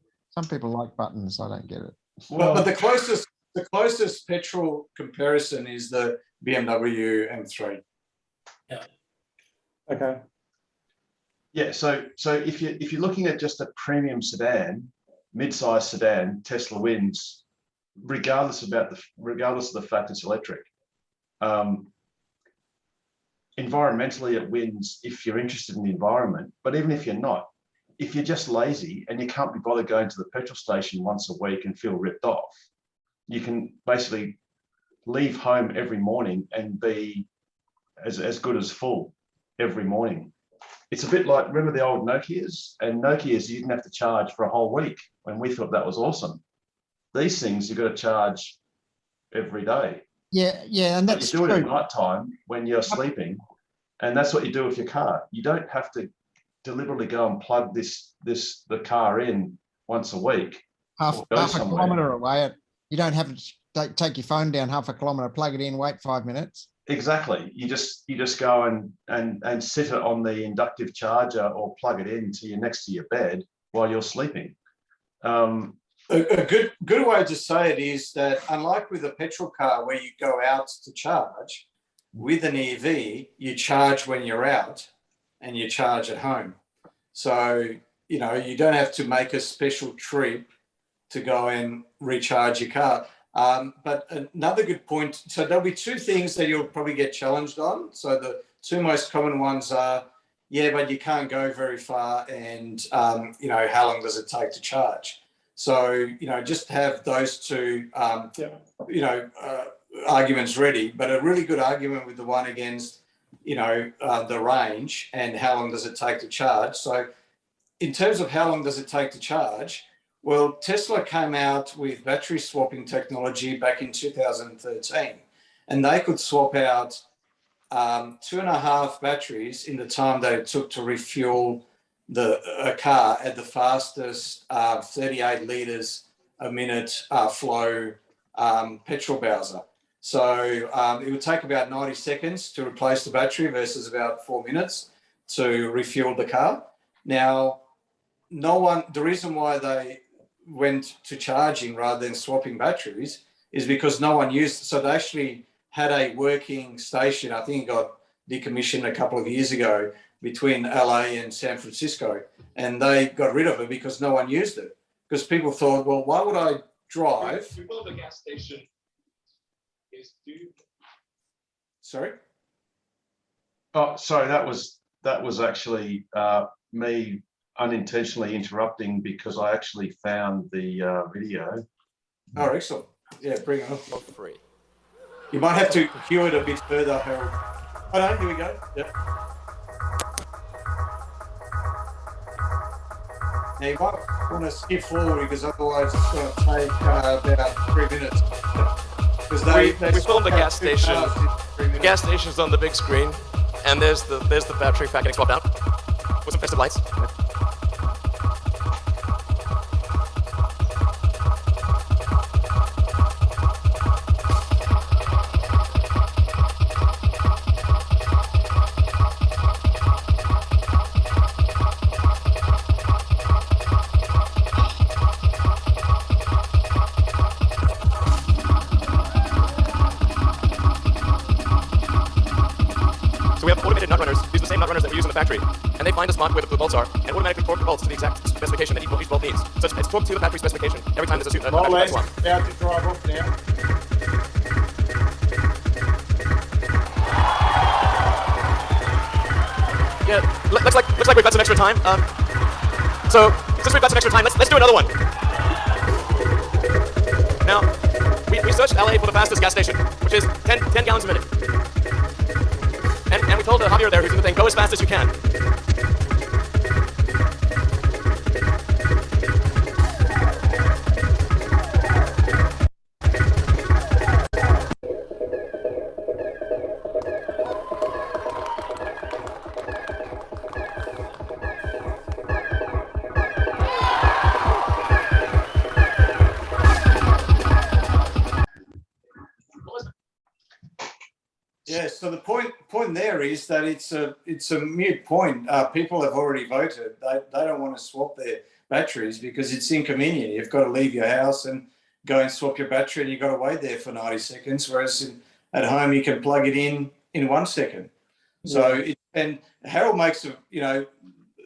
people like buttons. I don't get it. Well, but the closest petrol comparison is the BMW M3. Yeah. Okay. Yeah. So if you're looking at just a premium sedan, mid-size sedan, Tesla wins, regardless of the fact it's electric. Environmentally, it wins if you're interested in the environment. But even if you're not, if you're just lazy and you can't be bothered going to the petrol station once a week and feel ripped off, you can basically leave home every morning and be as good as full every morning. It's a bit like, remember the old Nokias? And Nokias, you didn't have to charge for a whole week, when we thought that was awesome. These things you've got to charge every day. Yeah, and that's you do it true. at night time when you're sleeping, and that's what you do with your car. You don't have to deliberately go and plug the car in once a week. Half a kilometre away. You don't have to take your phone down half a kilometre, plug it in, wait 5 minutes. Exactly. You just go and sit it on the inductive charger or plug it in to next to your bed while you're sleeping. A good way to say it is that, unlike with a petrol car where you go out to charge, with an EV, you charge when you're out and you charge at home. So, you don't have to make a special trip to go and recharge your car. But another good point, so there'll be two things that you'll probably get challenged on. So the two most common ones are, yeah, but you can't go very far, and, how long does it take to charge? So, just have those two, arguments ready, but a really good argument with the one against, the range and how long does it take to charge. So in terms of how long does it take to charge, well, Tesla came out with battery swapping technology back in 2013, and they could swap out 2.5 batteries in the time that it took to refuel a car at the fastest 38 litres a minute flow petrol Bowser. So it would take about 90 seconds to replace the battery versus about 4 minutes to refuel the car. Now, the reason why they went to charging rather than swapping batteries is because no one used it. So they actually had a working station. I think it got decommissioned a couple of years ago between LA and San Francisco, and they got rid of it because no one used it, because people thought, well, why would I drive? We built a gas station. Sorry? Oh, sorry, that was actually me unintentionally interrupting, because I actually found the video. Oh, excellent. Yeah, bring it on. Free. You might have to cue it a bit further, Harold. Oh no, here we go. Yep. Now you might want to skip forward, because otherwise it's going to take about 3 minutes. We filmed the gas station. The gas station's on the big screen, and there's the battery pack getting swapped out with some festive lights. So we have automated nut runners. These are the same nut runners that we use in the factory. and they find a spot where the bolts are, and automatically torque the bolts to the exact specification that each bolt needs. So it's torqued to the factory specification every time there's a battery Molex swap. about to drive off now. Yeah, looks like we've got some extra time. So since we've got some extra time, let's do another one. Now, we searched LA for the fastest gas station, which is 10 gallons a minute. And we told Javier there, who's in the thing, go as fast as you can. Yeah, so the point there is that it's a moot point. People have already voted. They don't want to swap their batteries because it's inconvenient. You've got to leave your house and go and swap your battery, and you've got to wait there for 90 seconds. Whereas at home you can plug it in 1 second. So and Harold makes they're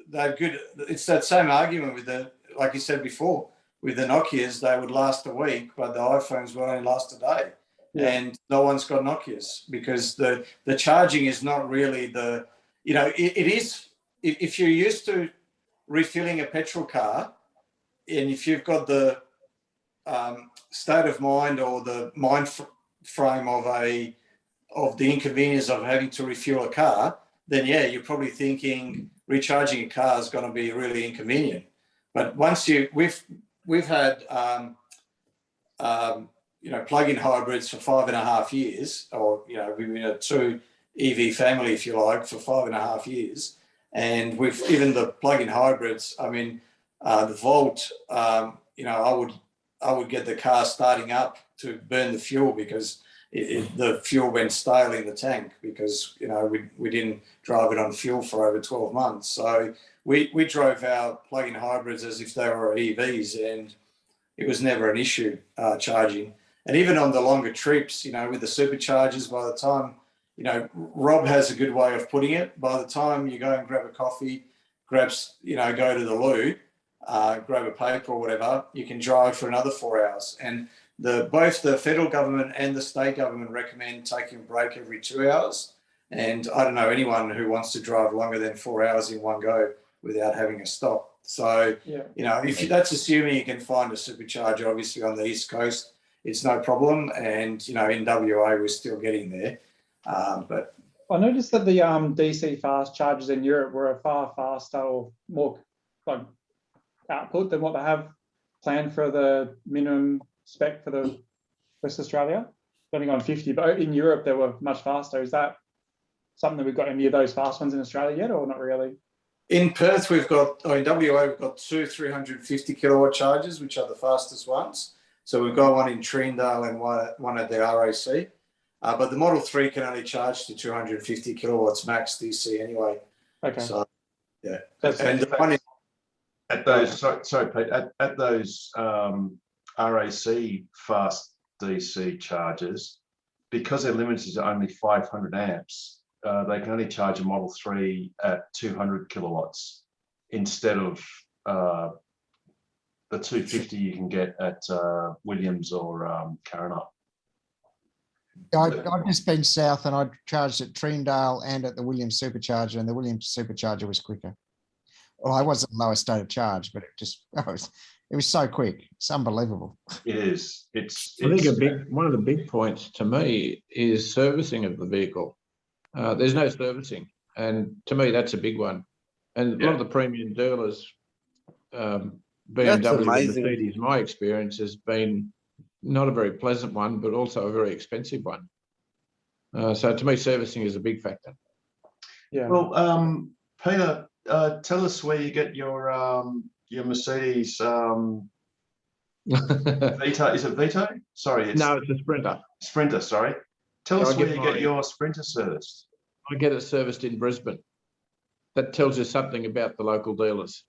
good. It's that same argument with like you said before, with the Nokias, they would last a week, but the iPhones would only last a day. Yeah. And no one's got Nokias because the charging is not really it is, if you're used to refilling a petrol car, and if you've got the state of mind or the mind frame of the inconvenience of having to refuel a car, then yeah, you're probably thinking recharging a car is going to be really inconvenient. But once we've had plug-in hybrids for 5.5 years, or we've been a 2 EV family, if you like, for 5.5 years, and with even the plug-in hybrids, I mean, the Volt, I would get the car starting up to burn the fuel because the fuel went stale in the tank because we didn't drive it on fuel for over 12 months. So we drove our plug-in hybrids as if they were EVs, and it was never an issue charging. And even on the longer trips, with the superchargers, by the time, Rob has a good way of putting it. By the time you go and grab a coffee, go to the loo, grab a paper or whatever, you can drive for another 4 hours. And both the federal government and the state government recommend taking a break every 2 hours. And I don't know anyone who wants to drive longer than 4 hours in one go without having a stop. So, if that's assuming you can find a supercharger, obviously on the East Coast, it's no problem. And, in WA, we're still getting there. But I noticed that the DC fast chargers in Europe were a far faster or more output than what they have planned for the minimum spec for the West Australia, running on 50. But in Europe, they were much faster. Is that something that we've got any of those fast ones in Australia yet, or not really? In Perth, in WA, we've got 2 350 kilowatt chargers, which are the fastest ones. So we've got one in Treendale and one at the RAC. But the Model 3 can only charge to 250 kilowatts max DC anyway. Okay. So, yeah. And the one at those, sorry, Pete, at those RAC fast DC chargers, because they're limited to only 500 amps, they can only charge a Model 3 at 200 kilowatts instead of the 250 you can get at Williams or Carrinup. I've just been south and I charged at Treendale and at the Williams supercharger, and the Williams supercharger was quicker. Well, I wasn't the lowest state of charge, but it was so quick. It's unbelievable. It is. I think one of the big points to me is servicing of the vehicle. There's no servicing, and to me that's a big one. And a lot of the premium dealers, BMW and Mercedes, my experience has been not a very pleasant one, but also a very expensive one. So to me, servicing is a big factor. Yeah. Well, Peter, tell us where you get your Mercedes Vito. Is it Vito? Sorry, it's a Sprinter. Sprinter, sorry. Tell us where you get your Sprinter serviced. I get it serviced in Brisbane. That tells you something about the local dealers.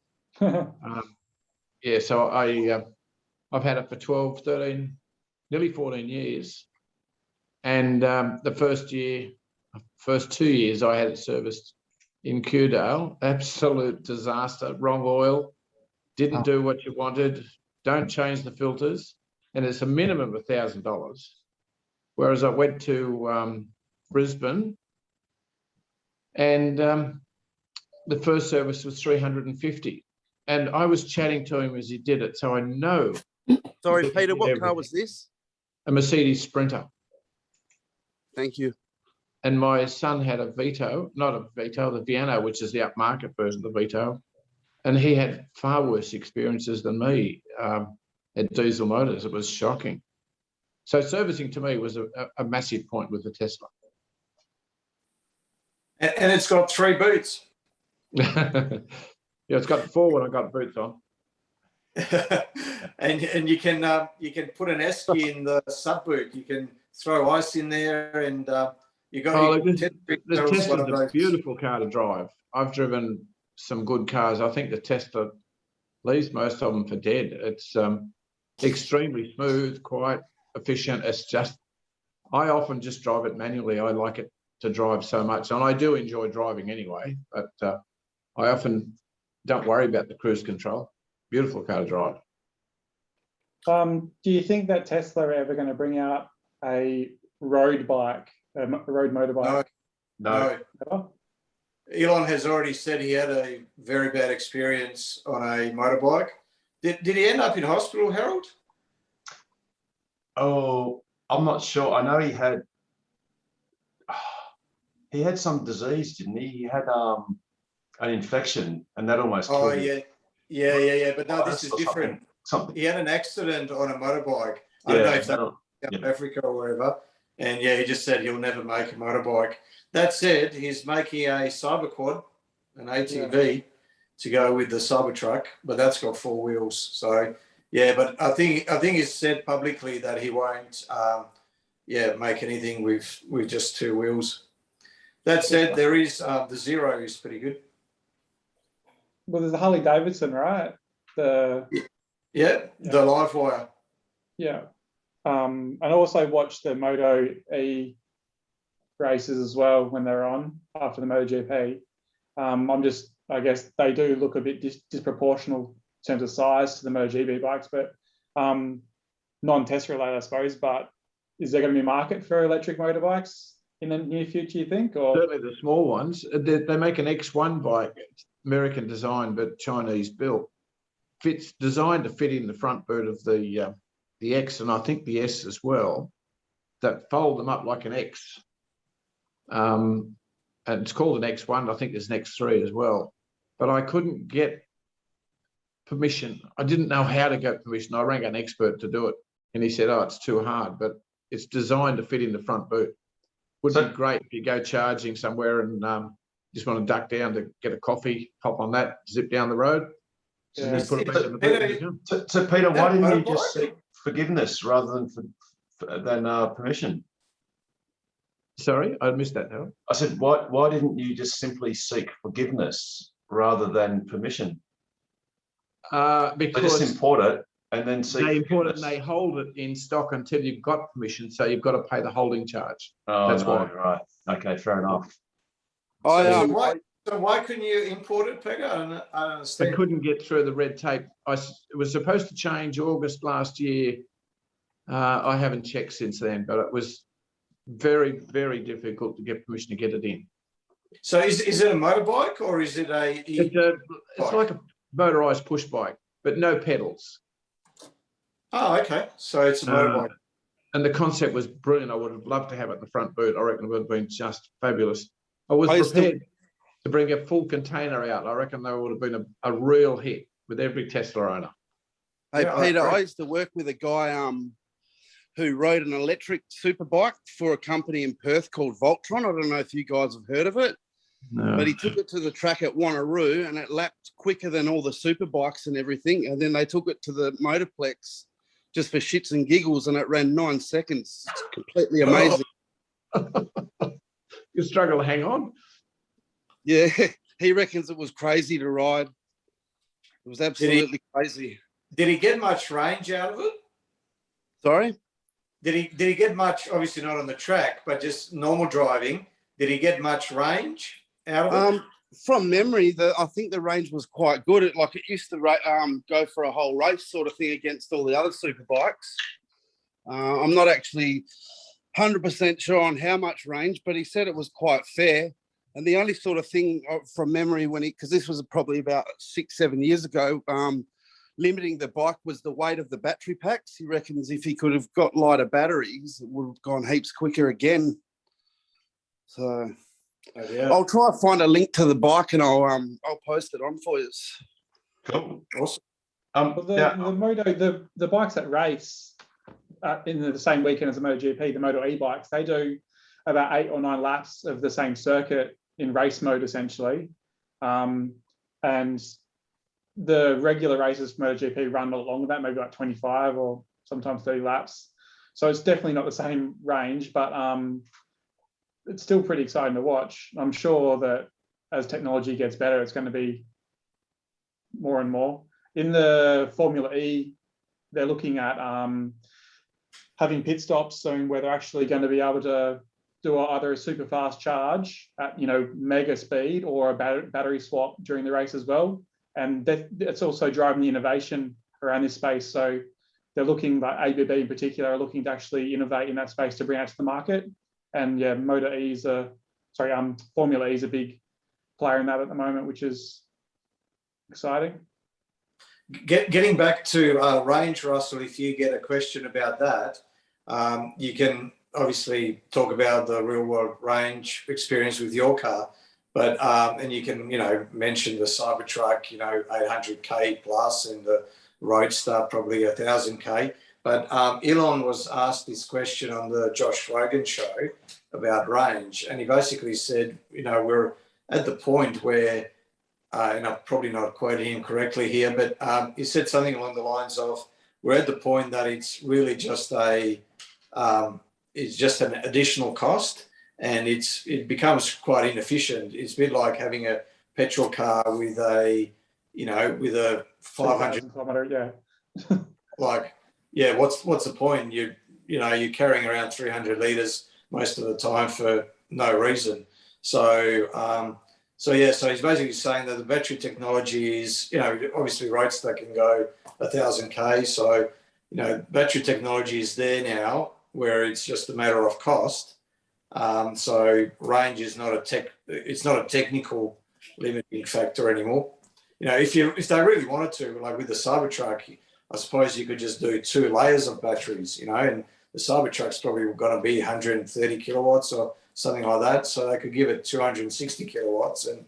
Yeah, so I've had it for 12, 13, nearly 14 years. And the first 2 years I had it serviced in Kewdale. Absolute disaster. Wrong oil. Didn't do what you wanted. Don't change the filters. And it's a minimum of $1,000. Whereas I went to Brisbane and the first service was $350. And I was chatting to him as he did it. So I know. Sorry, Peter, what car was this? A Mercedes Sprinter. Thank you. And my son had a Vito, not a Vito, the Viano, which is the upmarket version of the Vito. And he had far worse experiences than me at Diesel Motors. It was shocking. So servicing to me was a massive point with the Tesla. And it's got 3 boots. Yeah, it's got 4 when I got boots on. and you can put an esky in the sub boot. You can throw ice in there, and you got. The Tesla's a beautiful car to drive. I've driven some good cars. I think the Tesla leaves most of them for dead. It's extremely smooth, quite efficient. It's just, I often just drive it manually. I like it to drive so much, and I do enjoy driving anyway. But I often don't worry about the cruise control. Beautiful car to drive. Do you think that Tesla are ever going to bring out a road bike, a road motorbike? No. Elon has already said he had a very bad experience on a motorbike. Did he end up in hospital, Harold? Oh, I'm not sure. I know he had some disease, didn't he? He had an infection, and that almost killed him. Yeah. But no, this is different. He had an accident on a motorbike. I don't know if that was South Africa or wherever. And he just said he'll never make a motorbike. That said, he's making a Cyberquad, an ATV, to go with the Cybertruck, but that's got 4 wheels. So but I think he's said publicly that he won't make anything with just 2 wheels. That said, there is the Zero is pretty good. Well, there's a Harley Davidson, right? The Livewire. Yeah. And I also watched the Moto E races as well when they're on after the MotoGP. I guess they do look a bit disproportional in terms of size to the MotoGP bikes, but non-Tesla related, I suppose. But is there going to be a market for electric motorbikes in the near future, you think? Or certainly the small ones. They make an X1 bike, American design, but Chinese built. Designed to fit in the front boot of the X, and I think the S as well, that fold them up like an X. And it's called an X1. I think there's an X3 as well. But I couldn't get permission. I didn't know how to get permission. I rang an expert to do it, and he said, it's too hard, but it's designed to fit in the front boot. Would be great if you go charging somewhere and just want to duck down to get a coffee, hop on that, zip down the road. Yeah. So Peter, why didn't you just seek forgiveness rather than permission? Sorry, I missed that. Harold. I said, why didn't you just simply seek forgiveness rather than permission? Because they just import it and then seek they import it and they hold it in stock until you've got permission. So you've got to pay the holding charge. Oh, that's why. Right. Okay, fair enough. So why couldn't you import it, Pegger? I don't understand. I couldn't get through the red tape. It was supposed to change August last year. I haven't checked since then, but it was very, very difficult to get permission to get it in. So is it a motorbike or is it it's like a motorised push bike, but no pedals. Oh, okay. So it's a motorbike. And the concept was brilliant. I would have loved to have it in the front boot. I reckon it would have been just fabulous. I was prepared to bring a full container out. I reckon they would have been a real hit with every Tesla owner. Hey, Peter, I used to work with a guy who rode an electric superbike for a company in Perth called Voltron. I don't know if you guys have heard of it, but he took it to the track at Wanneroo and it lapped quicker than all the superbikes and everything. And then they took it to the Motorplex just for shits and giggles and it ran 9 seconds. It's completely amazing. You struggle to hang on. Yeah, he reckons it was crazy to ride. It was absolutely crazy. Did he get much range out of it? Sorry? Did he get much, obviously not on the track, but just normal driving, did he get much range out of it? from memory, I think the range was quite good. It used to go for a whole race sort of thing against all the other super bikes. I'm not actually 100% sure on how much range, but he said it was quite fair. And the only sort of thing from memory because this was probably about 6-7 years ago, limiting the bike was the weight of the battery packs. He reckons if he could have got lighter batteries, it would have gone heaps quicker again. So I'll try to find a link to the bike and I'll post it on for you. Cool. Awesome. The bikes that race in the same weekend as the MotoGP, the Moto e-bikes, they do about 8 or 9 laps of the same circuit in race mode, essentially. And the regular races for MotoGP run a lot longer than that, maybe like 25 or sometimes 30 laps. So it's definitely not the same range, but it's still pretty exciting to watch. I'm sure that as technology gets better, it's going to be more and more. In the Formula E, they're looking at having pit stops soon where they're actually going to be able to do either a super fast charge at mega speed or a battery swap during the race as well. And that's also driving the innovation around this space. So they're looking, like ABB in particular, are looking to actually innovate in that space to bring out to the market. And yeah, Formula E is a big player in that at the moment, which is exciting. Getting back to range, Russell, if you get a question about that, you can obviously talk about the real world range experience with your car, but and you can mention the Cybertruck 800k plus and the Roadster probably 1000k. But Elon was asked this question on the Josh Rogan show about range, and he basically said, we're at the point where, and I'm probably not quoting him correctly here, but he said something along the lines of, we're at the point that it's really just an additional cost, and it becomes quite inefficient. It's a bit like having a petrol car with a 500. What's the point? You're carrying around 300 litres most of the time for no reason. So he's basically saying that the battery technology is, obviously Roadster can go 1000k. So, battery technology is there now where it's just a matter of cost. So range is it's not a technical limiting factor anymore. If they really wanted to, like with the Cybertruck, I suppose you could just do 2 layers of batteries, and the Cybertruck's probably going to be 130 kilowatts or something like that. So they could give it 260 kilowatts and,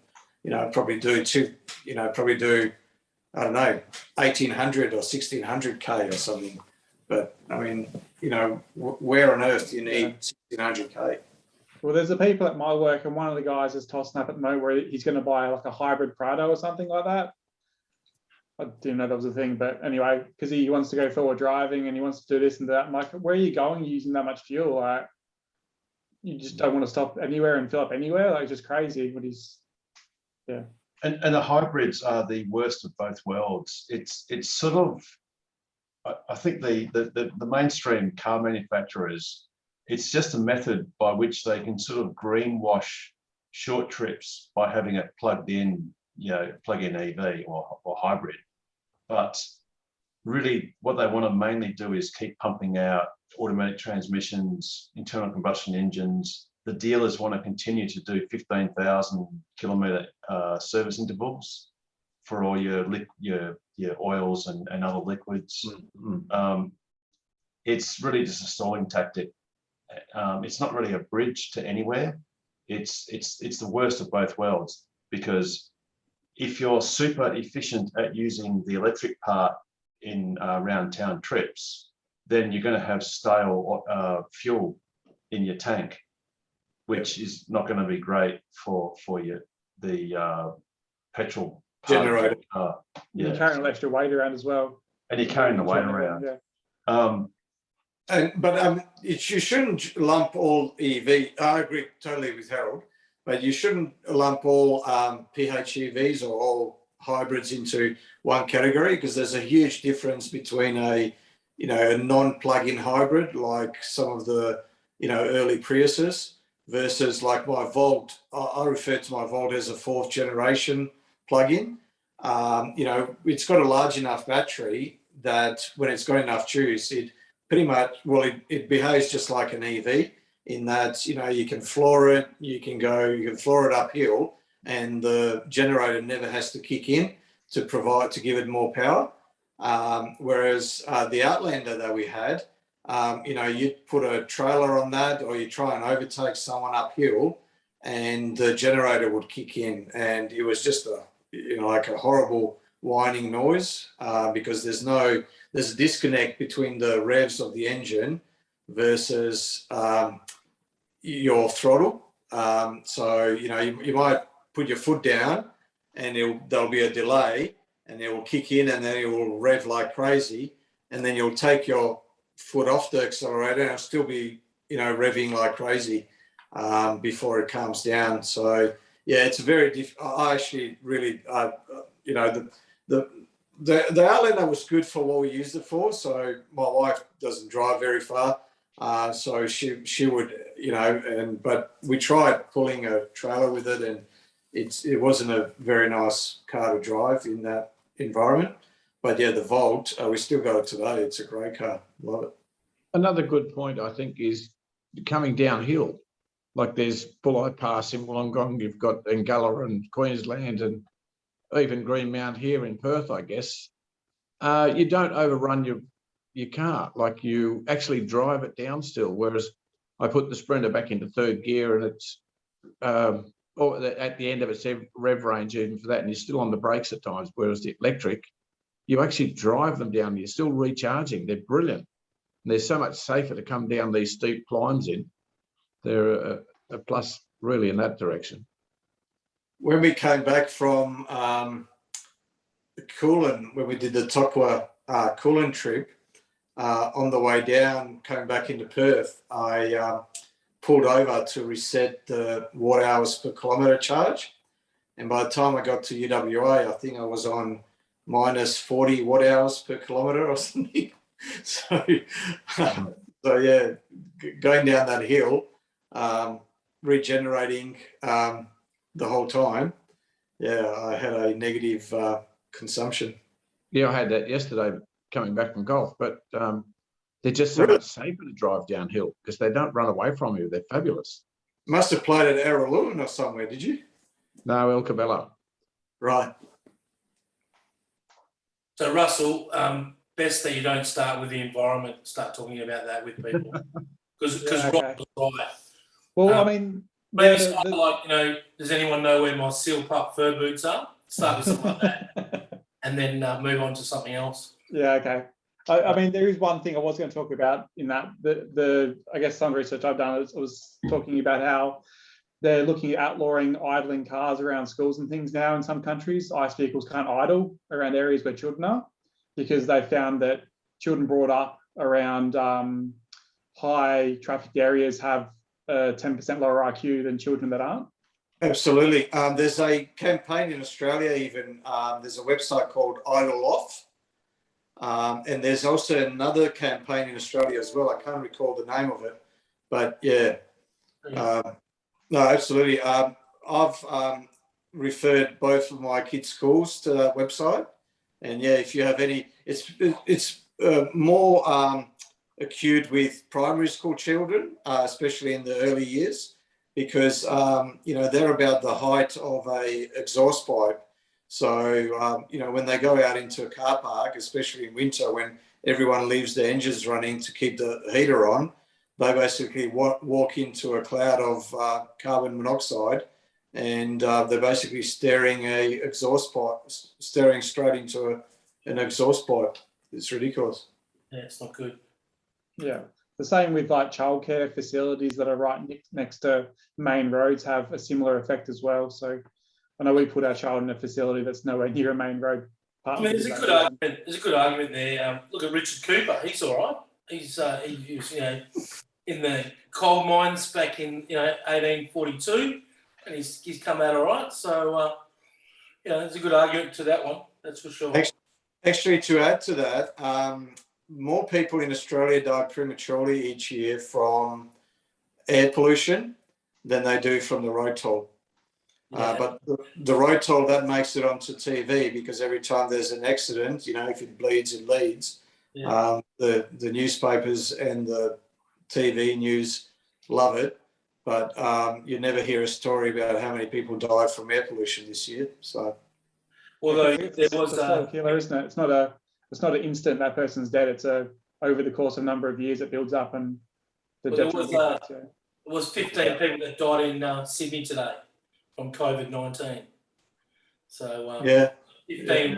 probably do 1,800 or 1,600k or something. But I mean, where on earth do you need 1,600k? Well, there's the people at my work, and one of the guys is tossing up at the moment where he's going to buy like a hybrid Prado or something like that. I didn't know that was a thing, but anyway, because he wants to go forward driving and he wants to do this and that. I'm like, where are you going using that much fuel? Like, you just don't want to stop anywhere and fill up anywhere. Like, it's just crazy. And the hybrids are the worst of both worlds. It's sort of, I think the mainstream car manufacturers, it's just a method by which they can sort of greenwash short trips by having it plugged in, plug-in EV or hybrid. But really what they want to mainly do is keep pumping out automatic transmissions, internal combustion engines. The dealers want to continue to do 15,000 kilometre service intervals for all your oils and other liquids. It's really just a stalling tactic. It's not really a bridge to anywhere. It's the worst of both worlds, because if you're super efficient at using the electric part in round town trips, then you're going to have stale fuel in your tank, which is not going to be great for the petrol generator. You're carrying extra weight around as well. And you're carrying the weight around. You shouldn't lump all EV. I agree totally with Harold, but you shouldn't lump all PHEVs or all hybrids into one category, because there's a huge difference between a non-plug-in hybrid like some of the early Priuses versus like my Volt. I refer to my Volt as a 4th generation plug-in. You know, it's got a large enough battery that when it's got enough juice, it pretty much, well, it behaves just like an EV in that, you know, you can floor it, you can floor it uphill, and the generator never has to kick in to give it more power. Whereas the Outlander that we had, you know, you'd put a trailer on that, or you try and overtake someone uphill, and the generator would kick in, and it was just like a horrible whining noise because there's a disconnect between the revs of the engine versus your throttle. So, you know, you might put your foot down and there'll be a delay, and it will kick in, and then it will rev like crazy, and then you'll take your foot off the accelerator and it'll still be, you know, revving like crazy before it calms down. So yeah, it's very I actually really you know, the Outlander was good for what we used it for. So my wife doesn't drive very far, so she would, you know, but we tried pulling a trailer with it, and it wasn't a very nice car to drive in that environment. But yeah, the Volt, we still got it today. It's a great car. Love it. Another good point, I think, is coming downhill. Like there's Bulli Pass in Wollongong, you've got Engullah and Queensland, and even Greenmount here in Perth, I guess. You don't overrun your car. Like you actually drive it down still. Whereas I put the Sprinter back into 3rd gear, and it's or at the end of its rev range, even for that, and you're still on the brakes at times. Whereas the electric, you actually drive them down. You're still recharging. They're brilliant. And they're so much safer to come down these steep climbs in. They're a plus really in that direction. When we came back from Coolin, when we did the Tokwa Coolin trip, on the way down, coming back into Perth, I pulled over to reset the watt hours per kilometre charge. And by the time I got to UWA, I think I was on minus 40 watt hours per kilometre or something. So yeah, going down that hill, regenerating the whole time, yeah, I had a negative consumption. Yeah, I had that yesterday coming back from golf, but they're just so much safer to drive downhill because they don't run away from you. They're fabulous. Must have played at Araluen or somewhere, did you? No, El Cabela. Right. So Russell, best that you don't start with the environment, start talking about that with people. Because Rob was right. Well, I mean, maybe start like, you know, does anyone know where my seal pup fur boots are? Start with something like that, and then move on to something else. Yeah, okay. I mean, there is one thing I was going to talk about in that I guess some research I've done was talking about how they're looking at outlawing idling cars around schools and things now in some countries. ICE vehicles can't idle around areas where children are, because they found that children brought up around high trafficked areas have a 10% lower IQ than children that aren't. Absolutely. There's a campaign in Australia even. There's a website called Idle Off. And there's also another campaign in Australia as well. I can't recall the name of it. But yeah, no, absolutely. I've referred both of my kids' schools to that website. And yeah, if you have any, it's more acute with primary school children, especially in the early years, because you know, they're about the height of a exhaust pipe. So you know, when they go out into a car park, especially in winter when everyone leaves the engines running to keep the heater on, they basically walk into a cloud of carbon monoxide, and they're basically staring straight into an exhaust pipe. It's ridiculous. Yeah, it's not good. Yeah, the same with like childcare facilities that are right next to main roads have a similar effect as well. So I know we put our child in a facility that's nowhere near a main road. I mean, there's a good argument. There's a good argument there. Look at Richard Cooper. He's all right. He's he was, you know, in the coal mines back in 1842, and he's come out all right. So you know, there's a good argument to that one. That's for sure. Actually, to add to that, more people in Australia die prematurely each year from air pollution than they do from the road toll. But the road toll, that makes it onto TV because every time there's an accident, you know, if it bleeds, it leads. Yeah. The newspapers and the TV news love it, but you never hear a story about how many people died from air pollution this year. So, although there was a slow killer, isn't it? It's not an instant that person's dead. It's over the course of a number of years it builds up, and the Well, death. it was 15 people that died in Sydney today from COVID-19. So 15.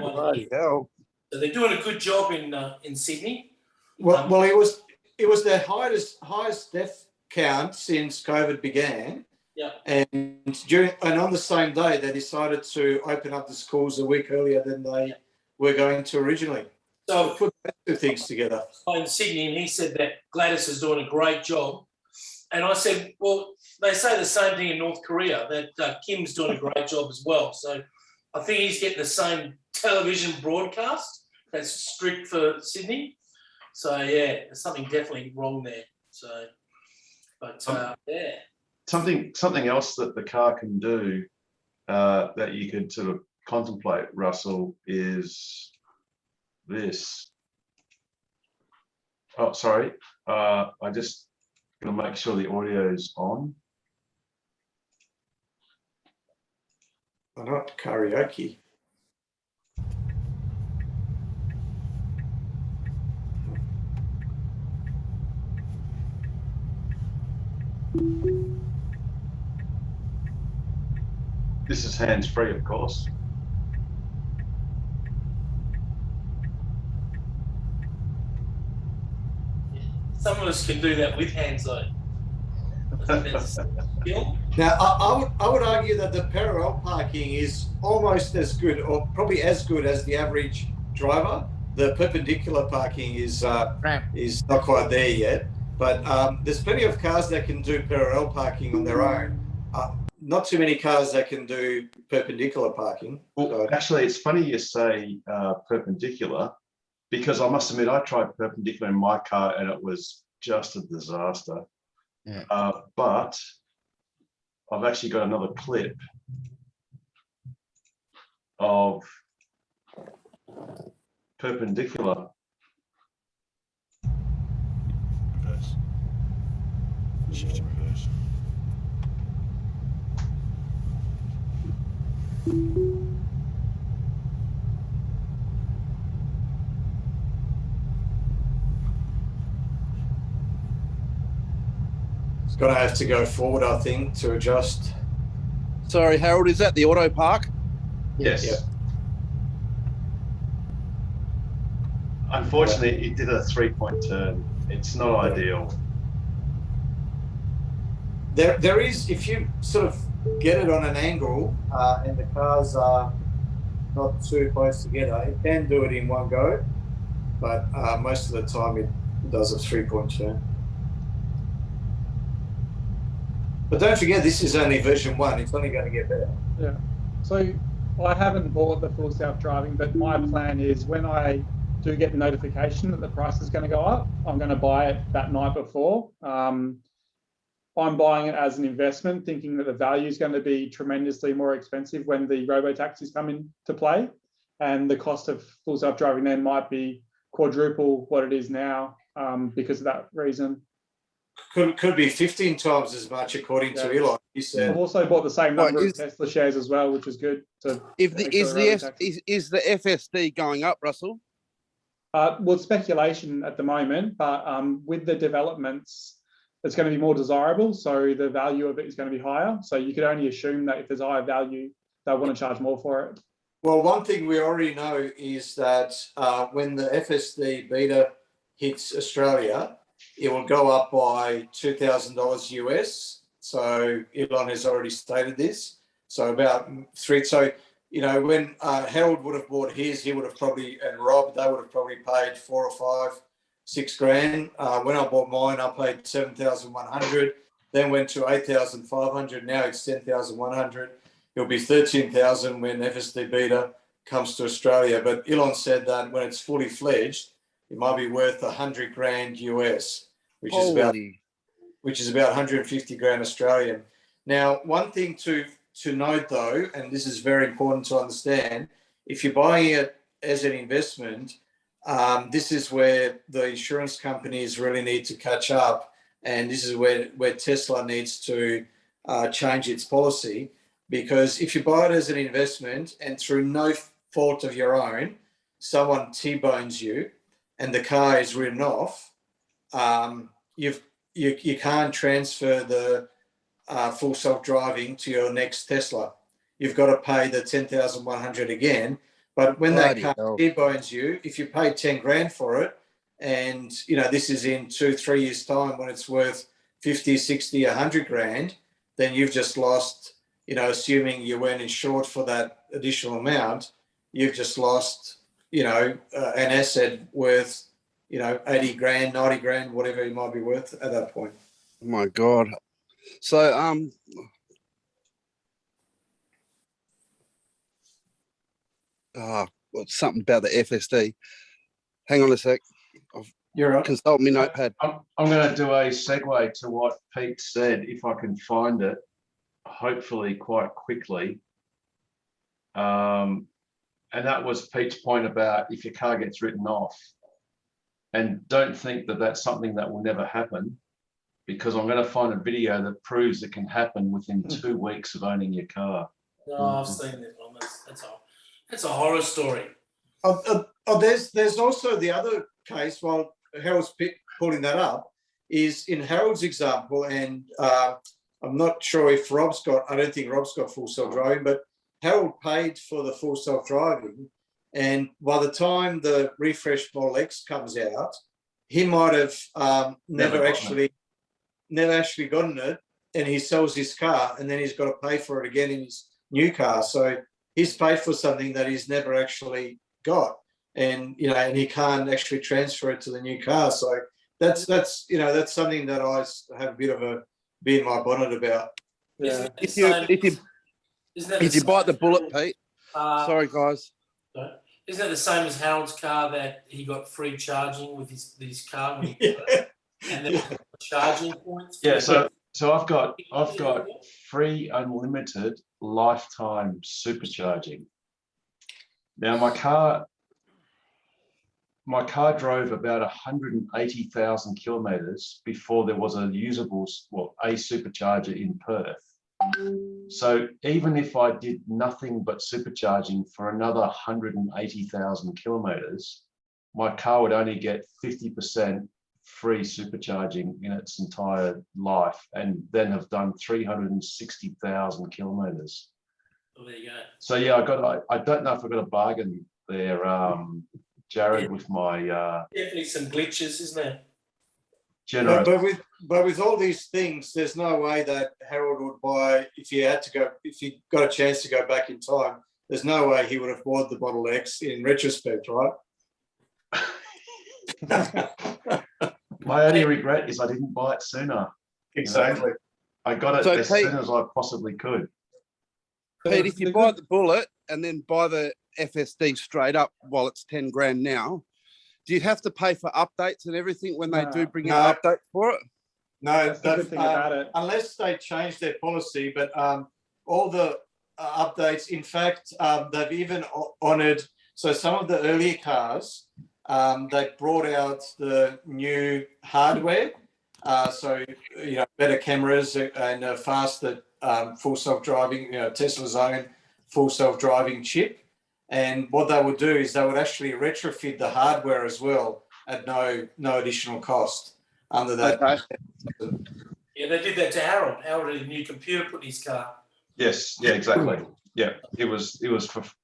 Hell. So they're doing a good job in Sydney. Well, it was their highest death count since COVID began. Yeah. And on the same day, they decided to open up the schools a week earlier than they were going to originally. So put those two things together. In Sydney, and he said that Gladys is doing a great job. And I said, well, they say the same thing in North Korea, that Kim's doing a great job as well. So I think he's getting the same television broadcast that's strict for Sydney. So yeah, there's something definitely wrong there. So, but yeah. Something else that the car can do that you could sort of contemplate, Russell, is this. Oh, sorry. I just going to make sure the audio is on. Not karaoke. This is hands-free, of course. Some of us can do that with hands though. Now, I would argue that the parallel parking is almost as good, or probably as good as the average driver. The perpendicular parking is not quite there yet, but there's plenty of cars that can do parallel parking on their own. Not too many cars that can do perpendicular parking. Well, actually, it's funny you say perpendicular, because I must admit I tried perpendicular in my car and it was just a disaster. Yeah. But I've actually got another clip of perpendicular. Reverse. Shift to reverse. It's going to have to go forward, I think, to adjust. Sorry, Harold, is that the auto park? Yes. Yeah. Unfortunately, it did a 3-point turn. It's not ideal. There is, if you sort of get it on an angle and the cars are not too close together, it can do it in one go, but most of the time it does a 3-point turn. But don't forget, this is only version 1. It's only going to get better. Yeah. So I haven't bought the full self-driving, but my plan is when I do get the notification that the price is going to go up, I'm going to buy it that night before. I'm buying it as an investment, thinking that the value is going to be tremendously more expensive when the robo-taxis come into play. And the cost of full self-driving then might be quadruple what it is now because of that reason. Could be 15 times as much, according to Elon. He said. I've also bought the same number of Tesla shares as well, which is good. Is the FSD going up, Russell? Well, speculation at the moment, but with the developments, it's going to be more desirable. So the value of it is going to be higher. So you could only assume that if there's higher value, they'll want to charge more for it. Well, one thing we already know is that when the FSD beta hits Australia, it will go up by $2,000 US. So Elon has already stated this. So about three. So, you know, when Harold would have bought his, he would have probably, and Rob, they would have probably paid $4 or $5, $6 grand. When I bought mine, I paid $7,100, then went to $8,500. Now it's $10,100. It'll be $13,000 when FSD beta comes to Australia. But Elon said that when it's fully fledged, it might be worth $100 grand US, which is about 150 grand Australian. Now, one thing to note though, and this is very important to understand, if you're buying it as an investment, this is where the insurance companies really need to catch up, and this is where Tesla needs to change its policy, because if you buy it as an investment and through no fault of your own, someone T-bones you and the car is written off, you can't transfer the full self-driving to your next Tesla. You've got to pay the 10,100 again. But when that car T-bones you, if you pay 10 grand for it, and this is in 2-3 years time when it's worth 50, 60, 100 grand, then you've just lost, assuming you weren't insured for that additional amount, you've just lost, an asset worth, 80 grand, 90 grand, whatever it might be worth at that point. Oh my God. So, something about the FSD. Hang on a sec. You're right. Consult me notepad. I'm going to do a segue to what Pete said, if I can find it, hopefully quite quickly. And that was Pete's point about if your car gets written off. And don't think that that's something that will never happen, because I'm going to find a video that proves it can happen within 2 weeks of owning your car. No, I've seen that one. That's a horror story. There's also the other case, while Harold's pulling that up, is in Harold's example, and I'm not sure if I don't think Rob's got full self-driving, but Harold paid for the full self-driving, and by the time the refreshed Model X comes out, he might have never actually gotten it, and he sells his car, and then he's got to pay for it again in his new car. So he's paid for something that he's never actually got, and and he can't actually transfer it to the new car. So that's something that I have a bit of a bee in my bonnet about. Yeah. If you bite the bullet, Pete. Sorry, guys. Isn't it the same as Harold's car that he got free charging with his car? And then charging points. Yeah, so I've got free unlimited lifetime supercharging. Now my car drove about 180,000 kilometers before there was a supercharger in Perth. So even if I did nothing but supercharging for another 180,000 kilometers, my car would only get 50% free supercharging in its entire life, and then have done 360,000 kilometers. Well, there you go. So yeah, I don't know if I got a bargain there, Jared, with my definitely some glitches, isn't there? But with all these things, there's no way that Harold would buy, if he got a chance to go back in time, there's no way he would have bought the Model X in retrospect, right? My only regret is I didn't buy it sooner. Exactly. I got it as soon as I possibly could. Pete, if you buy the Bullet and then buy the FSD straight up while it's 10 grand now, do you have to pay for updates and everything when they do bring out updates for it? No, That's the good thing about it. Unless they change their policy, but all the updates, in fact, they've even honoured, so some of the earlier cars, they brought out the new hardware, so better cameras and faster full self-driving, Tesla's own full self-driving chip. And what they would do is they would actually retrofit the hardware as well at no additional cost under that. Okay. Yeah, they did that to Harold. Harold had a new computer put in his car. Yes, yeah, exactly. Yeah, it was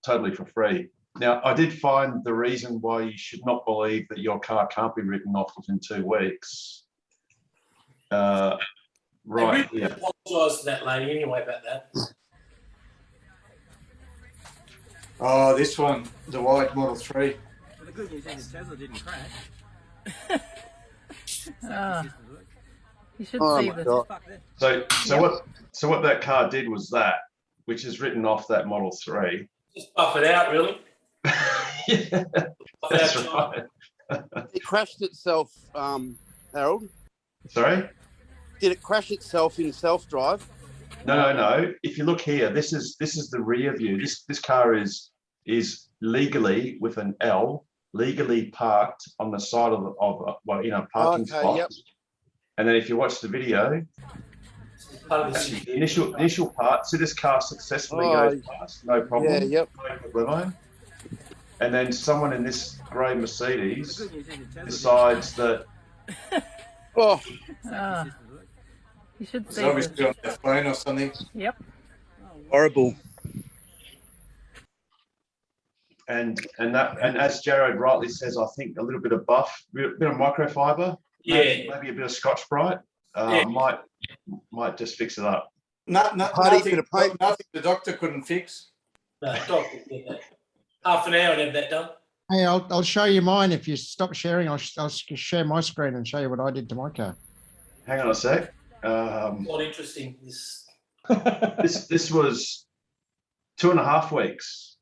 totally for free. Now, I did find the reason why you should not believe that your car can't be written off within 2 weeks. Right. I really apologise to that lady anyway about that. Oh, this one, the white Model 3. Well, the good news is Tesla didn't crash. You should see this. So what that car did was that, which is written off that Model 3. Just buff it out, really. Yeah, that's right. It crashed itself, Harold. Sorry? Did it crash itself in self-drive? No. If you look here, this is the rear view. This car is legally, with an L, legally parked on the side of parking spot. Yep. And then if you watch the video, actually, the initial part, so this car successfully goes past, no problem. Yeah, yep. No problemo. And then someone in this grey Mercedes decides that. Oh, You should It's say obviously on their phone or something. Yep. horrible. And as Jared rightly says, I think a little bit of buff, bit of microfiber, maybe a bit of Scotch Brite, might just fix it up. Nothing the doctor couldn't fix. No, doctor did that. Half an hour and have that done. Hey, I'll show you mine. If you stop sharing, I'll share my screen and show you what I did to my car. Hang on a sec. Not interesting. This was 2.5 weeks.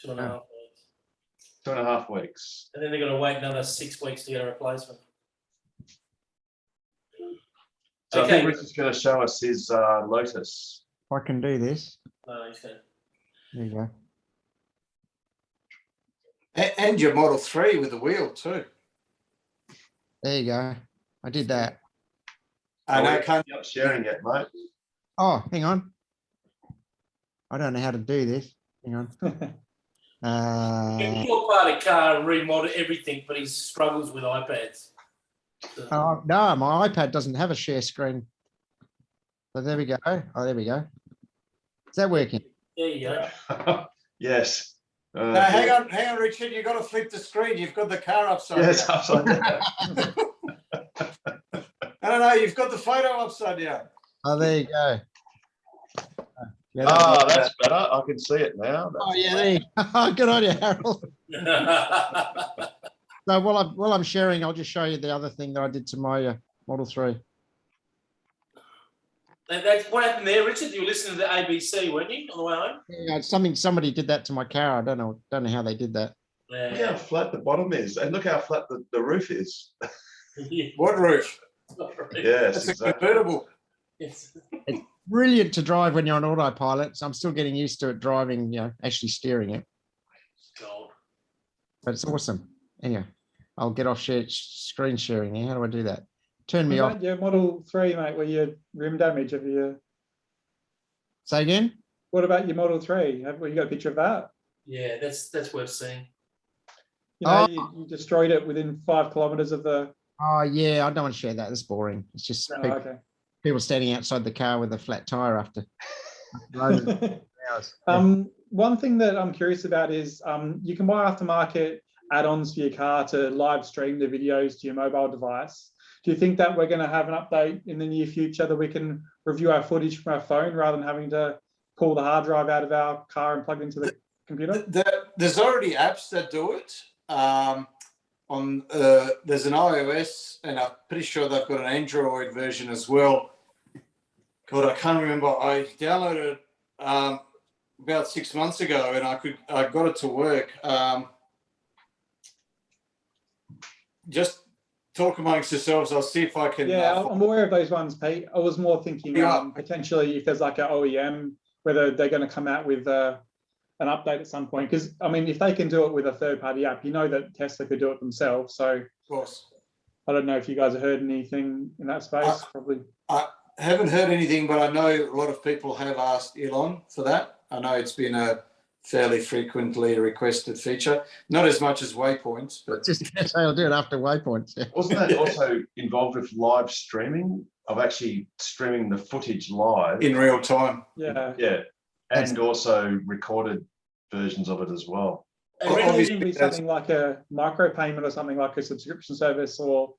2.5 weeks. 2.5 weeks. And then they're going to wait another 6 weeks to get a replacement. So I think Richard's going to show us his Lotus. If I can do this. No, he's going to. There you go. And your Model 3 with the wheel too. There you go. I did that. I can't be sharing it, mate. Oh, hang on. I don't know how to do this. Hang on. He bought part of the car and remodeled everything, but he struggles with iPads. So, No, my iPad doesn't have a share screen. So there we go. Oh, there we go. Is that working? there you go. Yes. No, hang on, Richard. You've got to flip the screen. You've got the car upside down. Yes, upside down. No, you've got the photo upside down. Oh, there you go. That's better. I can see it now. There you go. Good on you, Harold. So while I'm sharing, I'll just show you the other thing that I did to my Model 3. That's what happened there, Richard. You were listening to the ABC, weren't you, on the way home? Yeah, somebody did that to my car. I don't know how they did that. Look how flat the bottom is, and look how flat the roof is. What roof? Yes, that's a convertible. Yes. It's brilliant to drive when you're on autopilot. So I'm still getting used to it driving, actually steering it. Gold. But it's awesome. Anyway, I'll get off screen sharing here. How do I do that? Turn me off. Your Model 3, mate, where your rim damage have you? Say again? What about your Model 3? Have you got a picture of that? Yeah, that's worth seeing. You destroyed it within 5 kilometers of the. Oh yeah, I don't want to share that. That's boring. It's just people standing outside the car with a flat tire after. One thing that I'm curious about is you can buy aftermarket add-ons for your car to live stream the videos to your mobile device. Do you think that we're going to have an update in the near future that we can review our footage from our phone rather than having to pull the hard drive out of our car and plug it into the computer? There's already apps that do it. There's an iOS, and I'm pretty sure they've got an Android version as well. God, I can't remember. I downloaded it about 6 months ago, and I got it to work. Just talk amongst yourselves. I'll see if I can. Yeah, I'm aware of those ones, Pete. I was more thinking potentially if there's like an OEM, whether they're going to come out with an update at some point. Because I mean, if they can do it with a third-party app, that Tesla could do it themselves. So, of course, I don't know if you guys have heard anything in that space. Probably. I haven't heard anything, but I know a lot of people have asked Elon for that. I know it's been a fairly frequently requested feature, not as much as waypoints, but just I'll do it after waypoints. Yeah. Wasn't that also involved with live streaming of actually streaming the footage live in real time? Yeah, and also recorded versions of it as well. Obviously, something like a micropayment or something like a subscription service or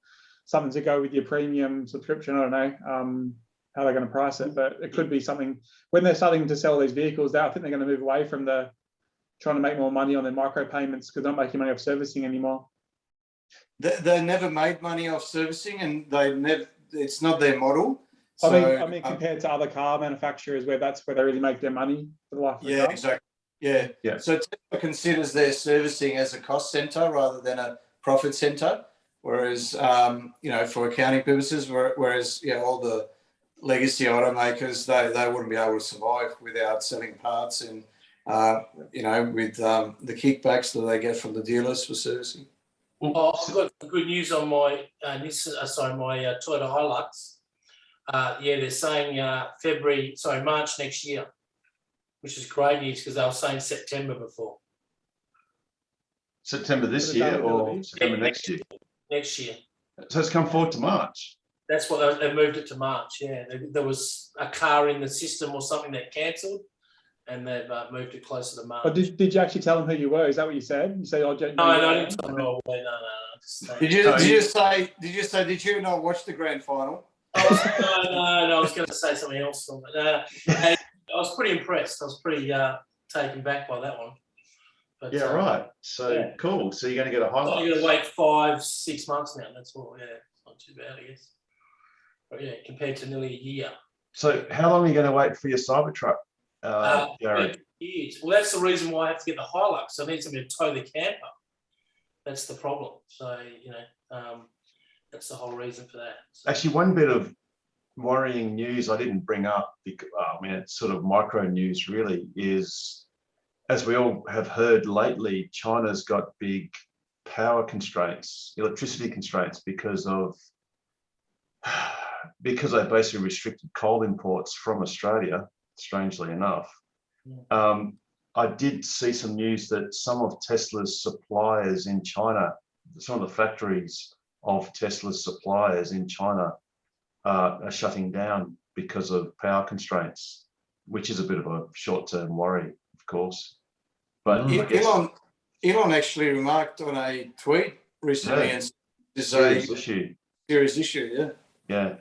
something to go with your premium subscription. I don't know how they're going to price it, but it could be something when they're starting to sell these vehicles. I think they're going to move away from the trying to make more money on their micropayments because they're not making money off servicing anymore. They never made money off servicing, and it's not their model. I mean, compared to other car manufacturers, that's where they really make their money for the life of the car. Exactly. Yeah. So Tesla considers their servicing as a cost center rather than a profit center, whereas for accounting purposes, whereas all the legacy automakers, they wouldn't be able to survive without selling parts and, with the kickbacks that they get from the dealers for servicing. Oh, I've got good news on my my Toyota Hilux. They're saying March next year, which is great news because they were saying September before. September this year or September next year? Next year. So it's come forward to March. That's what they moved it to March. Yeah, there was a car in the system or something that cancelled, and they've moved it closer to March. But did you actually tell them who you were? Is that what you said? You said, "Oh, no, I didn't tell them. No. Did you not watch the grand final? No, I was going to say something else. But, I was pretty impressed. I was pretty taken back by that one. But, yeah, right. So cool. So you're going to get a Hilux. You're going to wait 5-6 months now. That's all. Yeah, it's not too bad, I guess. But yeah, compared to nearly a year. So how long are you going to wait for your Cybertruck, Jared? Years. Well, that's the reason why I have to get the Hilux. I need somebody to tow the camper. That's the problem. So that's the whole reason for that. So. Actually, one bit of worrying news I didn't bring up, because, it's sort of micro news really, is, as we all have heard lately, China's got big power constraints, electricity constraints, because they basically restricted coal imports from Australia, strangely enough. I did see some news that some of Tesla's suppliers in China, some of the factories of Tesla's suppliers in China are shutting down because of power constraints, which is a bit of a short-term worry, of course. But Elon actually remarked on a tweet recently, and it's a serious issue. Yeah.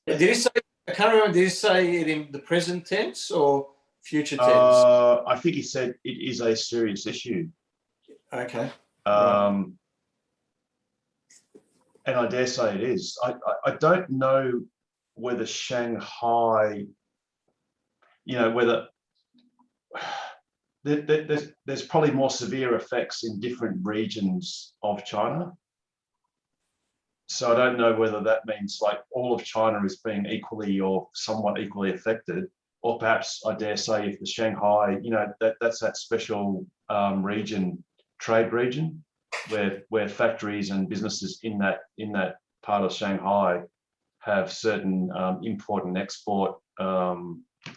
Did he say? I can't remember. Did he say it in the present tense or future tense? I think he said it is a serious issue. Okay. And I dare say it is. I don't know whether Shanghai, whether there's probably more severe effects in different regions of China. So I don't know whether that means like all of China is being equally or somewhat equally affected, or perhaps I dare say if the Shanghai, that's that special trade region where factories and businesses in that part of Shanghai have certain import and export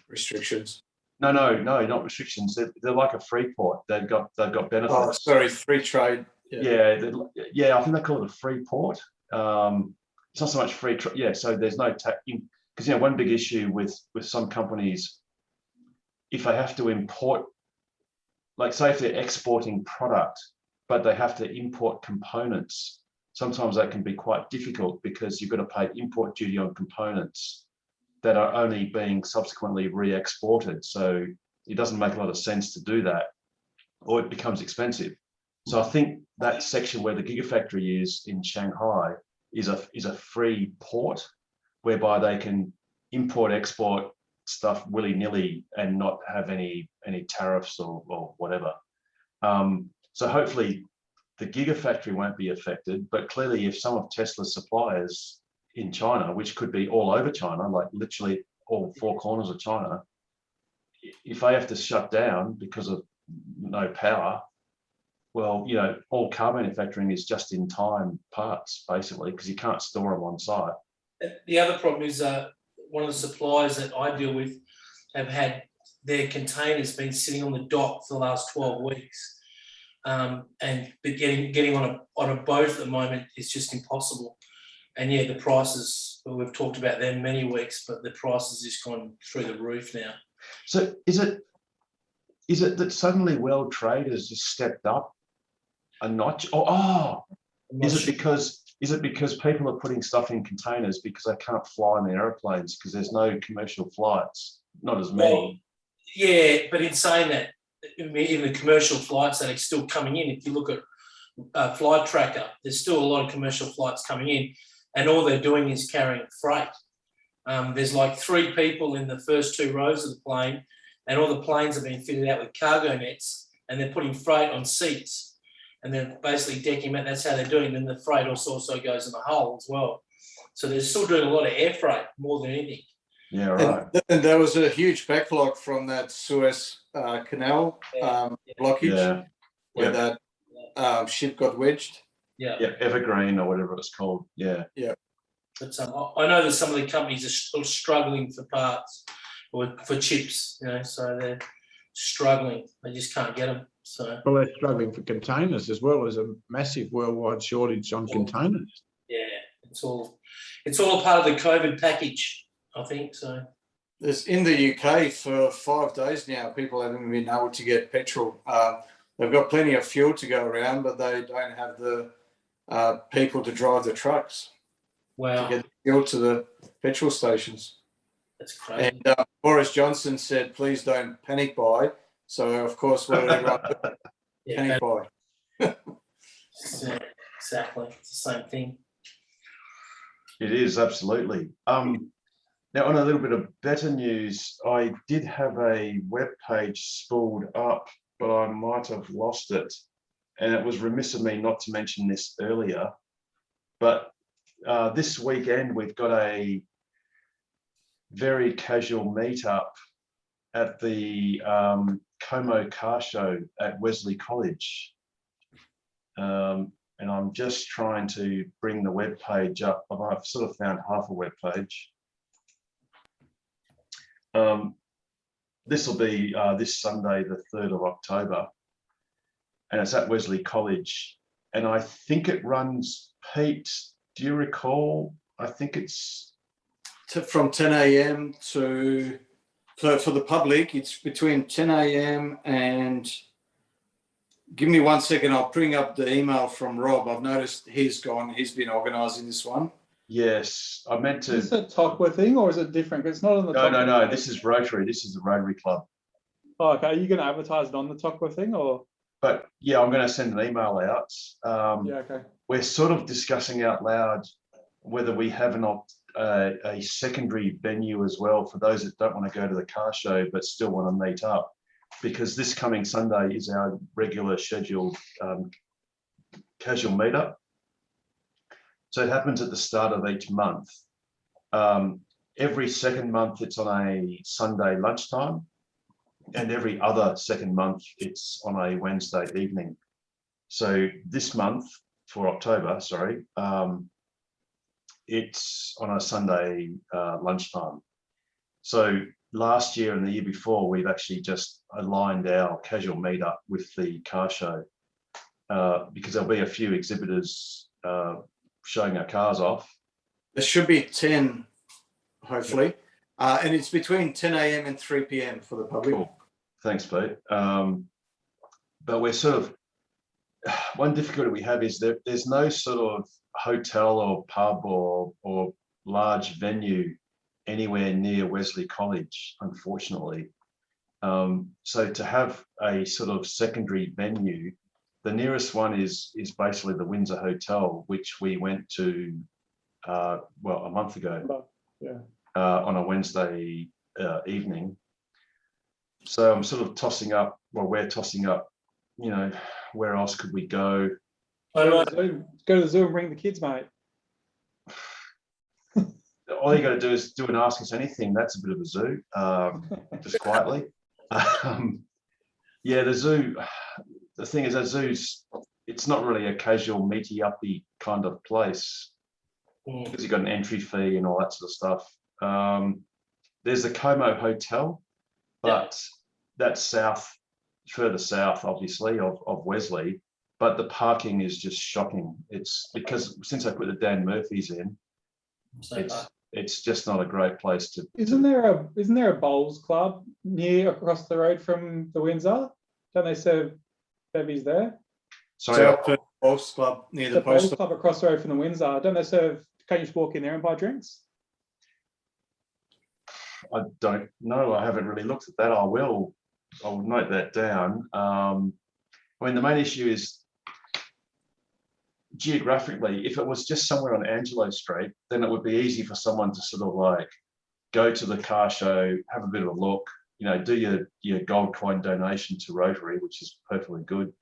restrictions. No, not restrictions. They're like a free port. They've got benefits. Oh, sorry, free trade. Yeah, I think they call it a free port. It's not so much free trade. Yeah, so there's no tax, because one big issue with some companies, if they have to import, like say if they're exporting product, but they have to import components, sometimes that can be quite difficult because you've got to pay import duty on components that are only being subsequently re-exported. So it doesn't make a lot of sense to do that, or it becomes expensive. So I think that section where the Gigafactory is in Shanghai is a free port whereby they can import, export stuff willy-nilly and not have any tariffs or whatever. So hopefully the Gigafactory won't be affected, but clearly if some of Tesla's suppliers in China, which could be all over China, like literally all four corners of China, if they have to shut down because of no power, well, all car manufacturing is just in time parts, basically, because you can't store them on site. The other problem is one of the suppliers that I deal with have had their containers been sitting on the dock for the last 12 weeks. And getting on a boat at the moment is just impossible. And yeah, the prices, we've talked about them many weeks, but the prices just gone through the roof now. So is it that suddenly World Trade has just stepped up a notch? Is it because people are putting stuff in containers because they can't fly in the airplanes because there's no commercial flights, not as many? Well, yeah, but in saying that, in the commercial flights that are still coming in, if you look at Flight Tracker, there's still a lot of commercial flights coming in, and all they're doing is carrying freight. There's like 3 people in the first 2 rows of the plane, and all the planes are being fitted out with cargo nets, and they're putting freight on seats, and they're basically decking them out. That's how they're doing it. And then the freight also goes in the hull as well. So they're still doing a lot of air freight more than anything. Yeah, right. And there was a huge backlog from that Suez Canal blockage where that ship got wedged. Yeah. Evergreen or whatever it's called. Yeah. Yeah. But I know that some of the companies are still struggling for parts or for chips, so they're struggling. They just can't get them. So Well, they're struggling for containers as well. There's a massive worldwide shortage on containers. yeah, it's all a part of the COVID package, I think. So There's in the UK for 5 days now, people haven't been able to get petrol. They've got plenty of fuel to go around, but they don't have the people to drive the trucks. Wow. To get fuel to the petrol stations. That's crazy. And Boris Johnson said, please don't panic buy. So, of course, what did everyone do? Panic buy. Yeah, exactly. It's the same thing. It is, absolutely. Now, on a little bit of better news, I did have a web page spooled up, but I might have lost it. And it was remiss of me not to mention this earlier. But this weekend, we've got a very casual meetup at the Como Car Show at Wesley College. And I'm just trying to bring the web page up. I've sort of found half a web page. This will be this Sunday, the 3rd of October, and it's at Wesley College. And I think it runs, Pete, do you recall? I think it's from 10 a.m. to, for the public, it's between 10 a.m. and, give me 1 second, I'll bring up the email from Rob. I've noticed he's been organising this one. Yes, I meant to. Is this a Tocqueville thing or is it different? 'Cause it's not on the No, this is Rotary. This is the Rotary Club. Oh, okay. Are you going to advertise it on the Tocqueville thing or? But yeah, I'm going to send an email out. Yeah, okay. We're sort of discussing out loud whether we have a secondary venue as well for those that don't want to go to the car show but still want to meet up, because this coming Sunday is our regular scheduled casual meetup. So it happens at the start of each month. Every second month it's on a Sunday lunchtime, and every other second month it's on a Wednesday evening. So this month, for October, sorry, it's on a Sunday lunchtime. So last year and the year before, we've actually just aligned our casual meetup with the car show, because there'll be a few exhibitors showing our cars off. There should be 10, hopefully. And it's between 10 a.m. and 3 p.m. for the public. Cool. Thanks, Pete. But we're sort of, one difficulty we have is that there's no sort of hotel or pub or large venue anywhere near Wesley College, unfortunately. So to have a sort of secondary venue, the nearest one is basically the Windsor Hotel, which we went to, well, a month ago, on a Wednesday evening. So I'm sort of tossing up, well, we're tossing up, you know, where else could we go? Go to the zoo and bring the kids, mate. All you got to do is do and ask us anything. That's a bit of a zoo, just quietly. Yeah, the zoo, the thing is, a zoo's, it's not really a casual meaty-uppy kind of place, because you've got an entry fee and all that sort of stuff. There's the Como Hotel, but that's south, further south, obviously, of Wesley. But the parking is just shocking. It's because since I put the Dan Murphys in, it's just not a great place to. Isn't there a bowls club near across the road from the Windsor? Don't they serve bevies there? Sorry, bowls club near the bowls club across the road from the Windsor. Don't they serve? Can't you just walk in there and buy drinks? I don't know. I haven't really looked at that. I'll note that down. I mean, the main issue is geographically, if it was just somewhere on Angelo Street, then it would be easy for someone to sort of like go to the car show, have a bit of a look, you know, do your gold coin donation to Rotary, which is perfectly good.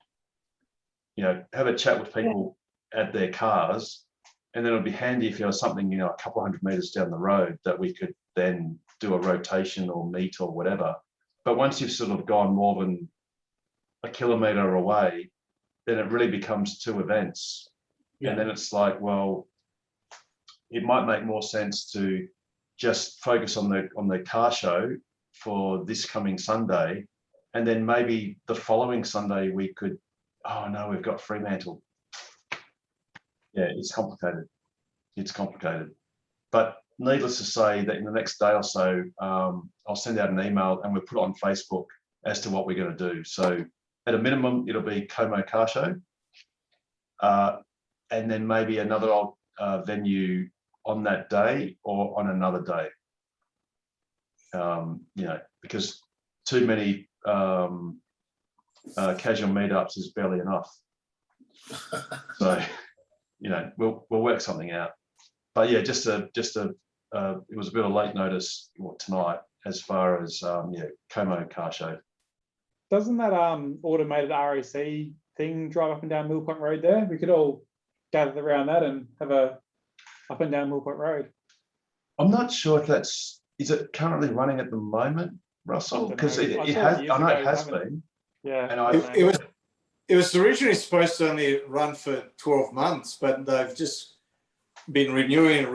You know, have a chat with people at their cars, And then it'd be handy if there was something, a couple hundred meters down the road that we could then do a rotation or meet or whatever. But once you've sort of gone more than a kilometre away, then it really becomes 2 events. And then it's like, well, it might make more sense to just focus on the car show for this coming Sunday. And then maybe the following Sunday we could, oh no, we've got Fremantle. Yeah, it's complicated. It's complicated. But needless to say that in the next day or so, I'll send out an email and we'll put it on Facebook as to what we're going to do. So at a minimum, it'll be Como Car Show. And then maybe another venue on that day or on another day. Because too many casual meetups is barely enough. So, we'll work something out. But yeah, it was a bit of late notice tonight as far as Como Car Show. Doesn't that automated RAC thing drive up and down Mill Point Road there? We could all gather around that and have a up and down Mill Point Road. I'm not sure if is it currently running at the moment, Russell? Because it has. I know it has been. Yeah. And it was originally supposed to only run for 12 months, but they've just been renewing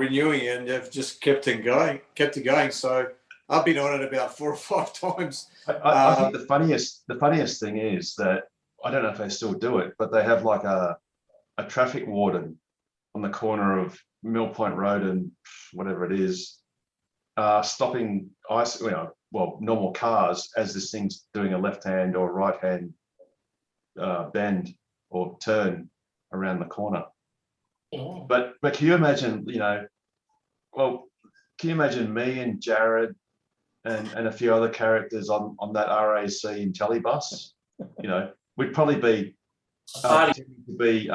it, and they've just kept it going. So I've been on it about 4 or 5 times. I think the funniest thing is that I don't know if they still do it, but they have like a traffic warden on the corner of Mill Point Road and whatever it is, stopping normal cars as this thing's doing a left-hand or right-hand bend or turn around the corner. Oh. But can you imagine, can you imagine me and Jared and a few other characters on that RAC Intellibus? We'd probably be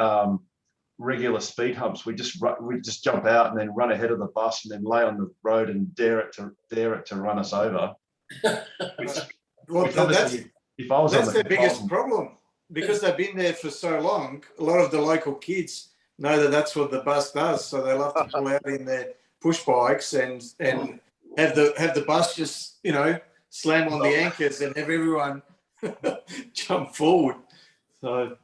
regular speed humps. We just jump out and then run ahead of the bus and then lay on the road and dare it to run us over. That's their biggest problem, because they've been there for so long. A lot of the local kids know that that's what the bus does, so they love to pull out in their push bikes and have the bus just slam on the anchors and have everyone jump forward. So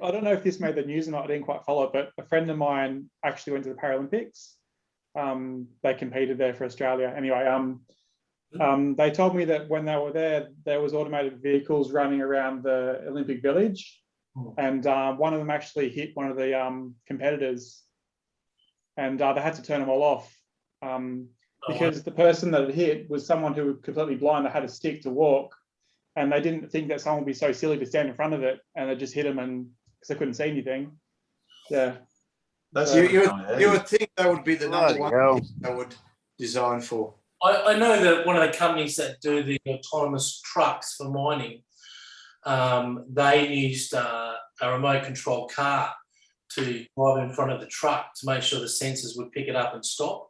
I don't know if this made the news or not. I didn't quite follow it, but a friend of mine actually went to the Paralympics. They competed there for Australia. Anyway, they told me that when they were there was automated vehicles running around the Olympic Village, and one of them actually hit one of the competitors, and they had to turn them all off because the person that it hit was someone who was completely blind. They had a stick to walk, and they didn't think that someone would be so silly to stand in front of it, and they just hit them, and because they couldn't see anything. Yeah. You would think that would be the number one thing they would design for. I know that one of the companies that do the autonomous trucks for mining, they used a remote control car to drive in front of the truck to make sure the sensors would pick it up and stop,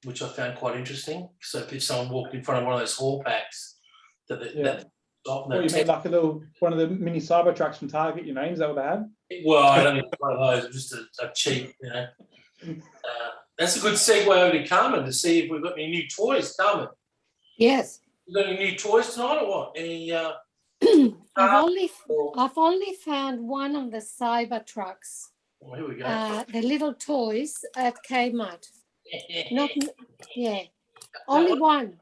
which I found quite interesting. So if someone walked in front of one of those haul packs, that stop. What, you mean like one of the mini cyber trucks from Target, is that what they had? Well, I don't think one of those, just a cheap, That's a good segue over to Carmen to see if we've got any new toys, Carmen. Yes. You got any new toys tonight or what? Any? I've only found one of the cyber trucks. Oh, here we go. The little toys at Kmart. Only one.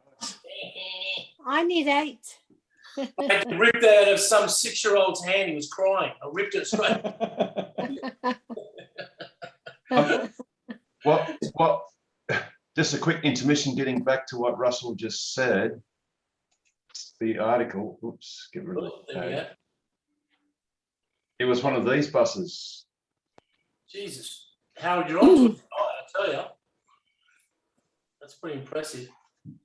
I need 8. I had to rip that out of some 6-year-old's hand. He was crying. I ripped it straight. Well, just a quick intermission, getting back to what Russell just said. The article, oops, get rid of it. It was one of these buses. Jesus. Howard, you're on to it, I tell you. That's pretty impressive.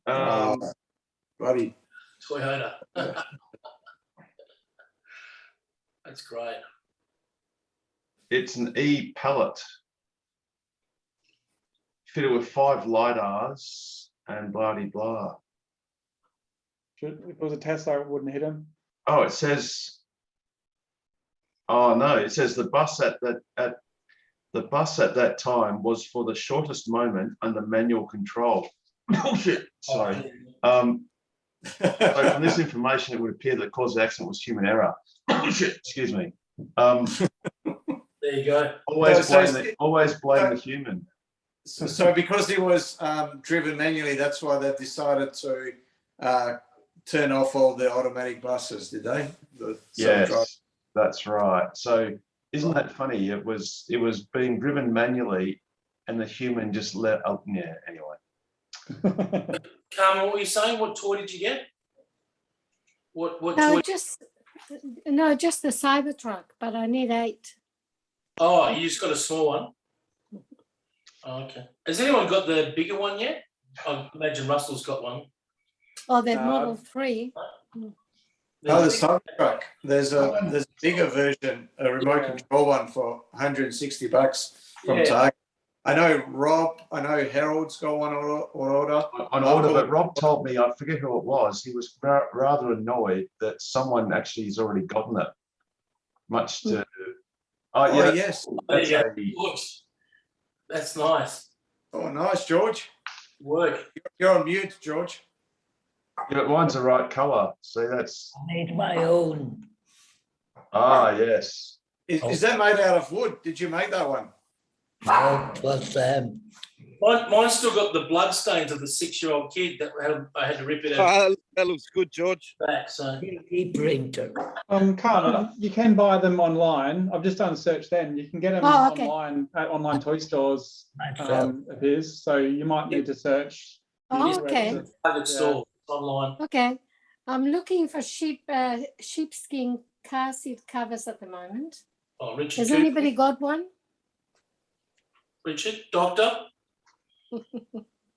Buddy. Toyota. That's great. It's an e-pallet fitted with 5 LiDARs and blah-de-blah. If it was a Tesla, it wouldn't hit him. Oh, it says. Oh no! It says the bus at the bus at that time was for the shortest moment under manual control. Bullshit. Sorry. So from this information, it would appear that the cause of the accident was human error. Bullshit. Excuse me. There you go. Always blame the human. So because he was driven manually, that's why they decided to turn off all the automatic buses, did they? Yes, that's right. So isn't that funny? It was being driven manually, and the human just let up. Yeah. Anyway. Carmen, what were you saying? What toy did you get? What No, toy? just the Cybertruck, but I need 8. Oh, you just got a small one. Oh, okay. Has anyone got the bigger one yet? I imagine Russell's got one. Oh, the Model 3. No, the Cybertruck. There's a bigger version, a remote control one for $160 from Target. I know Rob, I know Harold's got one on order. On order, but Rob told me, I forget who it was, he was rather annoyed that someone actually has already gotten it. Much to... Oh, yeah. Yes. That's nice. Oh, nice, George. Work. You're on mute, George. Yeah, mine's the right colour. See, that's... I need my own. Ah, yes. Is that made out of wood? Did you make that one? No, plus them. Mine's still got the blood stains of the 6-year-old kid that I had to rip it out. That looks good, George. Back, so. He printer. Carmen, you can buy them online. I've just done a search then. You can get them online at online toy stores. Appears. So you might need to search. Oh, okay. Private store online. Okay. I'm looking for sheepskin car seat covers at the moment. Oh, Richard. Has anybody got one? Richard, doctor?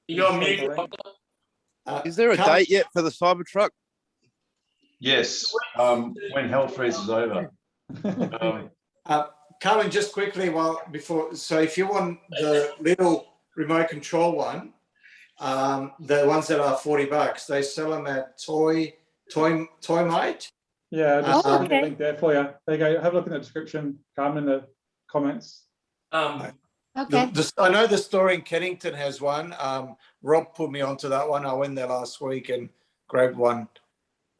You're on mute, doctor. Is there a date yet for the Cybertruck? Yes, when hell freezes over. Carmen, just quickly so if you want the little remote control one, the ones that are $40, they sell them at Toy Mate. Yeah, just put the link there for you. There you go. Have a look in the description, Carmen, in the comments. Okay. I know the store in Kennington has one. Rob put me onto that one. I went there last week and grabbed one.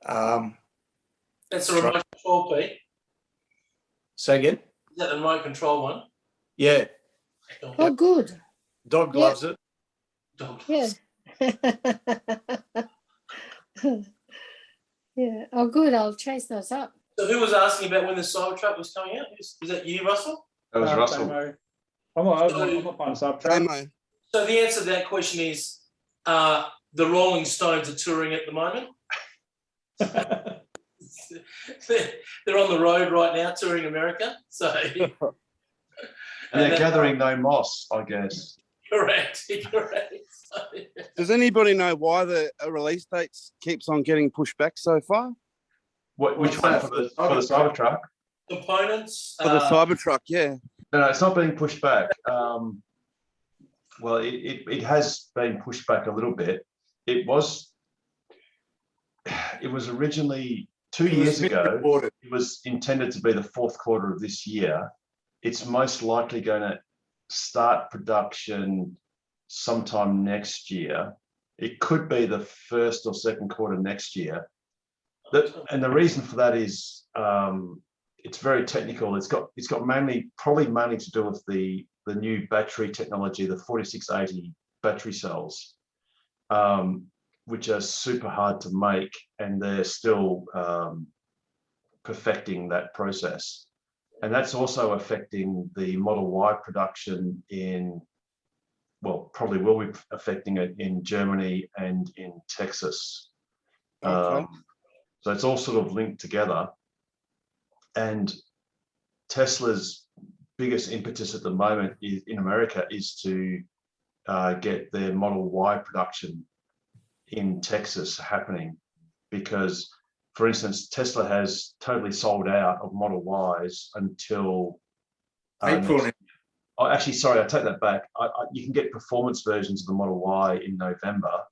That's a remote control, Pete. Say again? Is that the remote control one? Yeah. Oh, good. Dog loves it. Dog loves it. Yeah. Oh, good. I'll chase those up. So who was asking about when the Cybertruck was coming out? Is that you, Russell? That was Russell. I'm not buying Cybertruck. So the answer to that question is the Rolling Stones are touring at the moment. They're on the road right now touring America. So they're gathering no moss, I guess. Correct. Does anybody know why the release dates keeps on getting pushed back so far? Which one for the Cybertruck? Components for the Cybertruck, yeah. No, it's not being pushed back. Well, it has been pushed back a little bit. It was originally 2 years ago. It was intended to be the 4th quarter of this year. It's most likely going to start production sometime next year. It could be the 1st or 2nd quarter next year. And the reason for that is it's very technical. It's got probably mainly to do with the new battery technology, the 4680 battery cells, which are super hard to make, and they're still perfecting that process. And that's also affecting the Model Y production probably will be affecting it in Germany and in Texas. Okay. So it's all sort of linked together. And Tesla's biggest impetus at the moment in America is to get their Model Y production in Texas happening, because, for instance, Tesla has totally sold out of Model Ys until April. Actually, sorry, I take that back. You can get performance versions of the Model Y in November,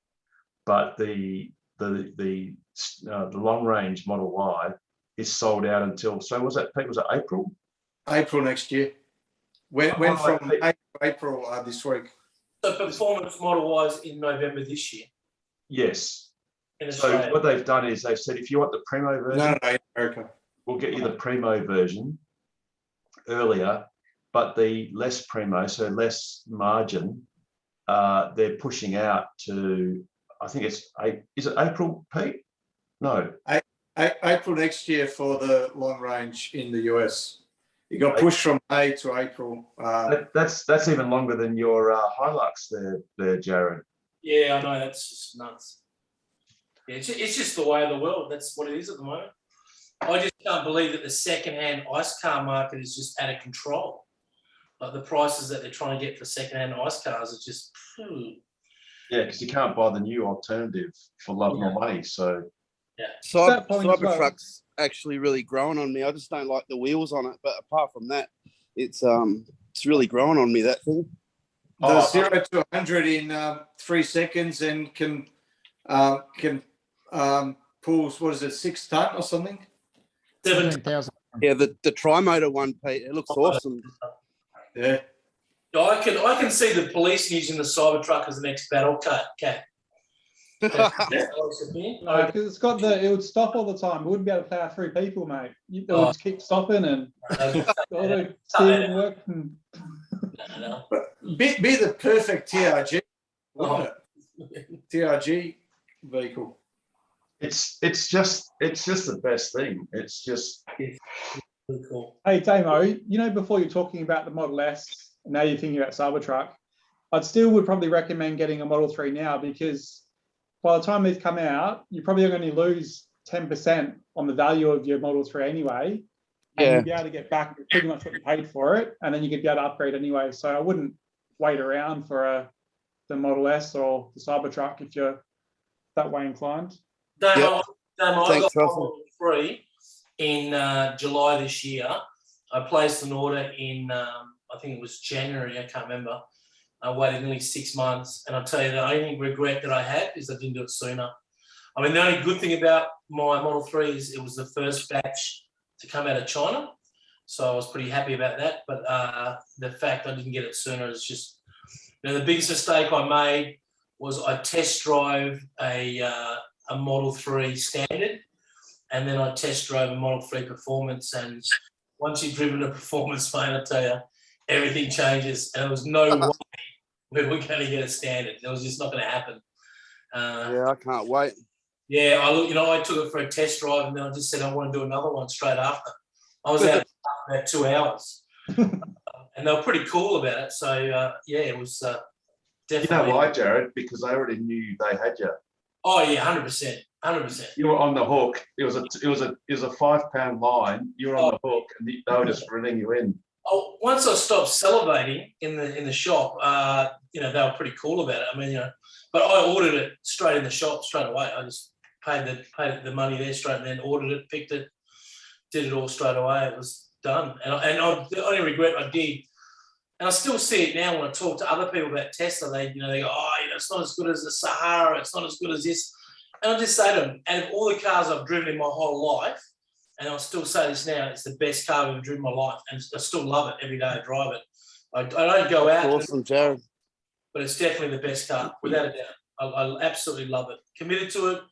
but the long range Model Y is sold out until, so was that April? April next year. Went from May to April this week. So performance model wise in November this year. Yes. In So Australia. what they've done is they've said, if you want the Primo version, No, in America. we'll get you the Primo version earlier, but the less Primo, so less margin, they're pushing out to, I think it's is it April, Pete? No. April next year for the long range in the US. You got pushed from May to April. That's even longer than your Hilux there, Jared. Yeah, I know, that's just nuts. Yeah, it's just the way of the world. That's what it is at the moment. I just can't believe that the second-hand ICE car market is just out of control. Like the prices that they're trying to get for second-hand ICE cars are just. Yeah, because you can't buy the new alternative for love nor money. So yeah, Cybertruck's actually really growing on me. I just don't like the wheels on it, but apart from that, it's really growing on me, that thing. The 0 to 100 in 3 seconds and can pull, what is it, 6 ton or something? 17,000. Yeah, the tri-motor one, Pete. It looks awesome. Yeah. I can see the police using the Cybertruck as the next battle cat. Because it's got it would stop all the time. It wouldn't be able to plow through people, mate. It would keep stopping and all the steering work. And... Be the perfect TRG, wouldn't it? TRG vehicle. It's just the best thing. It's just really cool. Hey Damo, you know, before you're talking about the Model S, and now you're thinking about Cybertruck, I'd still would probably recommend getting a Model 3 now, because by the time these come out, you're probably going to lose 10% on the value of your Model 3 anyway. And Yeah. you'll be able to get back pretty much what you paid for it, and then you could be able to upgrade anyway. So I wouldn't wait around for the Model S or the Cybertruck if you're that way inclined. Damo, I Thanks, got Russell. Model 3 in July this year. I placed an order in, I think it was January, I can't remember. I waited nearly 6 months, and I'll tell you, the only regret that I had is I didn't do it sooner. I mean, the only good thing about my Model 3 is it was the first batch to come out of China, so I was pretty happy about that. But the fact I didn't get it sooner is just, you know, the biggest mistake I made was I test drove a Model 3 Standard, and then I test drove a Model 3 Performance, and once you've driven a Performance, mate, I tell you, everything changes, and there was no way we were going to get a Standard. It was just not going to happen. Yeah, I can't wait. Yeah, I took it for a test drive, and then I just said I want to do another one straight after. I was out for about 2 hours, and they were pretty cool about it. So yeah, it was definitely. You know why, Jared? Because they already knew they had you. Oh yeah, 100%, 100%. You were on the hook. It was a £5 line. You were on the hook, and they were just running you in. Oh, once I stopped salivating in the shop, they were pretty cool about it. I mean, but I ordered it straight in the shop straight away. I just paid the money there straight, and then ordered it, picked it, did it all straight away. It was done, the only regret I did, and I still see it now when I talk to other people about Tesla. They go, it's not as good as the Sahara. It's not as good as this, and I just say to them, out of all the cars I've driven in my whole life, and I'll still say this now, it's the best car I've ever driven in my life, and I still love it every day I drive it. I don't go out. Awesome, Jared. But it's definitely the best car, without a doubt. I absolutely love it. Committed to it.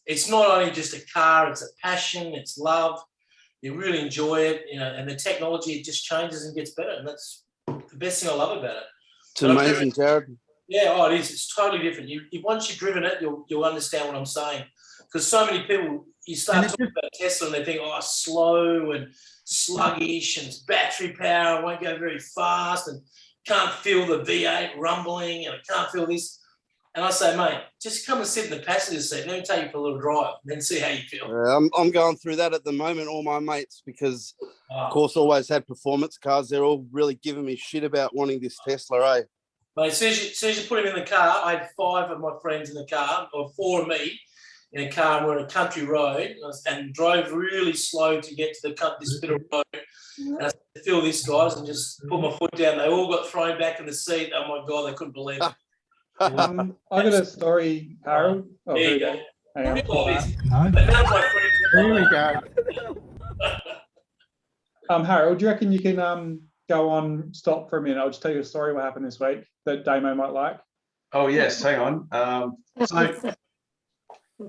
It's not only just a car, it's a passion, it's love. You really enjoy it, and the technology, it just changes and gets better, and that's the best thing I love about it. It's amazing, Jared. Yeah, it is. It's totally different. Once you've driven it, you'll understand what I'm saying. Because so many people, you start talking about Tesla and they think, slow and sluggish, and its battery power won't go very fast, and can't feel the V8 rumbling, and I can't feel this. And I say, mate, just come and sit in the passenger seat. Let me take you for a little drive, and then see how you feel. I'm going through that at the moment, all my mates, because of course always had performance cars. They're all really giving me shit about wanting this Tesla, eh? Mate, as soon as you put him in the car, I had 5 of my friends in the car, or 4 of me in a car, and we're on a country road, and drove really slow to get to this bit of road. And I said, feel this, guys, and just put my foot down. They all got thrown back in the seat. Oh my God, they couldn't believe it. I got a story, Harold. There you go. Hang on. But none of my friends. Here we go. Harold, do you reckon you can go on, stop for a minute, I'll just tell you a story what happened this week that Damo might like. Oh yes, hang on.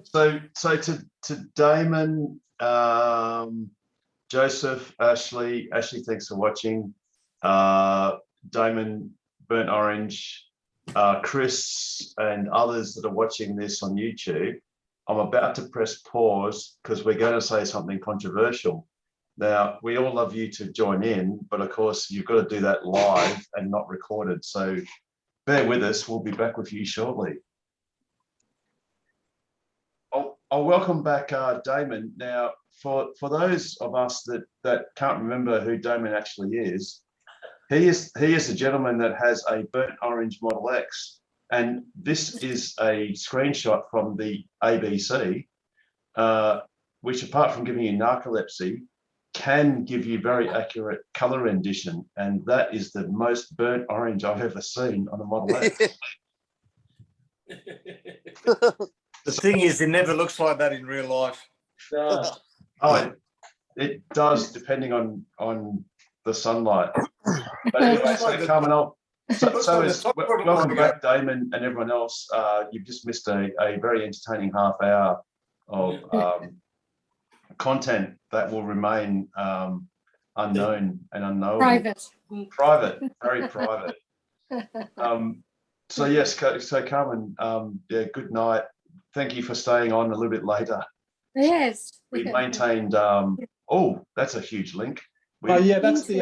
So to Damon, Joseph, Ashley, thanks for watching. Damon, Burnt Orange, Chris, and others that are watching this on YouTube. I'm about to press pause because we're going to say something controversial. Now, we all love you to join in, but of course, you've got to do that live and not recorded. So bear with us. We'll be back with you shortly. I'll welcome back Damon. Now, for those of us that can't remember who Damon actually is, he is a gentleman that has a Burnt Orange Model X. And this is a screenshot from the ABC, which apart from giving you narcolepsy, can give you very accurate color rendition. And that is the most burnt orange I've ever seen on a Model X. The thing is, it never looks like that in real life. Oh, it does, depending on the sunlight. But anyway, so Carmen, welcome back, Damon, and everyone else. You've just missed a very entertaining half hour of content that will remain unknown and unknowable. Private, very private. So yes, so Carmen, yeah, good night. Thank you for staying on a little bit later. Yes. We maintained. Oh, that's a huge link. Yeah, that's the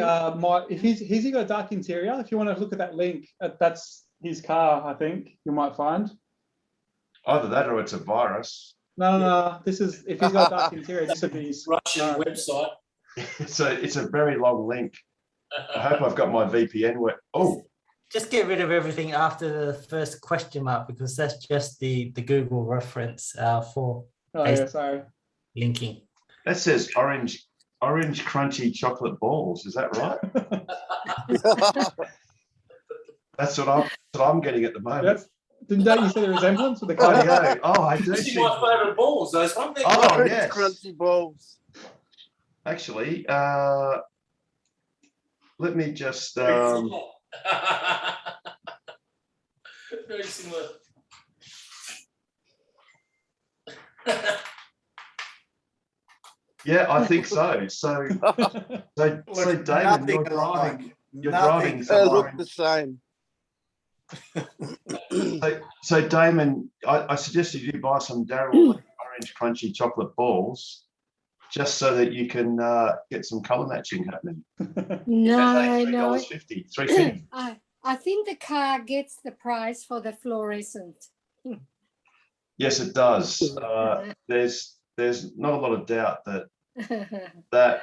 if he's got a dark interior. If you want to look at that link, that's his car. I think you might find either that or it's a virus. No. This is if he's got a dark interior. This would be his Russian website. It's a very long link. I hope I've got my VPN work. Oh. Just get rid of everything after the first question mark because that's just the Google reference for linking. That says orange crunchy chocolate balls. Is that right? That's what I'm getting at the moment. Don't you see the resemblance with the colour? Oh, I do. This is my favourite balls. Those one thing. Oh, yes. Crunchy balls. Actually, let me just. Very similar. Yeah, I think so. So David, you're driving. They look the same. So Damon, I suggested you buy some Darryl orange crunchy chocolate balls, just so that you can get some color matching happening. No. $3.50. I think the car gets the price for the fluorescent. Yes, it does. There's not a lot of doubt that.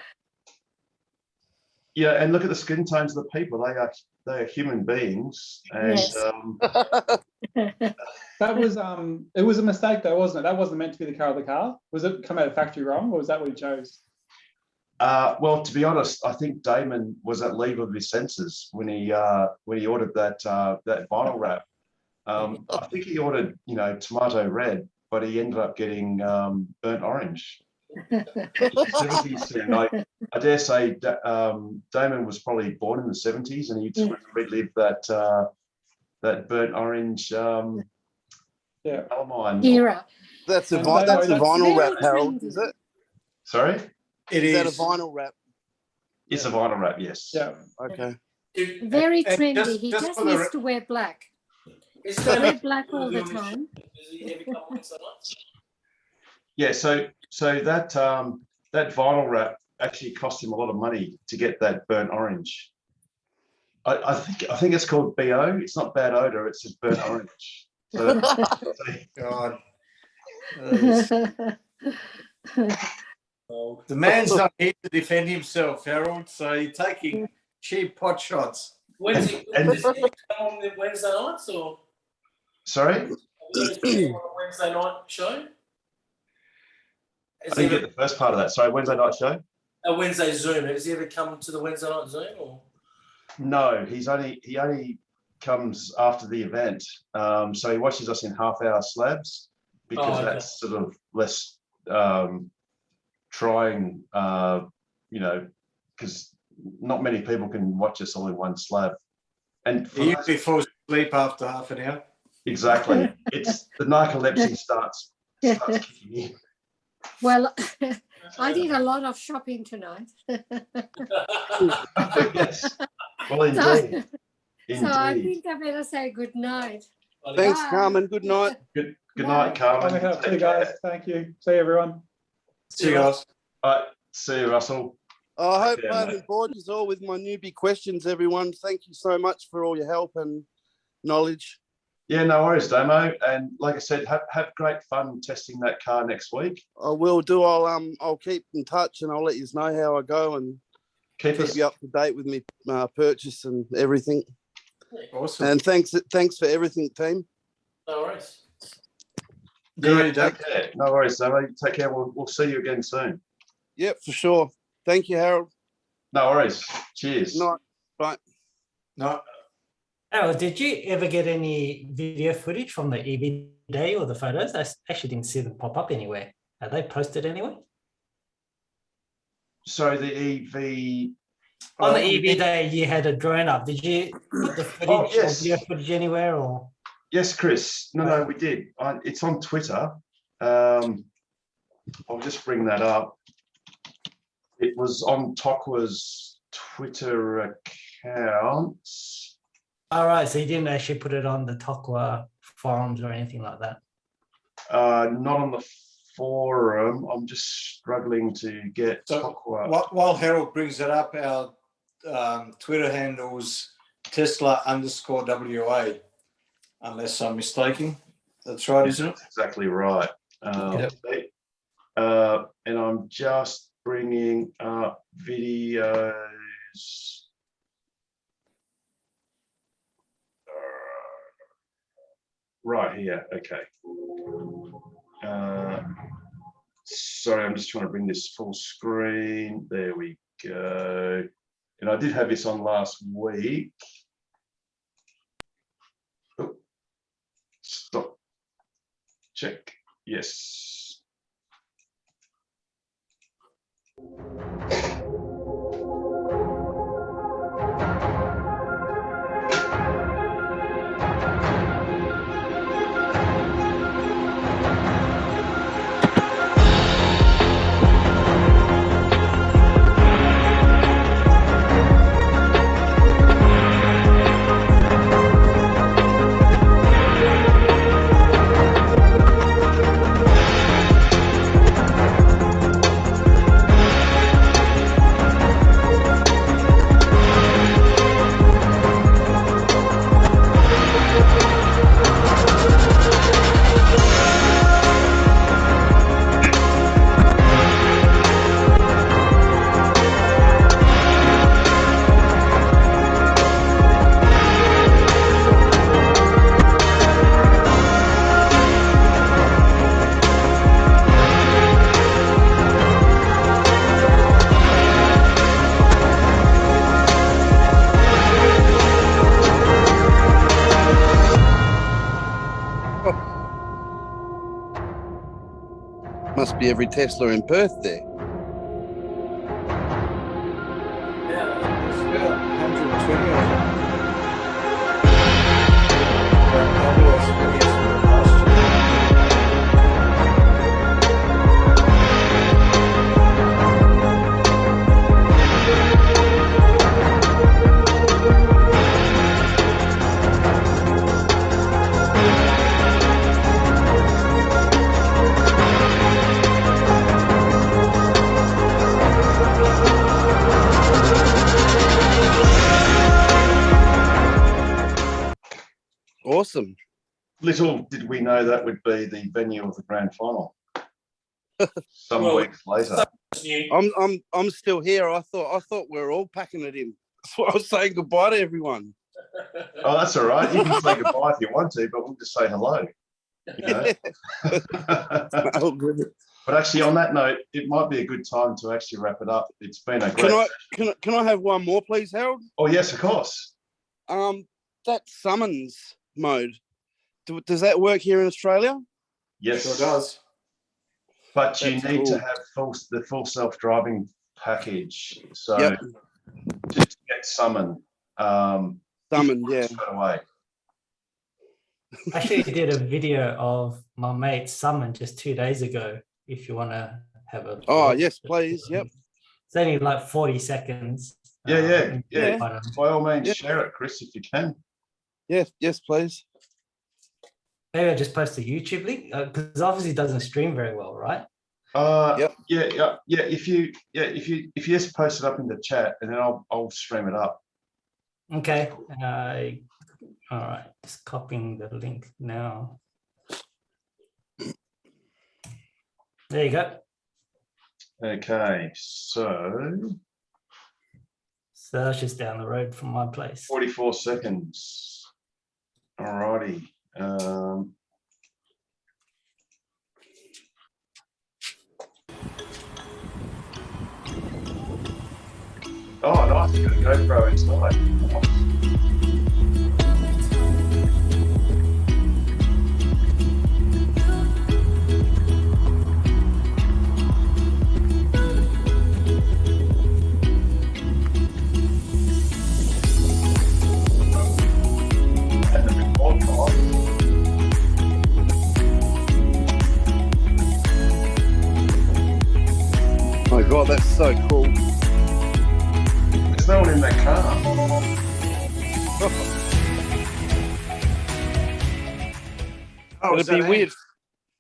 Yeah, and look at the skin tones of the people. They are human beings, and yes. That was it was a mistake though, wasn't it? That wasn't meant to be the car of the car. Was it come out of factory wrong, or was that what he chose? Well, to be honest, I think Damon was at leave of his senses when he ordered that vinyl wrap. I think he ordered tomato red, but he ended up getting burnt orange. I dare say Damon was probably born in the 70s, and he just wanted to relive that burnt orange Alamine era. That's a vinyl wrap, Harold, is it? Sorry? Is that a vinyl wrap? It's a vinyl wrap, yes. Yeah. Okay. Very trendy. He just needs to wear black. Wear black all the time. Yeah, so that vinyl wrap actually cost him a lot of money to get that burnt orange. I think it's called BO. It's not bad odor. It's just burnt orange. So, God. The man's not here to defend himself, Harold. So you're taking cheap pot shots. When's he come on the Wednesday nights or? Sorry? On the Wednesday night show? I didn't get the first part of that. Sorry, Wednesday night show? A Wednesday Zoom. Has he ever come to the Wednesday night Zoom or? No, he only comes after the event. So he watches us in half-hour slabs because that's sort of less trying, because not many people can watch us all in one slab. And for He those- usually falls asleep after half an hour. exactly, it's the narcolepsy starts kicking in. Well, I did a lot of shopping tonight. Yes. Well, So, indeed. so I Indeed. think I better say good night. Thanks, Bye. Carmen. Good night. Good night, Carmen. See you Take guys. care. Thank you. See you, everyone. See you guys. All right. See you, Russell. I hope Yeah, I mate. haven't bored you all with my newbie questions, everyone. Thank you so much for all your help and knowledge. Yeah, no worries, Damo. And like I said, have great fun testing that car next week. I will do. I'll keep in touch and I'll let you know how I go and keep us you up to date with me purchase and everything. Awesome. And thanks for everything, team. No worries. Yeah, take care. No worries, Damo. Take care. We'll see you again soon. Yep, for sure. Thank you, Harold. No worries. Cheers. Night. Bye. No. Oh, did you ever get any video footage from the EV day or the photos? I actually didn't see them pop up anywhere. Are they posted anywhere? So the EV. On the EV day, you had a drone up. Did you put the footage or yes. video footage anywhere? Or Yes, Chris. No, we did. It's on Twitter. I'll just bring that up. It was on Tokwa's Twitter account. all right, so you didn't actually put it on the Tokwa forums or anything like that. Not on the forum. I'm just struggling to get Tokwa. While Harold brings it up, our Twitter handle's Tesla_WA, unless I'm mistaken. That's right, isn't it? That's exactly right. And I'm just bringing up videos. Right here. Okay. Sorry, I'm just trying to bring this full screen. There we go. And I did have this on last week. Oh, stop. Check. Yes. Must be every Tesla in Perth there. Yeah, it's about 120 of them. Awesome. Little did we know that would be the venue of the grand final. Some weeks later. I'm still here. I thought we were all packing it in. That's why I was saying goodbye to everyone. Oh, that's all right. You can say goodbye if you want to, but we'll just say hello. You know? But actually, on that note, it might be a good time to actually wrap it up. It's been a great. Can I have one more, please, Harold? Oh yes, of course. That summons mode. Does that work here in Australia? Yes, sure does. But you That's need to cool. have the full self-driving package. So Yep. Summon. Summon, yeah. Straight away. I actually did a video of my mate Summon just 2 days ago. If you want to have a. Oh, yes, please. Yep. It's only like 40 seconds. Yeah. But, By all means, share it, Chris, if you can. Yes, please. maybe I'll just post a YouTube link because obviously it doesn't stream very well, right? Yeah. If you just post it up in the chat, and then I'll stream it up. Okay. All right. Just copying the link now. There you go. Okay, so that's just down the road from my place. 44 seconds. All righty. Oh, nice. You got a GoPro inside. My God, that's so cool. There's no one in that car. It'd be weird.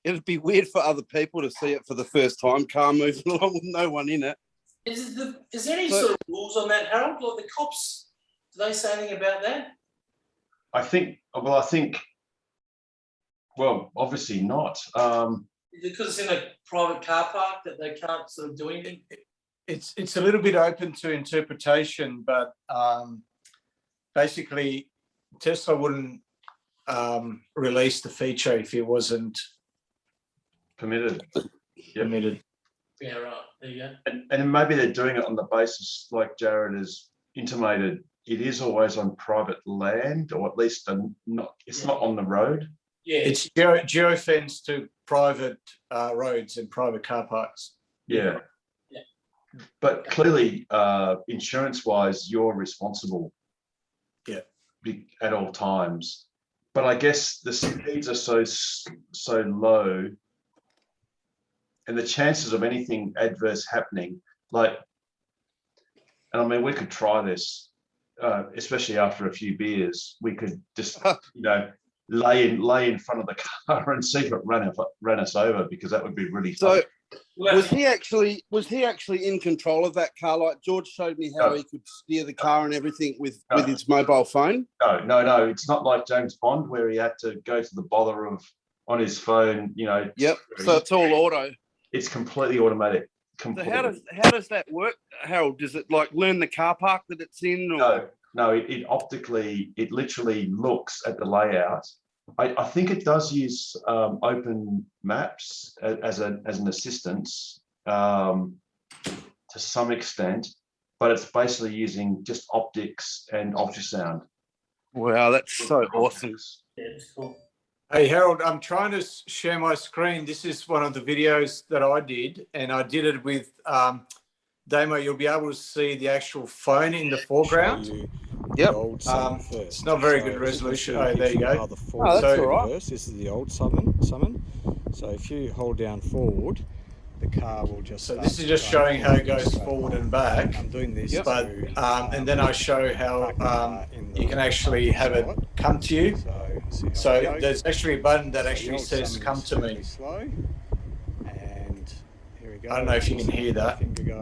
It'd be weird for other people to see it for the first time. Car moving along with no one in it. Is there any sort of rules on that, Harold? Like the cops, do they say anything about that? I think, obviously not. Is it because it's in a private car park that they can't sort of do anything? It's a little bit open to interpretation, but basically Tesla wouldn't release the feature if it wasn't permitted. Permitted. Yeah, right. There you go. And maybe they're doing it on the basis, like Jared has intimated, it is always on private land, or at least it's not on the road. Yeah, it's geofenced to private roads and private car parks. Yeah. But clearly, insurance-wise, you're responsible. Yeah. At all times. But I guess the speeds are so low, and the chances of anything adverse happening, and I mean, we could try this, especially after a few beers. We could just, lay in front of the car and see if it ran us over, because that would be really fun. So was he actually in control of that car? Like George showed me how he could steer the car and everything with his mobile phone. No. It's not like James Bond where he had to go to the bother of on his phone. Yep. So it's all auto. It's completely automatic. So how does that work, Harold? Does it learn the car park that it's in? Or? No. It literally looks at the layout. I think it does use Open Maps as an assistance to some extent, but it's basically using just optics and ultrasound. Wow, that's so awesome. Yeah, it's cool. Hey, Harold, I'm trying to share my screen. This is one of the videos that I did, and I did it with Damo. You'll be able to see the actual phone in the foreground. Yep. It's not very good resolution. Oh, there you go. That's all right. This is the old summon. So if you hold down forward, the car will just. So this is just showing how it goes forward and back. I'm doing this. But and then I show how you can actually have it come to you. So there's actually a button that actually says "Come to me." And here we go. I don't know if you can hear that. Finger go.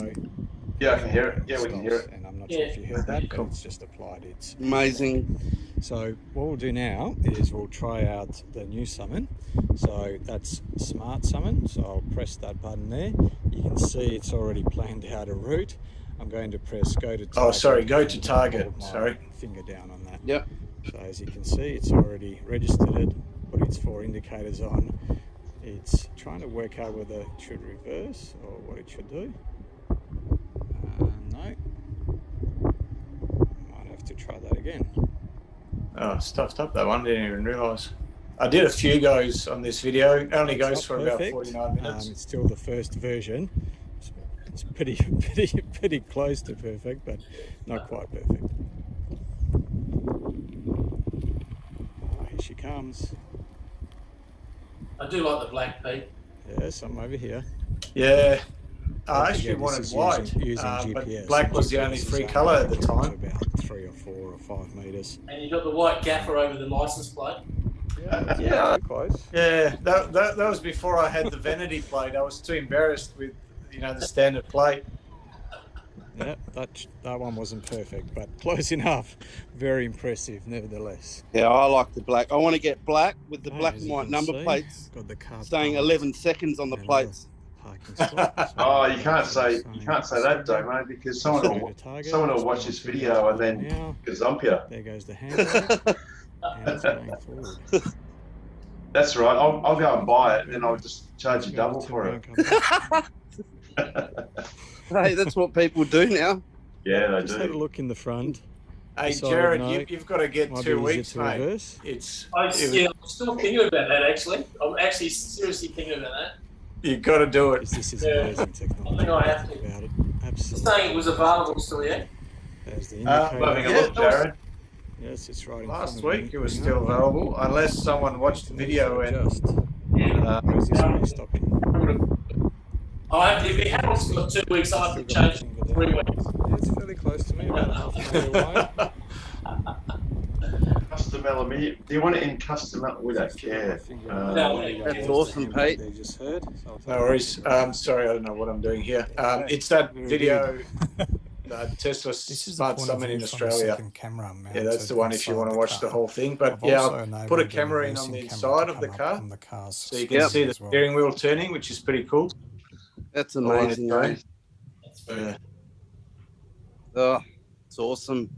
Yeah, I can hear it. Yeah, we can hear it. And I'm not sure if you heard that, but it's just applied. It's amazing. So what we'll do now is we'll try out the new summon. So that's Smart Summon. So I'll press that button there. You can see it's already planned out a route. I'm going to press go to target. Oh, sorry, go to target. Sorry. Finger down on that. Yep. So as you can see, it's already registered it, put its 4 indicators on. It's trying to work out whether it should reverse or what it should do. No. Might have to try that again. Oh, stuffed up that one. Didn't even realise. I did a few goes on this video. It only goes for about 49 minutes. It's still the first version. It's pretty close to perfect, but not quite perfect. Oh, here she comes. I do like the black, Pete. Yes, I'm over here. Yeah. Don't I actually forget, this wanted is white, using but GPS. black was the only GPS is free colour at the up to time. About 3 or 4 or 5 meters. And you got the white gaffer over the license plate. Yeah, Pretty close. yeah. That was before I had the vanity plate. I was too embarrassed with, the standard plate. Yeah, that one wasn't perfect, but close enough. Very impressive, nevertheless. Yeah, I like the black. I want to get black with the black As and you white can number see, plates, got the car saying parked 11 seconds on the in another plates. parking spot. Oh, you can't say that, Damo, because someone will watch this video and then gazump you. There goes the handbrake, and it's going forward. That's right. I'll go and buy it, then I'll just charge you double for it. Hey, that's what people do now. Yeah, they Just do. had a look in the front. Hey, Decided, Jared, no, you've got to get might 2 be easier weeks, to mate. reverse. I'm still thinking about that, actually. I'm actually seriously thinking about that. You've got to do it. This is Yeah. amazing technology. I think I have to. About it. Just Absolutely. saying it was available still, yeah? There's the Having a indicator. look, Jared. Yes, it's right in Last front of week me. it was Hang still on. available, unless someone watched the video and Where's this one stopping? I have to, if Harold's got 2 weeks, I have to change it to 3 weeks. Yeah, it's fairly close to me, about half a metre away. Custom aluminium. Do you want it in custom? We don't care. That's awesome, Pete. They just heard. no worries. Sorry, I don't know what I'm doing here. It's that video, Tesla Smart Summit in Australia. Yeah, that's the one if you want to watch the whole thing. But yeah, I'll put a camera in on the inside of the car, so you can see the steering wheel turning, which is pretty cool. That's amazing, mate. Yeah. Oh, it's awesome.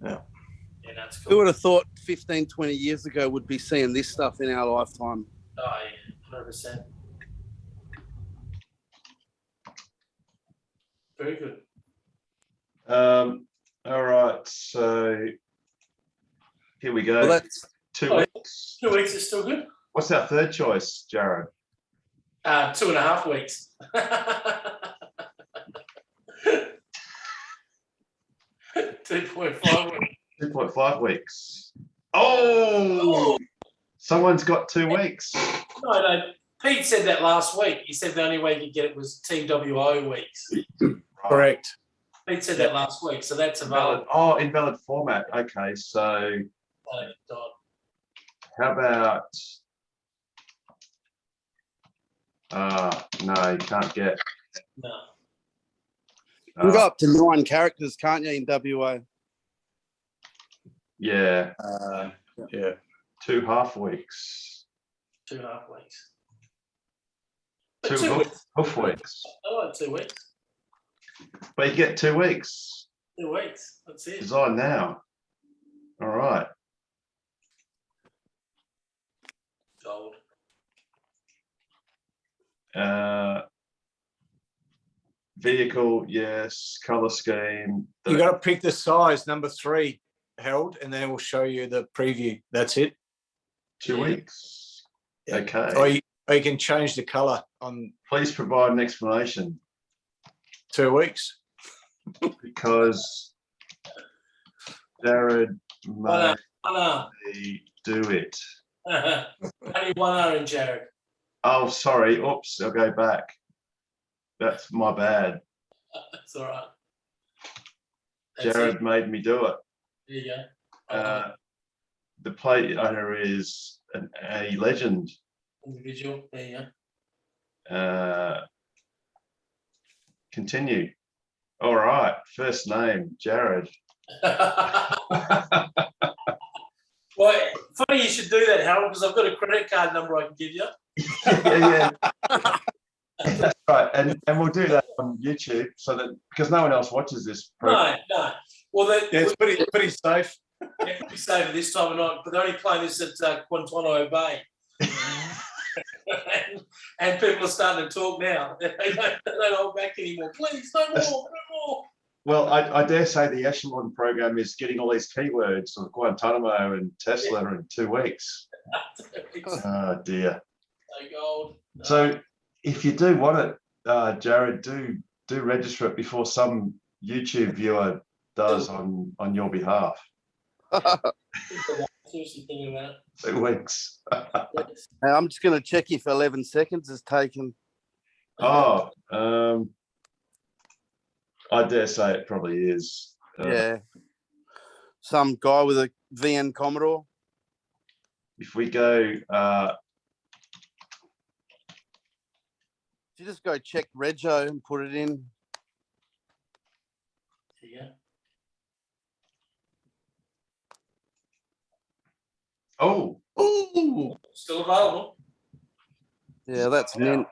Yeah. Yeah, that's Who cool. would have thought 15, 20 years ago would be seeing this stuff in our lifetime? Oh, yeah, 100%. Very good. All right, so here we go. Well, that's 2 weeks. 2 weeks is still good. What's our third choice, Jared? 2.5 weeks. 2.5 weeks. 2.5 weeks. Oh, someone's got 2 weeks. No, Pete said that last week. He said the only way you could get it was TWO weeks. Correct. Pete said that last week, so that's Invalid. available. Oh, invalid format. Okay, so Oh, God. how about? No, you can't get. No. you can go up to 9 characters, can't you, in WA? Yeah, Yeah. 2 half weeks. 2.5 weeks. 2 2 weeks. hoof weeks. I like 2 weeks. But you get 2 weeks. 2 weeks. That's it. Design now. All right. Gold. Vehicle, yes. Color scheme. You got to pick the size, number 3, Harold, and then we'll show you the preview. That's it. 2 weeks. Okay. Or you can change the color on. Please provide an explanation. 2 weeks. Because Jared One may do it. Only 1 hour in Jared. Oh, sorry. Oops, I'll go back. That's my bad. That's all right. That's Jared it. made me do it. There you go. The plate owner is a legend. Individual. There you Continue. All right. First name, Jared. Well, funny you should do that, Harold, because I've got a credit card number I can give you. Yeah. That's right. And we'll do that on YouTube so that because no one else watches this program. No. Well, it's pretty safe. Yeah, pretty safe at this time of night, but they're only playing this at Guantanamo Bay. and people are starting to talk now. They don't hold back anymore. Please, no more. Well, I dare say the Echelon program is getting all these keywords of Guantanamo and Tesla in 2 weeks. Oh, dear. So gold. So if you do want it, Jared, do register it before some YouTube viewer does on your behalf. Seriously thinking about it. 2 weeks. I'm just going to check if 11 seconds is taken. Oh, I dare say it probably is. Yeah. Some guy with a VN Commodore. If we go, you just go check Rego and put it in. Yeah. oh, Still available. Yeah, that's mint.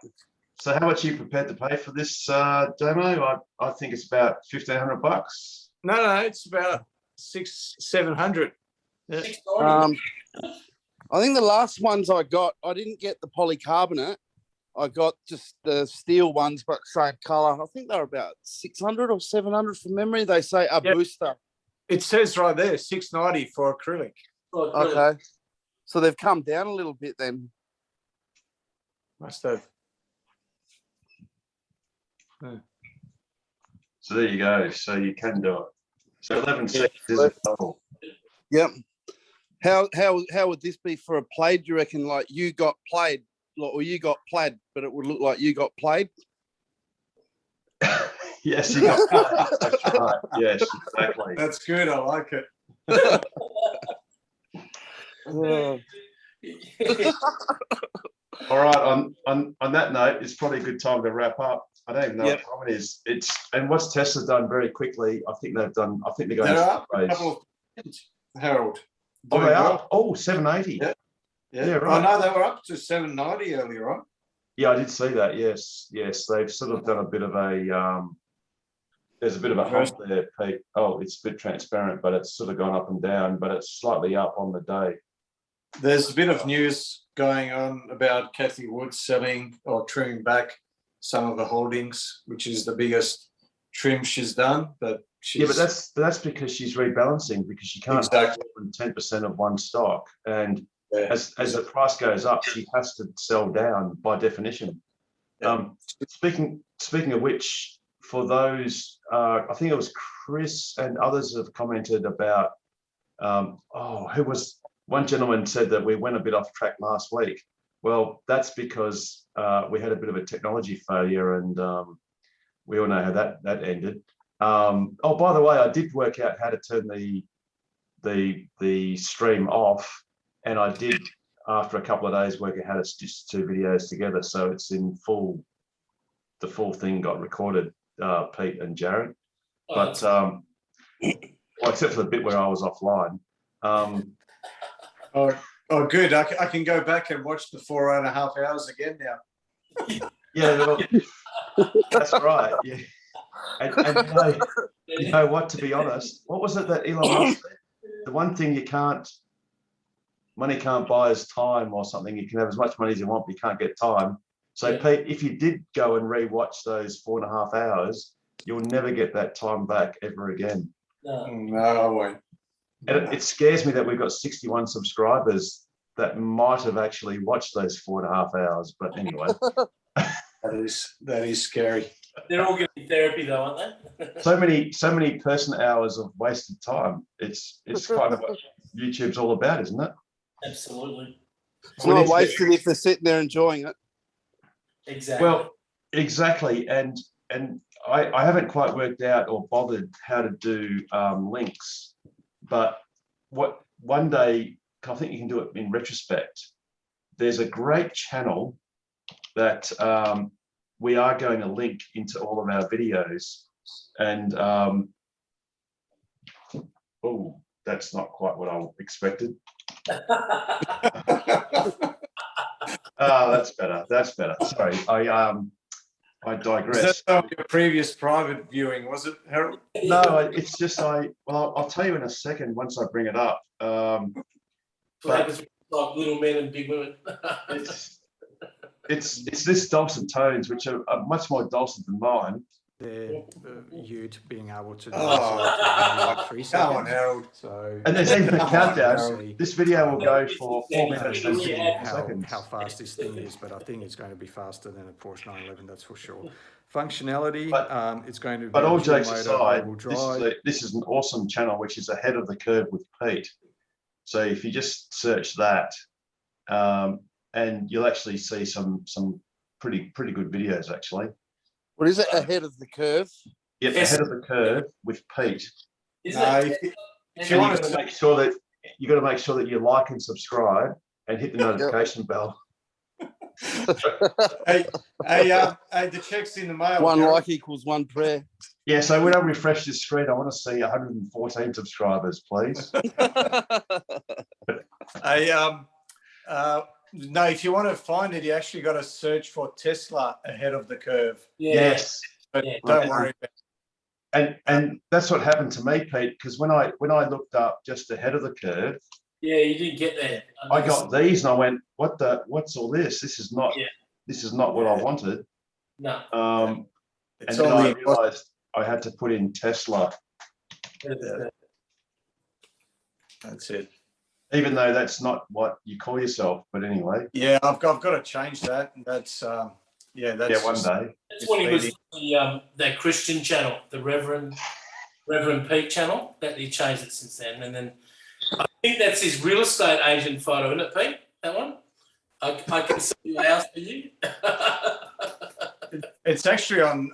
So how much are you prepared to pay for this demo? I think it's about $1,500. No, it's about 600-700. Yeah. I think the last ones I got, I didn't get the polycarbonate. I got just the steel ones, but same color. I think they're about 600 or 700 from memory. They say a booster. It says right there, 690 for acrylic. Okay. So they've come down a little bit then. Must have. So there you go. So you can do it. So 11 seconds is a double. Yep. How would this be for a plaid? Do you reckon like you got played, or you got plaid, but it would look like you got played? Yes, you got played. That's right. Yes, exactly. That's good. I like it. All right. On that note, it's probably a good time to wrap up. I don't even know what time it is. And what's Tesla done very quickly? I think they're going They're up a couple of, Harold. Oh, they are. Oh, 780. Yeah, right. I know they were up to 790 earlier on. Yeah, I did see that. Yes. They've sort of done a bit of a. There's a bit of a hump there, Pete. Oh, it's a bit transparent, but it's sort of gone up and down, but it's slightly up on the day. There's a bit of news going on about Kathy Wood selling or trimming back some of the holdings, which is the biggest trim she's done. But that's because she's rebalancing, because she can't have more than 10% of one stock, and as the price goes up, she has to sell down by definition. Speaking of which, for those, I think it was Chris and others have commented about. Who was? One gentleman said that we went a bit off track last week. Well, that's because we had a bit of a technology failure, and we all know how that ended. Oh, by the way, I did work out how to turn the stream off, and I did, after a couple of days, work out how to stitch the two videos together, so it's in full. The full thing got recorded, Pete and Jared, but well, except for the bit where I was offline. Oh, good. I can go back and watch the 4.5 hours again now. Yeah, well, that's right. Yeah, and you know what? To be honest, what was it that Elon Musk said? The one thing money can't buy is time, or something. You can have as much money as you want, but you can't get time. So, Pete, if you did go and re-watch those 4.5 hours, you'll never get that time back ever again. No, I won't. And it scares me that we've got 61 subscribers that might have actually watched those 4.5 hours. But anyway, that is scary. They're all getting therapy though, aren't they? so many person hours of wasted time. It's kind of what YouTube's all about, isn't it? Absolutely. It's not wasted if they're sitting there enjoying it. Exactly. Well, exactly, and I haven't quite worked out or bothered how to do links, but one day I think you can do it in retrospect. There's a great channel that we are going to link into all of our videos, and oh, that's not quite what I expected. Oh, that's better. That's better. Sorry, I digress. Was that your previous private viewing, was it, Harold? No, it's just I'll tell you in a second once I bring it up. But like little men and big women. it's this dulcet tones, which are much more dulcet than mine, their ute being able to do Oh, 3 come seconds. on, Harold. So And there's even a Come on, countdown. Harold. This video will go for 4 and minutes and see 54 seconds. how fast this thing is, but I think it's going to be faster than a Porsche 911, that's for sure. Functionality, it's going to be But all dual jokes motor, aside, all-wheel this is, drive. this is an awesome channel, which is ahead of the curve with Pete. So if you just search that, and you'll actually see some pretty good videos actually. What is it? Ahead of the curve? Yep, ahead of the curve with Pete. If And you want to make sure that you got to make sure that you like and subscribe and hit the notification bell. hey, the check's in the mail. One Harold. like equals one prayer. Yeah, so when I refresh this screen, I want to see 114 subscribers, please. Hey, no, if you want to find it, you actually got to search for Tesla ahead of the curve. Yes. But don't worry about And that's what happened to me, Pete, because when I looked up just ahead of the curve, Yeah, you didn't get there. I got these and I went, what's all this? This is not what I wanted. No. And It's then all I the- realized I had to put in Tesla, That's it. even though that's not what you call yourself. But anyway, Yeah, I've got to change that. That's that's one day. That's when he was that Christian channel, the Reverend Pete channel. That he changed it since then, and then I think that's his real estate agent photo, isn't it, Pete? That one. I can see your house for you. It's actually on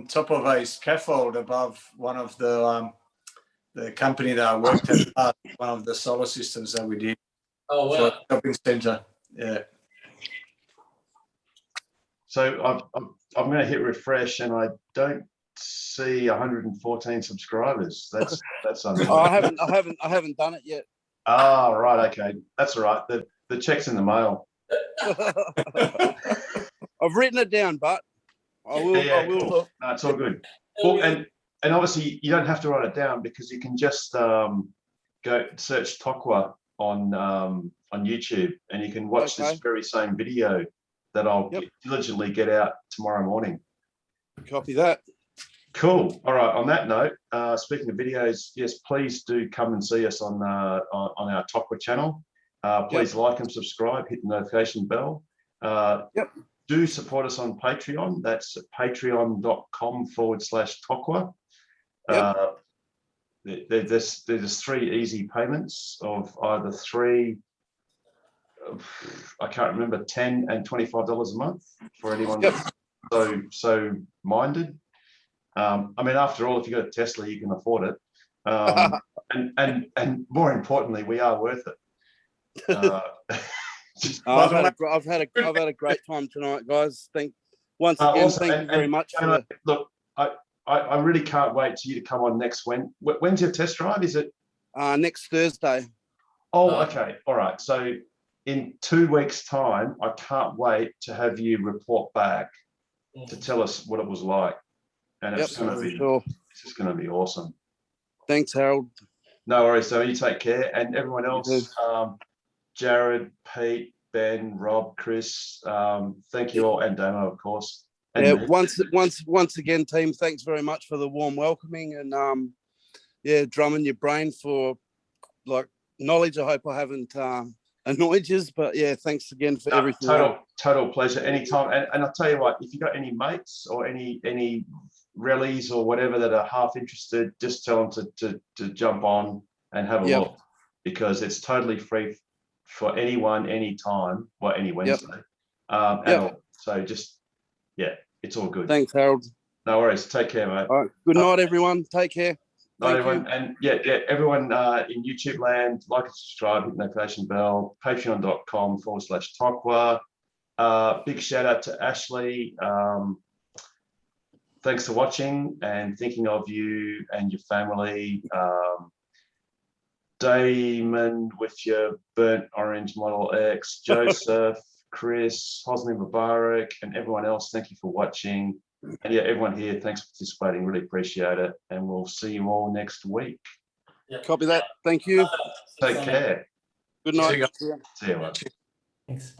top of a scaffold above one of the company that I worked at, one of the solar systems that we did. Oh wow! For a shopping centre. Yeah. So I'm going to hit refresh, and I don't see 114 subscribers. That's Oh, I haven't done it yet. Ah, right, okay, that's all right. The check's in the mail. I've written it down, but I will. Yeah, I will cool. look. No, it's all good. Well, and obviously you don't have to write it down because you can just go search Tokwa on YouTube, and you can watch this very same video that I'll diligently get out tomorrow morning. Copy that. Cool. All right. On that note, speaking of videos, yes, please do come and see us on our Tokwa channel. Please like and subscribe. Hit the notification bell. Do support us on Patreon. That's patreon.com/Tokwa. There's 3 easy payments of either I can't remember, $10 and $25 a month for anyone that's so minded. I mean, after all, if you got a Tesla, you can afford it. And more importantly, we are worth it. I've had a great time tonight, guys. Thank you very much. Look, I really can't wait for you to come on next When's your test drive? Is it next Thursday? Oh, okay. All right. So in 2 weeks' time, I can't wait to have you report back to tell us what it was like. And it's going to be it's just going to be awesome. Thanks, Harold. No worries. So you take care, and everyone else, Jared, Pete, Ben, Rob, Chris, thank you all, and Damo, of course. And once again, team, thanks very much for the warm welcoming, and drumming your brain for like knowledge. I hope I haven't annoyed you, but yeah, thanks again for everything. Total pleasure. Anytime. And I'll tell you what, if you've got any mates or any rallies or whatever that are half interested, just tell them to jump on and have a look, because it's totally free for anyone, anytime, any Wednesday. So just, it's all good. Thanks, Harold. No worries. Take care, mate. All right. Good night, everyone. Take care. Night, everyone. And everyone in YouTube land, like and subscribe, hit the notification bell, patreon.com/Tokwa. Big shout out to Ashley. Thanks for watching and thinking of you and your family. Damon with your burnt orange Model X, Joseph, Chris, Hosni Mubarak, and everyone else, thank you for watching. And everyone here, thanks for participating. Really appreciate it. And we'll see you all next week. Copy that. Thank you. Take care. Good night. See you. Thanks.